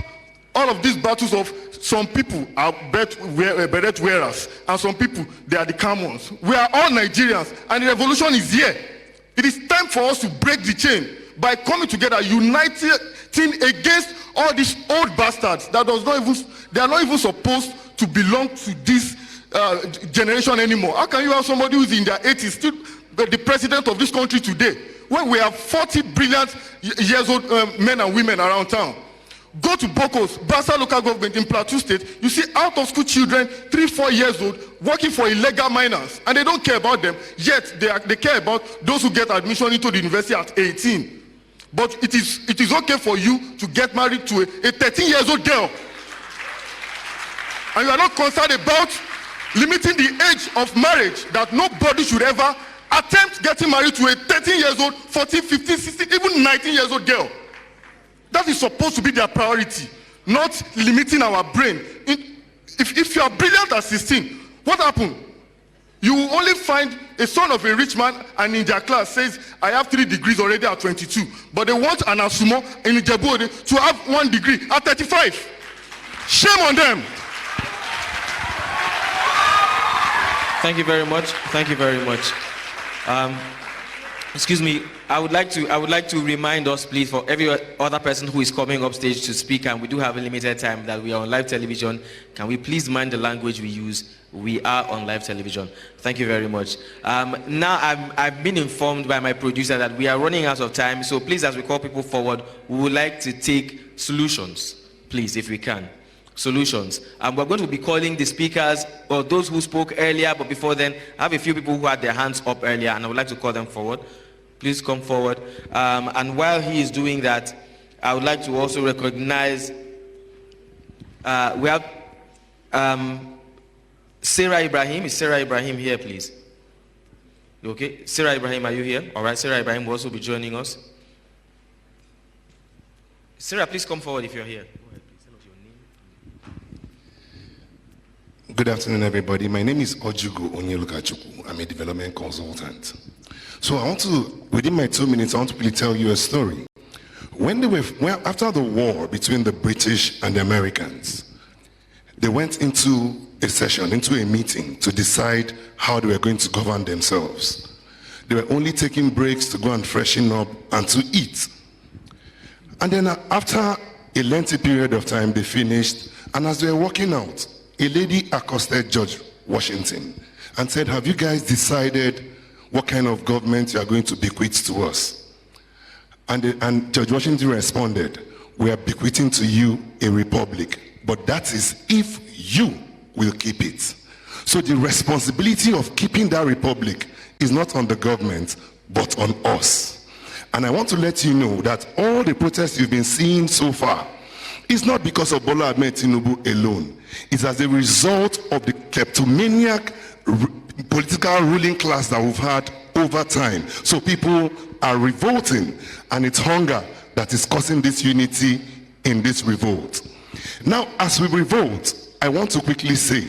all of these battles of some people are beret wearers, and some people, they are the calm ones. We are all Nigerians, and the revolution is here. It is time for us to break the chain by coming together, uniting against all these old bastards that they are not even supposed to belong to this generation anymore. How can you have somebody who's in their 80s still the president of this country today, when we have 40 brilliant years old men and women around town? Go to Bokos, Basa local government in Plateau State, you see out of school children, 3-4 years old, working for illegal minors, and they don't care about them, yet they care about those who get admission into the university at 18. But it is okay for you to get married to a 13 years old girl. And you are not concerned about limiting the age of marriage, that nobody should ever attempt getting married to a 13 years old, 14, 15, 16, even 19 years old girl. That is supposed to be their priority, not limiting our brain. If you are brilliant at 16, what happened? You will only find a son of a rich man and in their class says, I have 3 degrees already at 22. But they want an Asumo in Ijebu to have 1 degree at 35. Shame on them. Thank you very much. Thank you very much. Excuse me, I would like to remind us, please, for every other person who is coming up stage to speak, and we do have a limited time that we are on live television. Can we please mind the language we use? We are on live television. Thank you very much. Now I've been informed by my producer that we are running out of time, so please, as we call people forward, we would like to take solutions, please, if we can. Solutions. We're going to be calling the speakers or those who spoke earlier, but before then, I have a few people who had their hands up earlier, and I would like to call them forward. Please come forward. And while he is doing that, I would like to also recognize, we have Sarah Ibrahim. Is Sarah Ibrahim here, please? Okay, Sarah Ibrahim, are you here? All right, Sarah Ibrahim will also be joining us. Sarah, please come forward if you're here. Good afternoon, everybody. My name is Ojugo Onyelukachukwu. I'm a development consultant. So I want to, within my 2 minutes, I want to really tell you a story. After the war between the British and the Americans, they went into a session, into a meeting to decide how they were going to govern themselves. They were only taking breaks to go and freshen up and to eat. And then after a lengthy period of time, they finished, and as they were walking out, a lady accosted George Washington and said, have you guys decided what kind of government you are going to bequeath to us? And George Washington responded, we are bequeathing to you a republic, but that is if you will keep it. So the responsibility of keeping that republic is not on the government, but on us. And I want to let you know that all the protests you've been seeing so far is not because of Bola Ahmed Tinubu alone. It's as a result of the kleptomaniac political ruling class that we've had over time. So people are revolting, and it's hunger that is causing this unity in this revolt. Now, as we revolt, I want to quickly say,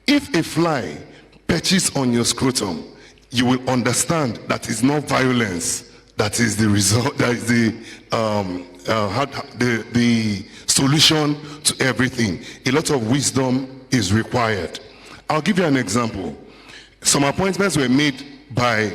if a fly perches on your scrotum, you will understand that it's not violence that is the result, that is the solution to everything. A lot of wisdom is required. I'll give you an example. Some appointments were made by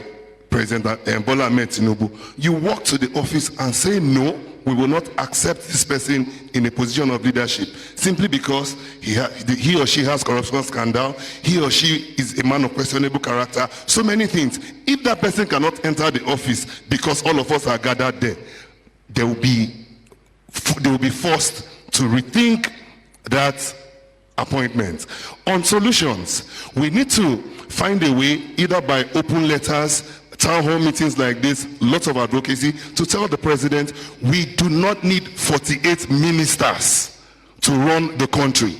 President Bola Ahmed Tinubu. You walk to the office and say, no, we will not accept this person in a position of leadership simply because he or she has corruption scandal, he or she is a man of questionable character, so many things. If that person cannot enter the office because all of us are gathered there, they will be forced to rethink that appointment. On solutions, we need to find a way, either by open letters, town hall meetings like this, lots of advocacy, to tell the president we do not need 48 ministers to run the country.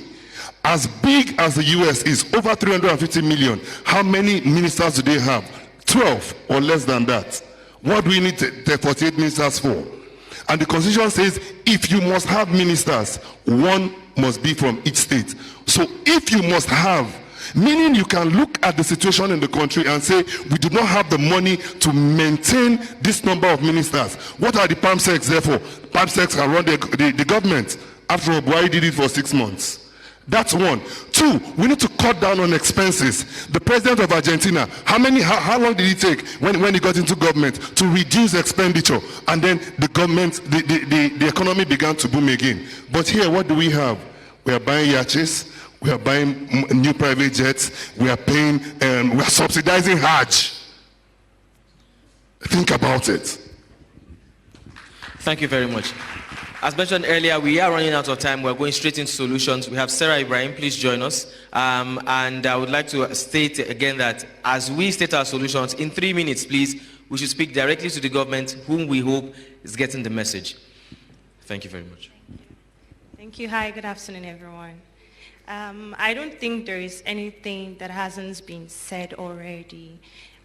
As big as the US is, over 350 million, how many ministers do they have? 12 or less than that. What do we need the 48 ministers for? And the constitution says if you must have ministers, one must be from each state. So if you must have, meaning you can look at the situation in the country and say we do not have the money to maintain this number of ministers. What are the PAMSECs there for? PAMSECs can run the government. After all, Buhari did it for 6 months. That's one. Two, we need to cut down on expenses. The president of Argentina, how long did it take when he got into government to reduce expenditure? And then the government, the economy began to boom again. But here, what do we have? We are buying yachts, we are buying new private jets, we are paying, we are subsidizing Hajj. Think about it. Thank you very much. As mentioned earlier, we are running out of time. We're going straight into solutions. We have Sarah Ibrahim, please join us. And I would like to state again that as we state our solutions, in 3 minutes, please, we should speak directly to the government, whom we hope is getting the message. Thank you very much. Thank you. Hi, good afternoon, everyone. I don't think there is anything that hasn't been said already.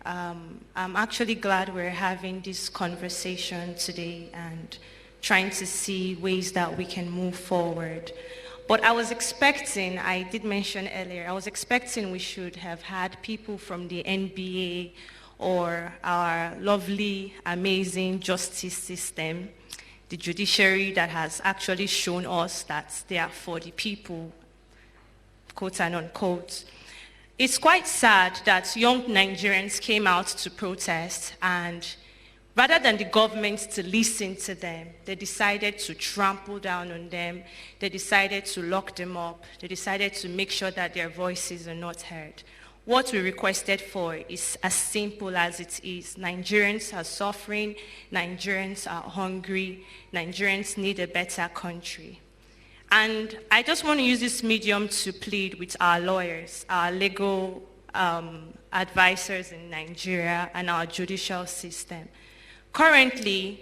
I'm actually glad we're having this conversation today and trying to see ways that we can move forward. But I was expecting, I did mention earlier, I was expecting we should have had people from the NBA or our lovely, amazing justice system, the judiciary that has actually shown us that they are for the people, quote and unquote. It's quite sad that young Nigerians came out to protest, and rather than the government to listen to them, they decided to trample down on them. They decided to lock them up. They decided to make sure that their voices are not heard. What we requested for is as simple as it is. Nigerians are suffering. Nigerians are hungry. Nigerians need a better country. And I just want to use this medium to plead with our lawyers, our legal advisors in Nigeria, and our judicial system. Currently,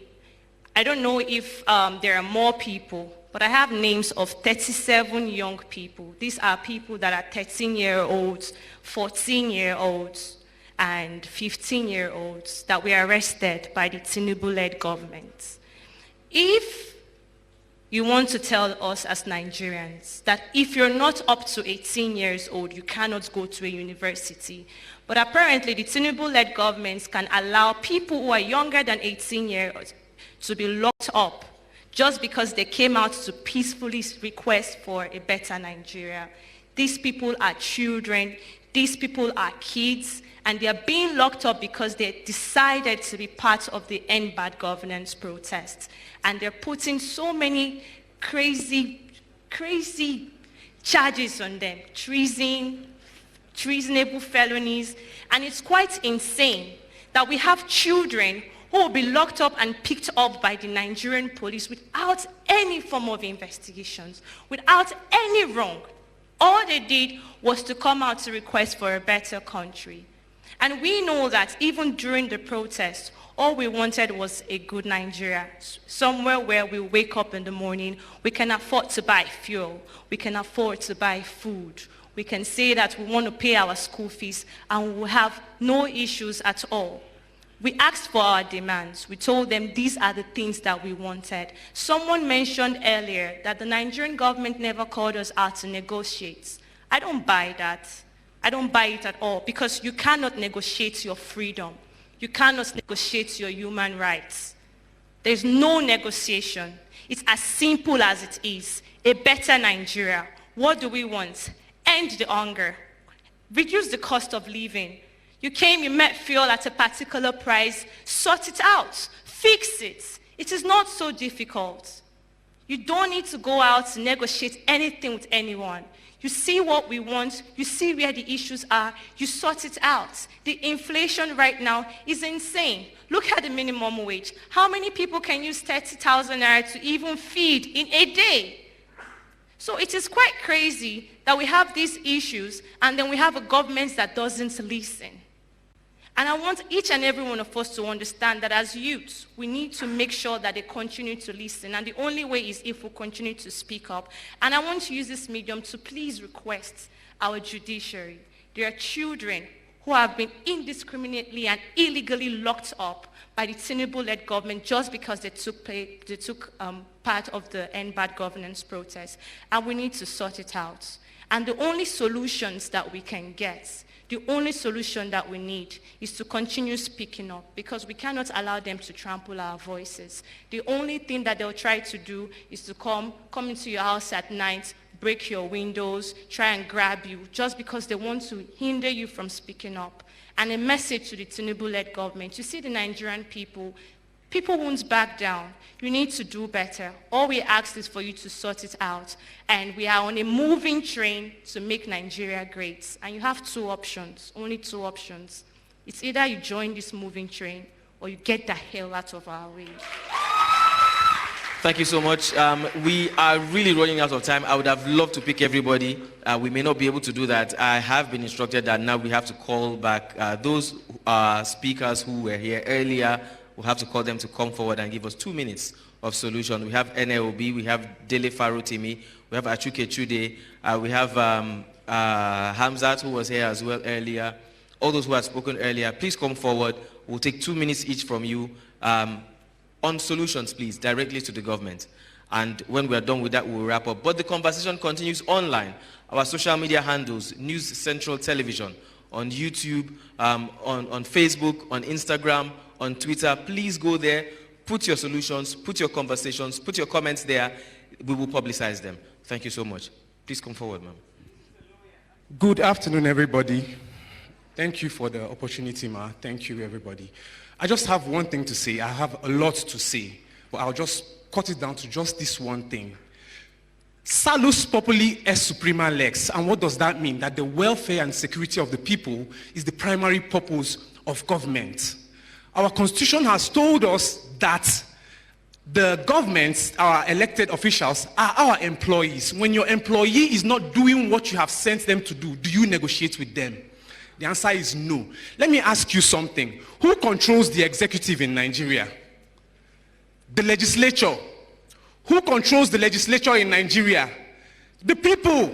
I don't know if there are more people, but I have names of 37 young people. These are people that are 13-year-olds, 14-year-olds, and 15-year-olds that were arrested by the Tinubu-led government. If you want to tell us as Nigerians that if you're not up to 18 years old, you cannot go to a university, but apparently the Tinubu-led governments can allow people who are younger than 18 years to be locked up just because they came out to peacefully request for a better Nigeria. These people are children, these people are kids, and they are being locked up because they decided to be part of the End Bad Governance protests. And they're putting so many crazy charges on them, treasonable felonies, and it's quite insane that we have children who will be locked up and picked up by the Nigerian police without any form of investigations, without any wrong. All they did was to come out to request for a better country. And we know that even during the protest, all we wanted was a good Nigeria, somewhere where we wake up in the morning, we can afford to buy fuel, we can afford to buy food, we can say that we want to pay our school fees, and we will have no issues at all. We asked for our demands. We told them these are the things that we wanted. Someone mentioned earlier that the Nigerian government never called us out to negotiate. I don't buy that. I don't buy it at all, because you cannot negotiate your freedom. You cannot negotiate your human rights. There's no negotiation. It's as simple as it is. A better Nigeria. What do we want? End the hunger. Reduce the cost of living. You came, you met fuel at a particular price, sort it out, fix it. It is not so difficult. You don't need to go out to negotiate anything with anyone. You see what we want, you see where the issues are, you sort it out. The inflation right now is insane. Look at the minimum wage. How many people can use 30,000 naira to even feed in a day? So it is quite crazy that we have these issues and then we have a government that doesn't listen. And I want each and every one of us to understand that as youths, we need to make sure that they continue to listen. And the only way is if we continue to speak up. And I want to use this medium to please request our judiciary. There are children who have been indiscriminately and illegally locked up by the Tinubu-led government just because they took part of the End Bad Governance protest. And we need to sort it out. And the only solutions that we can get, the only solution that we need is to continue speaking up, because we cannot allow them to trample our voices. The only thing that they'll try to do is to come into your house at night, break your windows, try and grab you, just because they want to hinder you from speaking up. And a message to the Tinubu-led government: you see the Nigerian people won't back down. You need to do better. All we ask is for you to sort it out. And we are on a moving train to make Nigeria great. And you have two options, only two options. It's either you join this moving train or you get the hell out of our way. Thank you so much. We are really running out of time. I would have loved to pick everybody. We may not be able to do that. I have been instructed that now we have to call back those speakers who were here earlier. We'll have to call them to come forward and give us 2 minutes of solution. We have Ene Obi, we have Dele Farotimi, we have Achike Chude, we have Hamzat, who was here as well earlier. All those who had spoken earlier, please come forward. We'll take 2 minutes each from you on solutions, please, directly to the government. And when we're done with that, we'll wrap up. But the conversation continues online. Our social media handles, News Central Television, on YouTube, on Facebook, on Instagram, on Twitter. Please go there, put your solutions, put your conversations, put your comments there. We will publicize them. Thank you so much. Please come forward, ma'am. Good afternoon, everybody. Thank you for the opportunity, ma. Thank you, everybody. I just have one thing to say. I have a lot to say, but I'll just cut it down to just this one thing. Salus populi est suprema lex. And what does that mean? That the welfare and security of the people is the primary purpose of government. Our constitution has told us that the governments, our elected officials, are our employees. When your employee is not doing what you have sent them to do you negotiate with them? The answer is no. Let me ask you something. Who controls the executive in Nigeria? The legislature. Who controls the legislature in Nigeria? The people.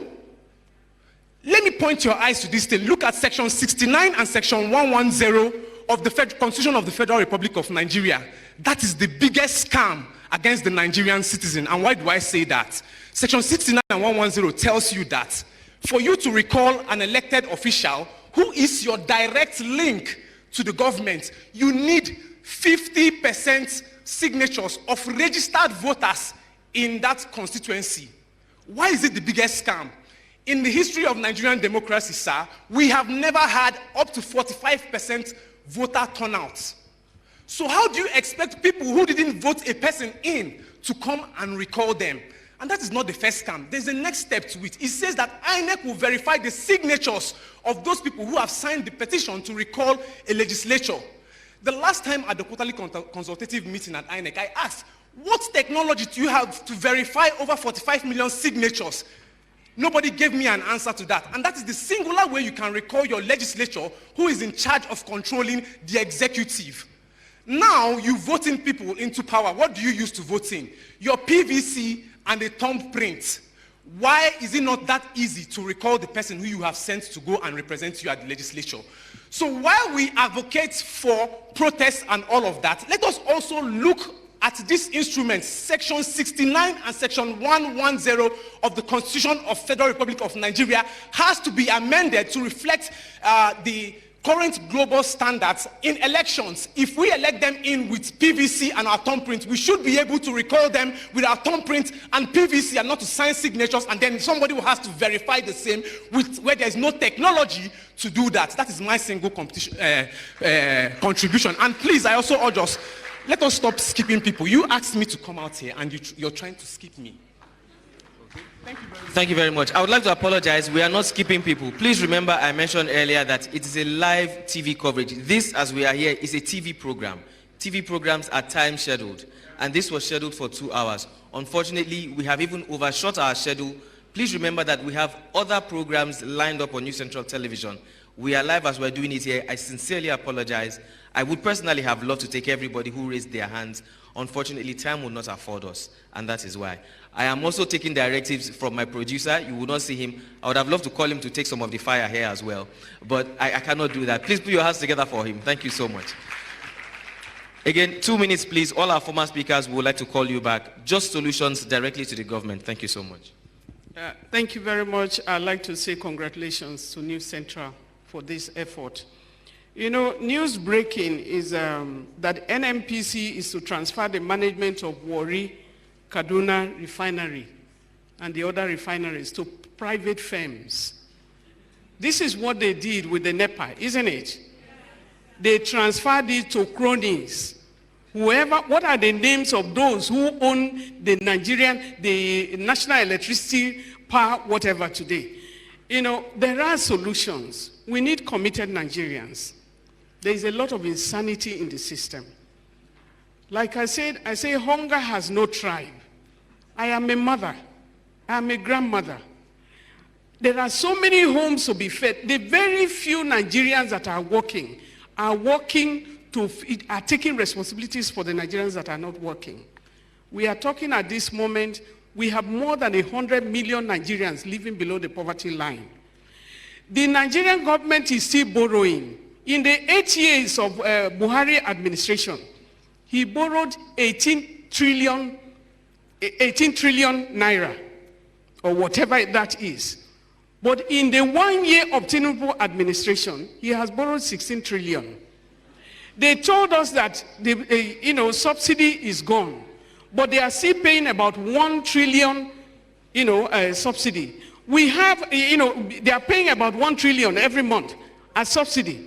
Let me point your eyes to this thing. Look at section 69 and section 110 of the Constitution of the Federal Republic of Nigeria. That is the biggest scam against the Nigerian citizen. And why do I say that? Section 69 and 110 tells you that for you to recall an elected official who is your direct link to the government, you need 50% signatures of registered voters in that constituency. Why is it the biggest scam? In the history of Nigerian democracy, sir, we have never had up to 45% voter turnout. So how do you expect people who didn't vote a person in to come and recall them? And that is not the first scam. There's a next step to it. It says that INEC will verify the signatures of those people who have signed the petition to recall a legislature. The last time at the quarterly consultative meeting at INEC, I asked, what technology do you have to verify over 45 million signatures? Nobody gave me an answer to that. And that is the singular way you can recall your legislature who is in charge of controlling the executive. Now you voting people into power. What do you use to vote in? Your PVC and a thumbprint. Why is it not that easy to recall the person who you have sent to go and represent you at the legislature? So while we advocate for protests and all of that, let us also look at this instrument, section 69 and section 110 of the Constitution of Federal Republic of Nigeria has to be amended to reflect the current global standards in elections. If we elect them in with PVC and our thumbprint, we should be able to recall them with our thumbprint and PVC and not to sign signatures, and then somebody will have to verify the same with where there's no technology to do that. That is my single contribution. And please, I also urge us, let us stop skipping people. You asked me to come out here and you're trying to skip me. Thank you very much. I would like to apologize. We are not skipping people. Please remember I mentioned earlier that it is a live TV coverage. This, as we are here, is a TV program. TV programs are time scheduled, and this was scheduled for 2 hours. Unfortunately, we have even overshot our schedule. Please remember that we have other programs lined up on News Central Television. We are live as we're doing it here. I sincerely apologize. I would personally have loved to take everybody who raised their hands. Unfortunately, time will not afford us, and that is why. I am also taking directives from my producer. You will not see him. I would have loved to call him to take some of the fire here as well, but I cannot do that. Please put your hands together for him. Thank you so much. Again, 2 minutes, please. All our former speakers would like to call you back. Just solutions directly to the government. Thank you so much. Thank you very much. I'd like to say congratulations to News Central for this effort. You know, news breaking is that NNPC is to transfer the management of Warri, Kaduna refinery and the other refineries to private firms. This is what they did with the NEPA, isn't it? They transferred it to cronies. What are the names of those who own the National Electricity Power, whatever today? You know, there are solutions. We need committed Nigerians. There is a lot of insanity in the system. Like I said, I say hunger has no tribe. I am a mother. I am a grandmother. There are so many homes to be fed. The very few Nigerians that are taking responsibilities for the Nigerians that are not working. We are talking at this moment, we have more than 100 million Nigerians living below the poverty line. The Nigerian government is still borrowing. In the 8 years of Buhari administration, he borrowed 18 trillion naira, or whatever that is. But in the 1 year of Tinubu administration, he has borrowed 16 trillion. They told us that the subsidy is gone, but they are still paying about 1 trillion subsidy. We have, they are paying about 1 trillion every month as subsidy.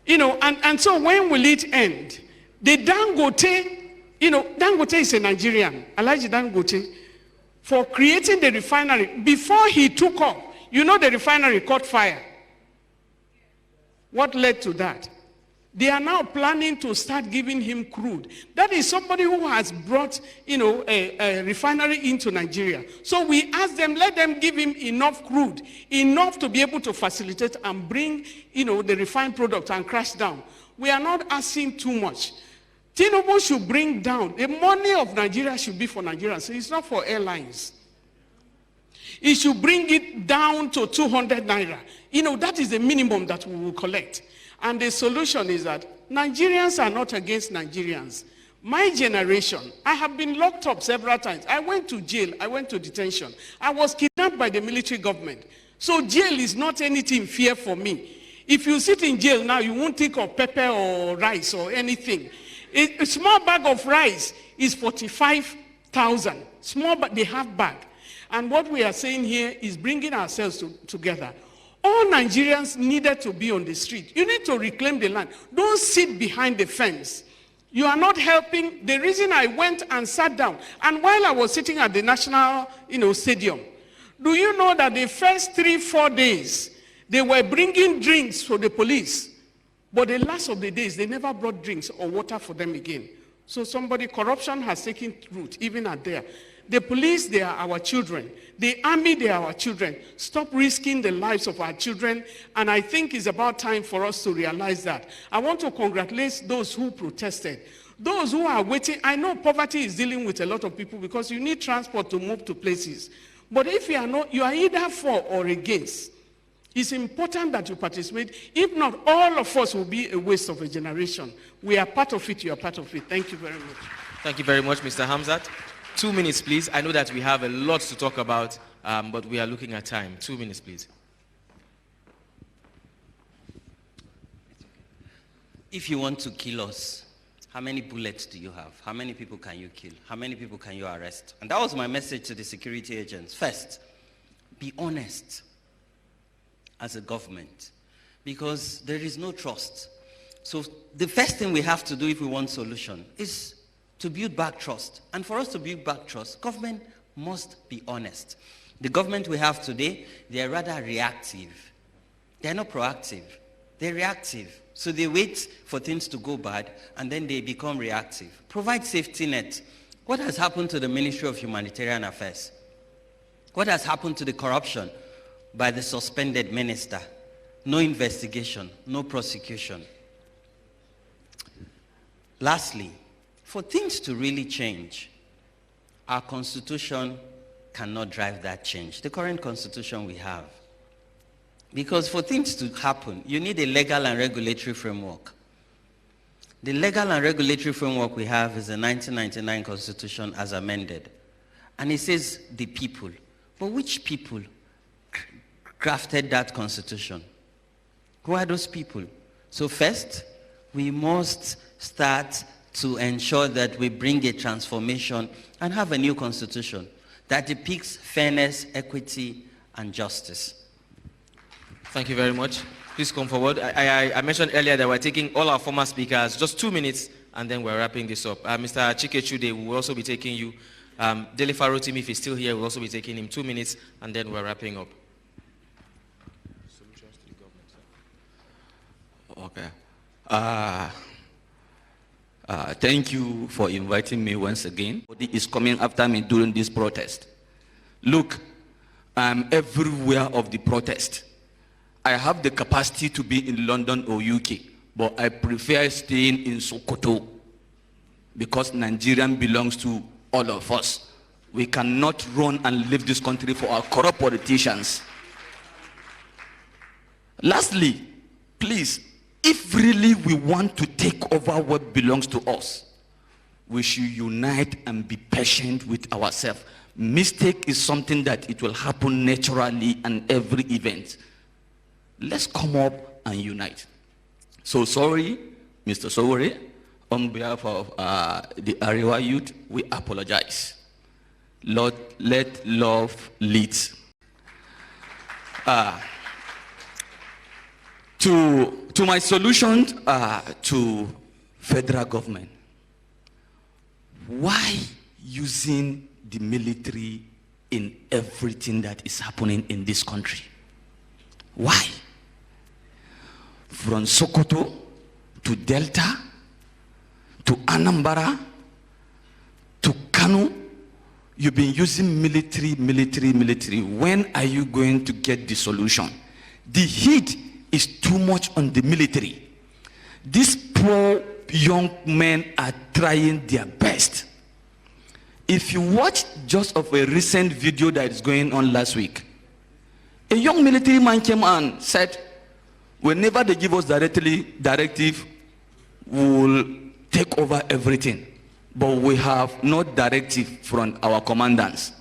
And so when will it end? The Dangote, Dangote is a Nigerian, Alhaji Dangote, for creating the refinery. Before he took off, the refinery caught fire. What led to that? They are now planning to start giving him crude. That is somebody who has brought, a refinery into Nigeria. So we ask them, let them give him enough crude, enough to be able to facilitate and bring, the refined product and crash down. We are not asking too much. Tinubu should bring down, the money of Nigeria should be for Nigerians. So it's not for airlines. It should bring it down to 200 naira. That is the minimum that we will collect. And the solution is that Nigerians are not against Nigerians. My generation, I have been locked up several times. I went to jail, I went to detention. I was kidnapped by the military government. So jail is not anything fear for me. If you sit in jail now, you won't think of pepper or rice or anything. A small bag of rice is 45,000. Small, but they have bag. And what we are saying here is bringing ourselves together. All Nigerians needed to be on the street. You need to reclaim the land. Don't sit behind the fence. You are not helping. The reason I went and sat down, and while I was sitting at the National Stadium, do you know that the first 3-4 days, they were bringing drinks for the police. But the last of the days, they never brought drinks or water for them again. So corruption has taken root, even at there. The police, they are our children. The army, they are our children. Stop risking the lives of our children. And I think it's about time for us to realize that. I want to congratulate those who protested. Those who are waiting. I know poverty is dealing with a lot of people because you need transport to move to places. But if you are not, you are either for or against. It's important that you participate. If not, all of us will be a waste of a generation. We are part of it. You are part of it. Thank you very much. Thank you very much, Mr. Hamzat. 2 minutes, please. I know that we have a lot to talk about, but we are looking at time. 2 minutes, please. If you want to kill us, how many bullets do you have? How many people can you kill? How many people can you arrest? And that was my message to the security agents. First, be honest as a government, because there is no trust. So the first thing we have to do if we want solution is to build back trust. And for us to build back trust, government must be honest. The government we have today, they are rather reactive. They are not proactive. They're reactive. So they wait for things to go bad, and then they become reactive. Provide safety net. What has happened to the Ministry of Humanitarian Affairs? What has happened to the corruption by the suspended minister? No investigation, no prosecution. Lastly, for things to really change, our constitution cannot drive that change. The current constitution we have. Because for things to happen, you need a legal and regulatory framework. The legal and regulatory framework we have is the 1999 constitution as amended. And it says the people. But which people crafted that constitution? Who are those people? So first, we must start to ensure that we bring a transformation and have a new constitution that depicts fairness, equity, and justice. Thank you very much. Please come forward. I mentioned earlier that we're taking all our former speakers, just 2 minutes, and then we're wrapping this up. Mr. Achike Chude will also be taking you. Dele Farotimi, if he's still here, will also be taking him 2 minutes, and then we're wrapping up. Okay. Thank you for inviting me once again. Nobody is coming after me during this protest. Look, I'm everywhere of the protest. I have the capacity to be in London or UK, but I prefer staying in Sokoto because Nigeria belongs to all of us. We cannot run and leave this country for our corrupt politicians. Lastly, please, if really we want to take over what belongs to us, we should unite and be patient with ourselves. Mistake is something that it will happen naturally in every event. Let's come up and unite. So sorry, Mr. Sowore, on behalf of the Arewa youth, we apologize. Lord, let love lead. To my solution to federal government, why using the military in everything that is happening in this country? Why? From Sokoto to Delta to Anambra to Kano, you've been using military. When are you going to get the solution? The heat is too much on the military. These poor young men are trying their best. If you watch just of a recent video that is going on last week, a young military man came and said, whenever they give us directive, we'll take over everything. But we have no directive from our commandants.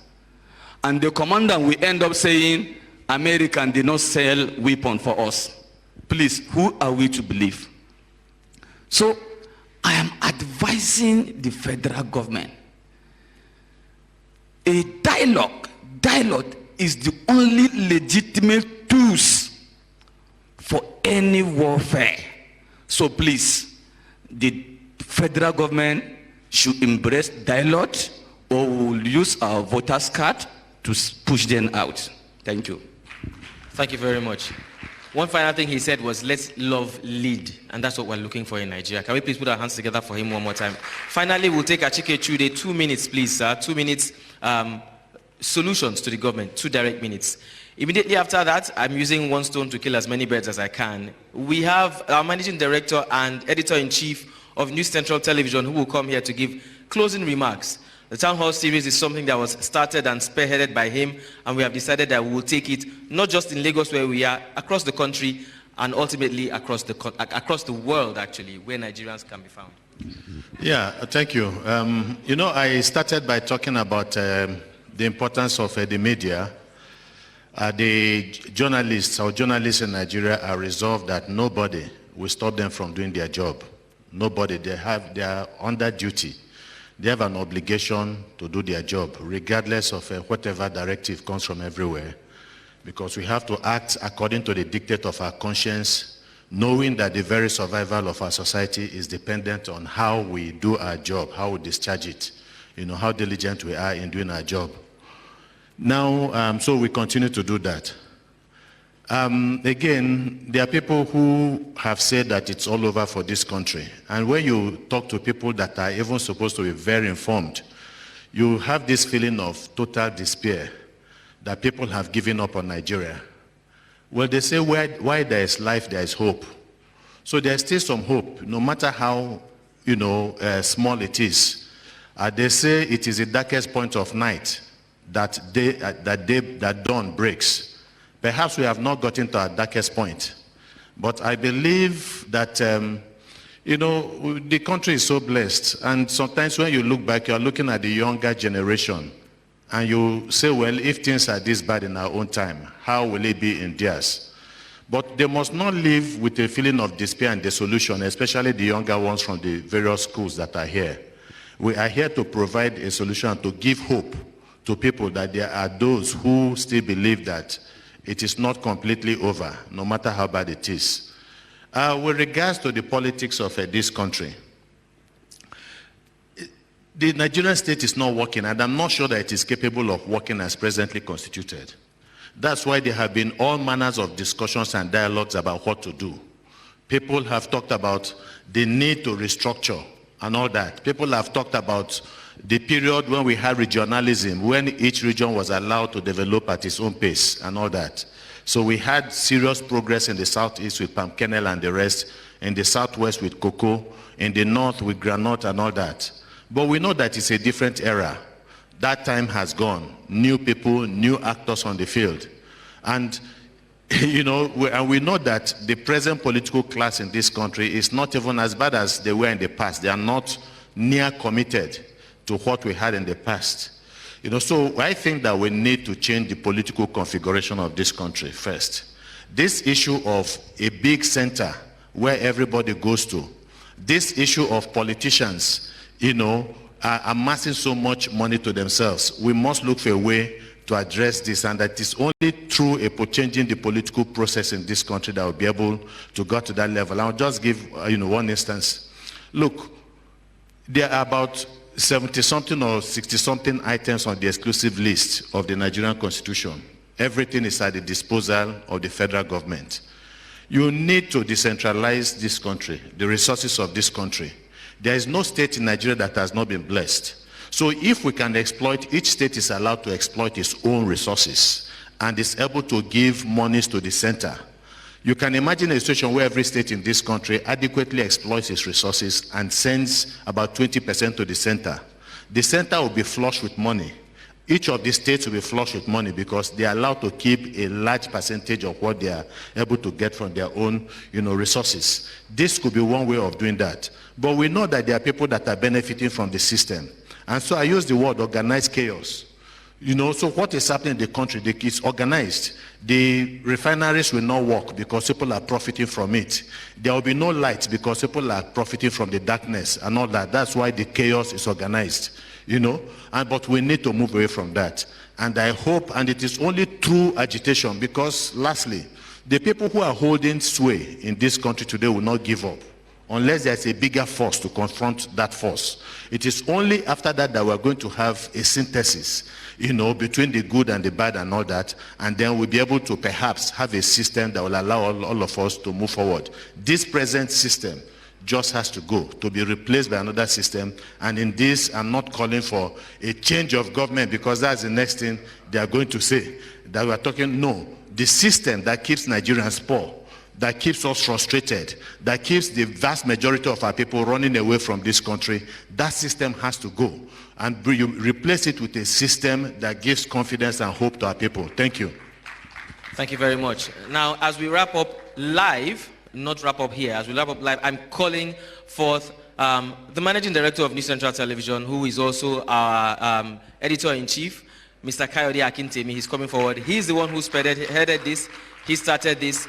And the commandant will end up saying, American did not sell weapons for us. Please, who are we to believe? So, I am advising the federal government. A dialogue is the only legitimate tools for any warfare. So please, the federal government should embrace dialogue, or we'll use our voters' card to push them out. Thank you. Thank you very much. One final thing he said was, let's love lead. And that's what we're looking for in Nigeria. Can we please put our hands together for him one more time? Finally, we'll take Achike Chude. 2 minutes, please, sir. 2 minutes. Solutions to the government. 2 direct minutes. Immediately after that, I'm using one stone to kill as many birds as I can. We have our managing director and editor-in-chief of News Central Television who will come here to give closing remarks. The Town Hall series is something that was started and spearheaded by him, and we have decided that we will take it not just in Lagos where we are, across the country, and ultimately across the world, actually, where Nigerians can be found. Yeah, thank you. You know, I started by talking about the importance of the media. The journalists in Nigeria are resolved that nobody will stop them from doing their job. Nobody. They are under duty. They have an obligation to do their job, regardless of whatever directive comes from everywhere, because we have to act according to the dictate of our conscience, knowing that the very survival of our society is dependent on how we do our job, how we discharge it, you know, how diligent we are in doing our job. Now, so we continue to do that. Again, there are people who have said that it's all over for this country. And when you talk to people that are even supposed to be very informed, you have this feeling of total despair that people have given up on Nigeria. Well, they say why there is life, there is hope. So there's still some hope, no matter how, you know, small it is. They say it is the darkest point of night that dawn breaks. Perhaps we have not gotten to our darkest point, but I believe that, you know, the country is so blessed, and sometimes when you look back, you're looking at the younger generation, and you say, well, if things are this bad in our own time, how will it be in theirs? But they must not live with a feeling of despair and dissolution, especially the younger ones from the various schools that are here. We are here to provide a solution, to give hope to people that there are those who still believe that it is not completely over, no matter how bad it is. With regards to the politics of this country, the Nigerian state is not working, and I'm not sure that it is capable of working as presently constituted. That's why there have been all manners of discussions and dialogues about what to do. People have talked about the need to restructure and all that. People have talked about the period when we had regionalism, when each region was allowed to develop at its own pace and all that. So we had serious progress in the southeast with palm kernel and the rest, in the southwest with cocoa, in the north with granite and all that. But we know that it's a different era. That time has gone. New people, new actors on the field. And we know that the present political class in this country is not even as bad as they were in the past. They are not near committed to what we had in the past. So I think that we need to change the political configuration of this country first. This issue of a big center where everybody goes to, this issue of politicians, are amassing so much money to themselves. We must look for a way to address this, and that is only through changing the political process in this country that we'll be able to go to that level. I'll just give one instance. Look, there are about 70-something or 60-something items on the exclusive list of the Nigerian Constitution. Everything is at the disposal of the federal government. You need to decentralize this country, the resources of this country. There is no state in Nigeria that has not been blessed. So if we can exploit, each state is allowed to exploit its own resources and is able to give monies to the center. You can imagine a situation where every state in this country adequately exploits its resources and sends about 20% to the center. The center will be flush with money. Each of the states will be flush with money because they are allowed to keep a large percentage of what they are able to get from their own, resources. This could be one way of doing that. But we know that there are people that are benefiting from the system. And so I use the word organized chaos. So what is happening in the country, it's organized. The refineries will not work because people are profiting from it. There will be no light because people are profiting from the darkness and all that. That's why the chaos is organized, but we need to move away from that. And I hope, and it is only through agitation, because lastly, the people who are holding sway in this country today will not give up unless there's a bigger force to confront that force. It is only after that that we're going to have a synthesis, between the good and the bad and all that, and then we'll be able to perhaps have a system that will allow all of us to move forward. This present system just has to go, to be replaced by another system. And in this, I'm not calling for a change of government, because that's the next thing they are going to say, that we're talking, no. The system that keeps Nigerians poor, that keeps us frustrated, that keeps the vast majority of our people running away from this country, that system has to go. And you replace it with a system that gives confidence and hope to our people. Thank you. Thank you very much. Now, as we wrap up live, not wrap up here, as we wrap up live, I'm calling forth the Managing Director of New Central Television, who is also our Editor-in-Chief, Mr. Kayode Akintemi. He's coming forward. He's the one who headed this. He started this.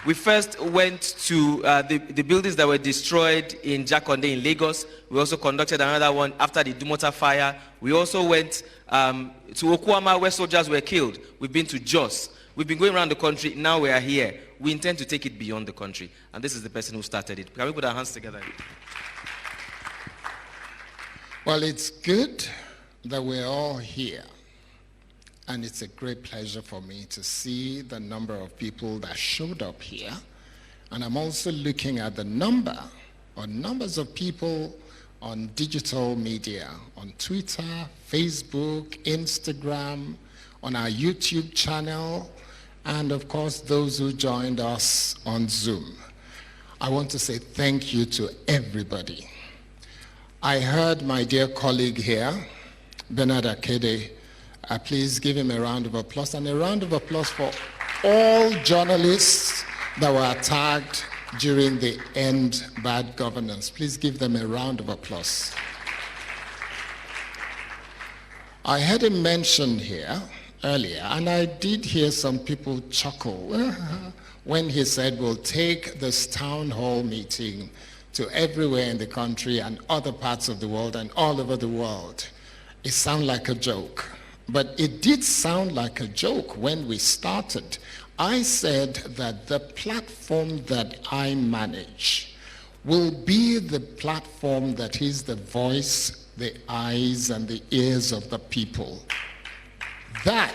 We first went to the buildings that were destroyed in Jakonde in Lagos. We also conducted another one after the Dumota fire. We also went to Okuama, where soldiers were killed. We've been to Jos. We've been going around the country. Now we are here. We intend to take it beyond the country. And this is the person who started it. Can we put our hands together? Well, it's good that we're all here. And it's a great pleasure for me to see the number of people that showed up here. And I'm also looking at the numbers of people on digital media, on Twitter, Facebook, Instagram, on our YouTube channel, and of course, those who joined us on Zoom. I want to say thank you to everybody. I heard my dear colleague here, Bernard Akede. Please give him a round of applause, and a round of applause for all journalists that were tagged during the End Bad Governance. Please give them a round of applause. I heard him mention here earlier, and I did hear some people chuckle when he said we'll take this town hall meeting to everywhere in the country and other parts of the world and all over the world. It sounded like a joke. But it did sound like a joke when we started. I said that the platform that I manage will be the platform that is the voice, the eyes, and the ears of the people. That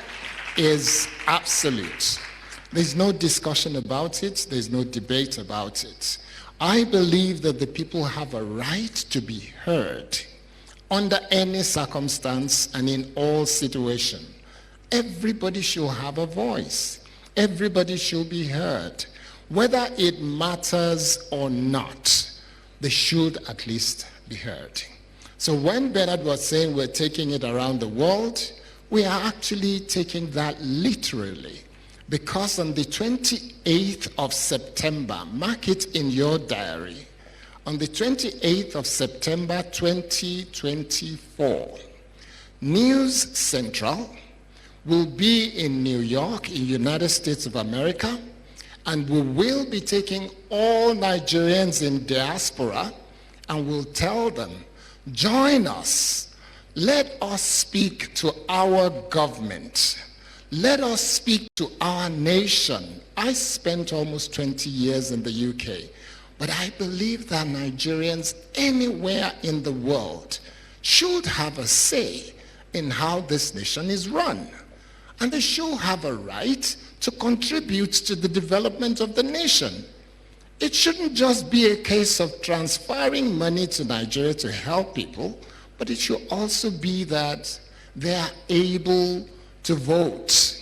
is absolute. There's no discussion about it. There's no debate about it. I believe that the people have a right to be heard under any circumstance and in all situations. Everybody should have a voice. Everybody should be heard. Whether it matters or not, they should at least be heard. So when Bernard was saying we're taking it around the world, we are actually taking that literally. Because on the 28th of September, mark it in your diary, on the 28th of September 2024, News Central will be in New York, in United States of America, and we will be taking all Nigerians in diaspora and we'll tell them, join us. Let us speak to our government. Let us speak to our nation. I spent almost 20 years in the UK, but I believe that Nigerians anywhere in the world should have a say in how this nation is run. And they should have a right to contribute to the development of the nation. It shouldn't just be a case of transferring money to Nigeria to help people, but it should also be that they are able to vote.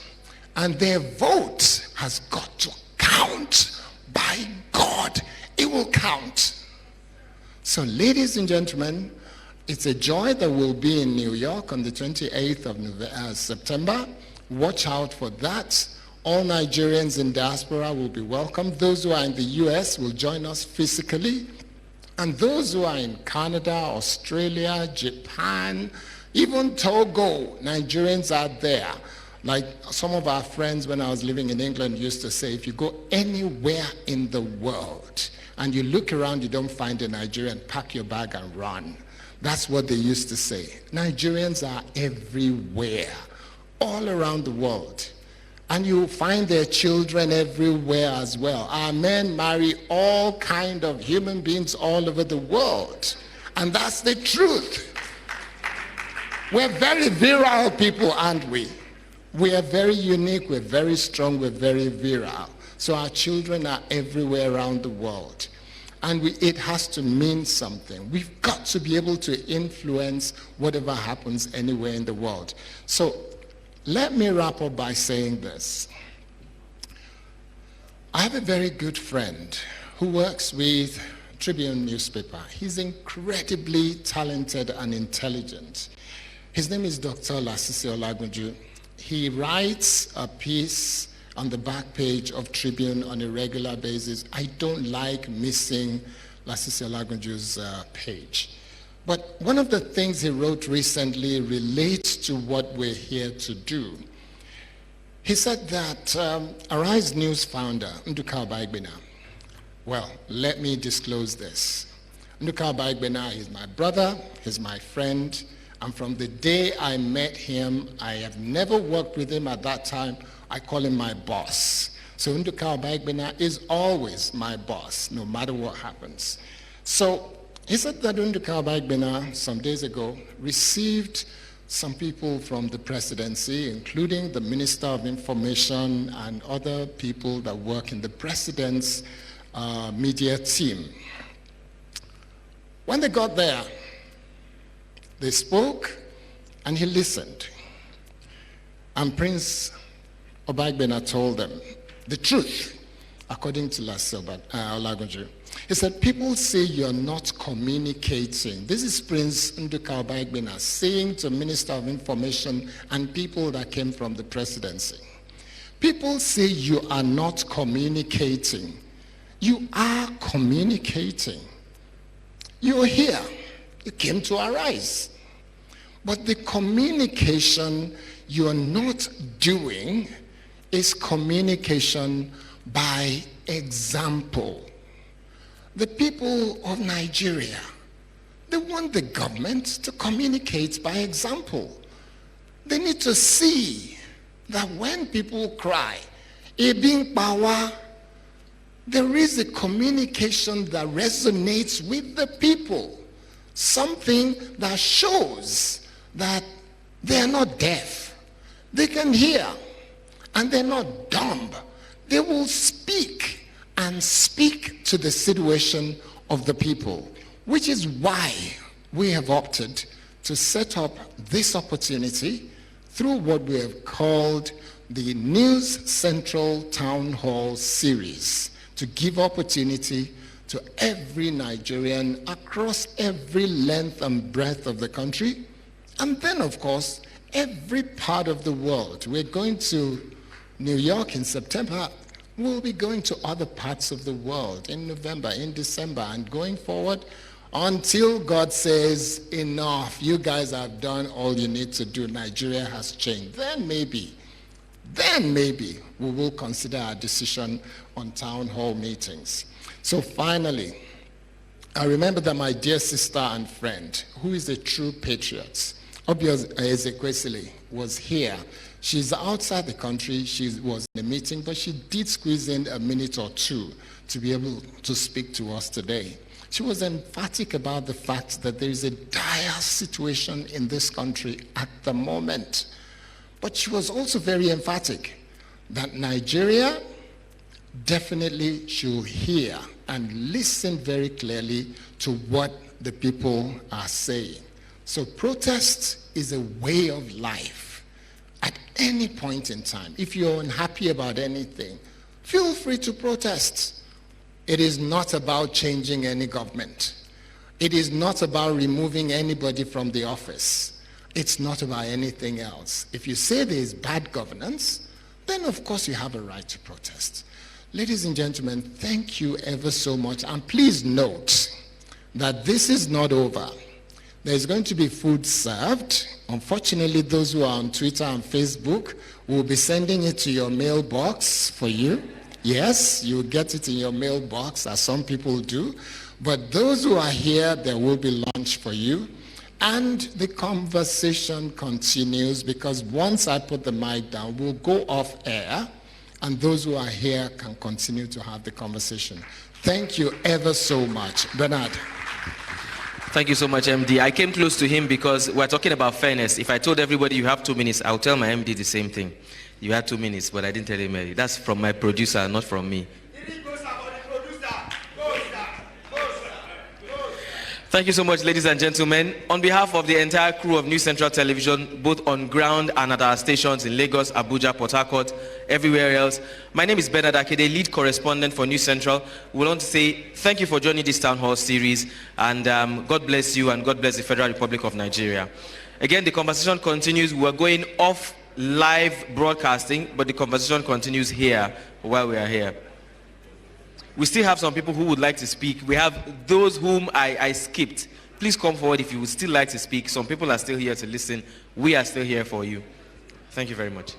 And their vote has got to count. By God, it will count. So ladies and gentlemen, it's a joy that we'll be in New York on the 28th of September. Watch out for that. All Nigerians in diaspora will be welcome. Those who are in the US will join us physically. And those who are in Canada, Australia, Japan, even Togo, Nigerians are there. Like some of our friends when I was living in England used to say, if you go anywhere in the world and you look around, you don't find a Nigerian, pack your bag and run. That's what they used to say. Nigerians are everywhere, all around the world. And you find their children everywhere as well. Our men marry all kind of human beings all over the world. And that's the truth. We're very virile people, aren't we? We are very unique, we're very strong, we're very virile. So our children are everywhere around the world. And it has to mean something. We've got to be able to influence whatever happens anywhere in the world. So let me wrap up by saying this. I have a very good friend who works with Tribune newspaper. He's incredibly talented and intelligent. His name is Dr. Lasisi Olagunju. He writes a piece on the back page of Tribune on a regular basis. I don't like missing Lasisi Olagunju's page. But one of the things he wrote recently relates to what we're here to do. He said that Arise News founder, Nduka Baigbena, well, let me disclose this. Nduka Baigbena is my brother, he's my friend, and from the day I met him, I have never worked with him at that time. I call him my boss. So Nduka Baigbena is always my boss, no matter what happens. So he said that Nduka Baigbena, some days ago, received some people from the presidency, including the Minister of Information and other people that work in the president's media team. When they got there, they spoke and he listened. And Prince Obaigbena told them the truth, according to Olagunju. He said, people say you're not communicating. This is Prince Nduka Obaigbena saying to Minister of Information and people that came from the presidency. People say you are not communicating. You are communicating. You're here. You came to Arise. But the communication you're not doing is communication by example. The people of Nigeria, they want the government to communicate by example. They need to see that when people cry, "Ebing Power," there is a communication that resonates with the people. Something that shows that they are not deaf. They can hear, and they're not dumb. They will speak and speak to the situation of the people, which is why we have opted to set up this opportunity through what we have called the News Central Town Hall Series, to give opportunity to every Nigerian across every length and breadth of the country. And then, of course, every part of the world. We're going to New York in September. We'll be going to other parts of the world in November, in December, and going forward until God says, enough, you guys have done all you need to do. Nigeria has changed. Then maybe we will consider our decision on town hall meetings. So finally, I remember that my dear sister and friend, who is a true patriot, Oby Ezekwesili, was here. She's outside the country. She was in a meeting, but she did squeeze in a minute or two to be able to speak to us today. She was emphatic about the fact that there is a dire situation in this country at the moment. But she was also very emphatic that Nigeria definitely should hear and listen very clearly to what the people are saying. So protest is a way of life at any point in time. If you're unhappy about anything, feel free to protest. It is not about changing any government. It is not about removing anybody from the office. It's not about anything else. If you say there is bad governance, then of course you have a right to protest. Ladies and gentlemen, thank you ever so much. And please note that this is not over. There's going to be food served. Unfortunately, those who are on Twitter and Facebook will be sending it to your mailbox for you. Yes, you'll get it in your mailbox, as some people do. But those who are here, there will be lunch for you. And the conversation continues, because once I put the mic down, we'll go off air, and those who are here can continue to have the conversation. Thank you ever so much. Bernard. Thank you so much, MD. I came close to him because we're talking about fairness. If I told everybody you have 2 minutes, I'll tell my MD the same thing. You had 2 minutes, but I didn't tell him. That's from my producer, not from me. Thank you so much, ladies and gentlemen. On behalf of the entire crew of News Central Television, both on ground and at our stations in Lagos, Abuja, Port Harcourt, everywhere else, my name is Bernard Akede, lead correspondent for News Central. We want to say thank you for joining this town hall series, and God bless you and God bless the Federal Republic of Nigeria. Again, the conversation continues. We're going off live broadcasting, but the conversation continues here while we are here. We still have some people who would like to speak. We have those whom I skipped. Please come forward if you would still like to speak. Some people are still here to listen. We are still here for you. Thank you very much.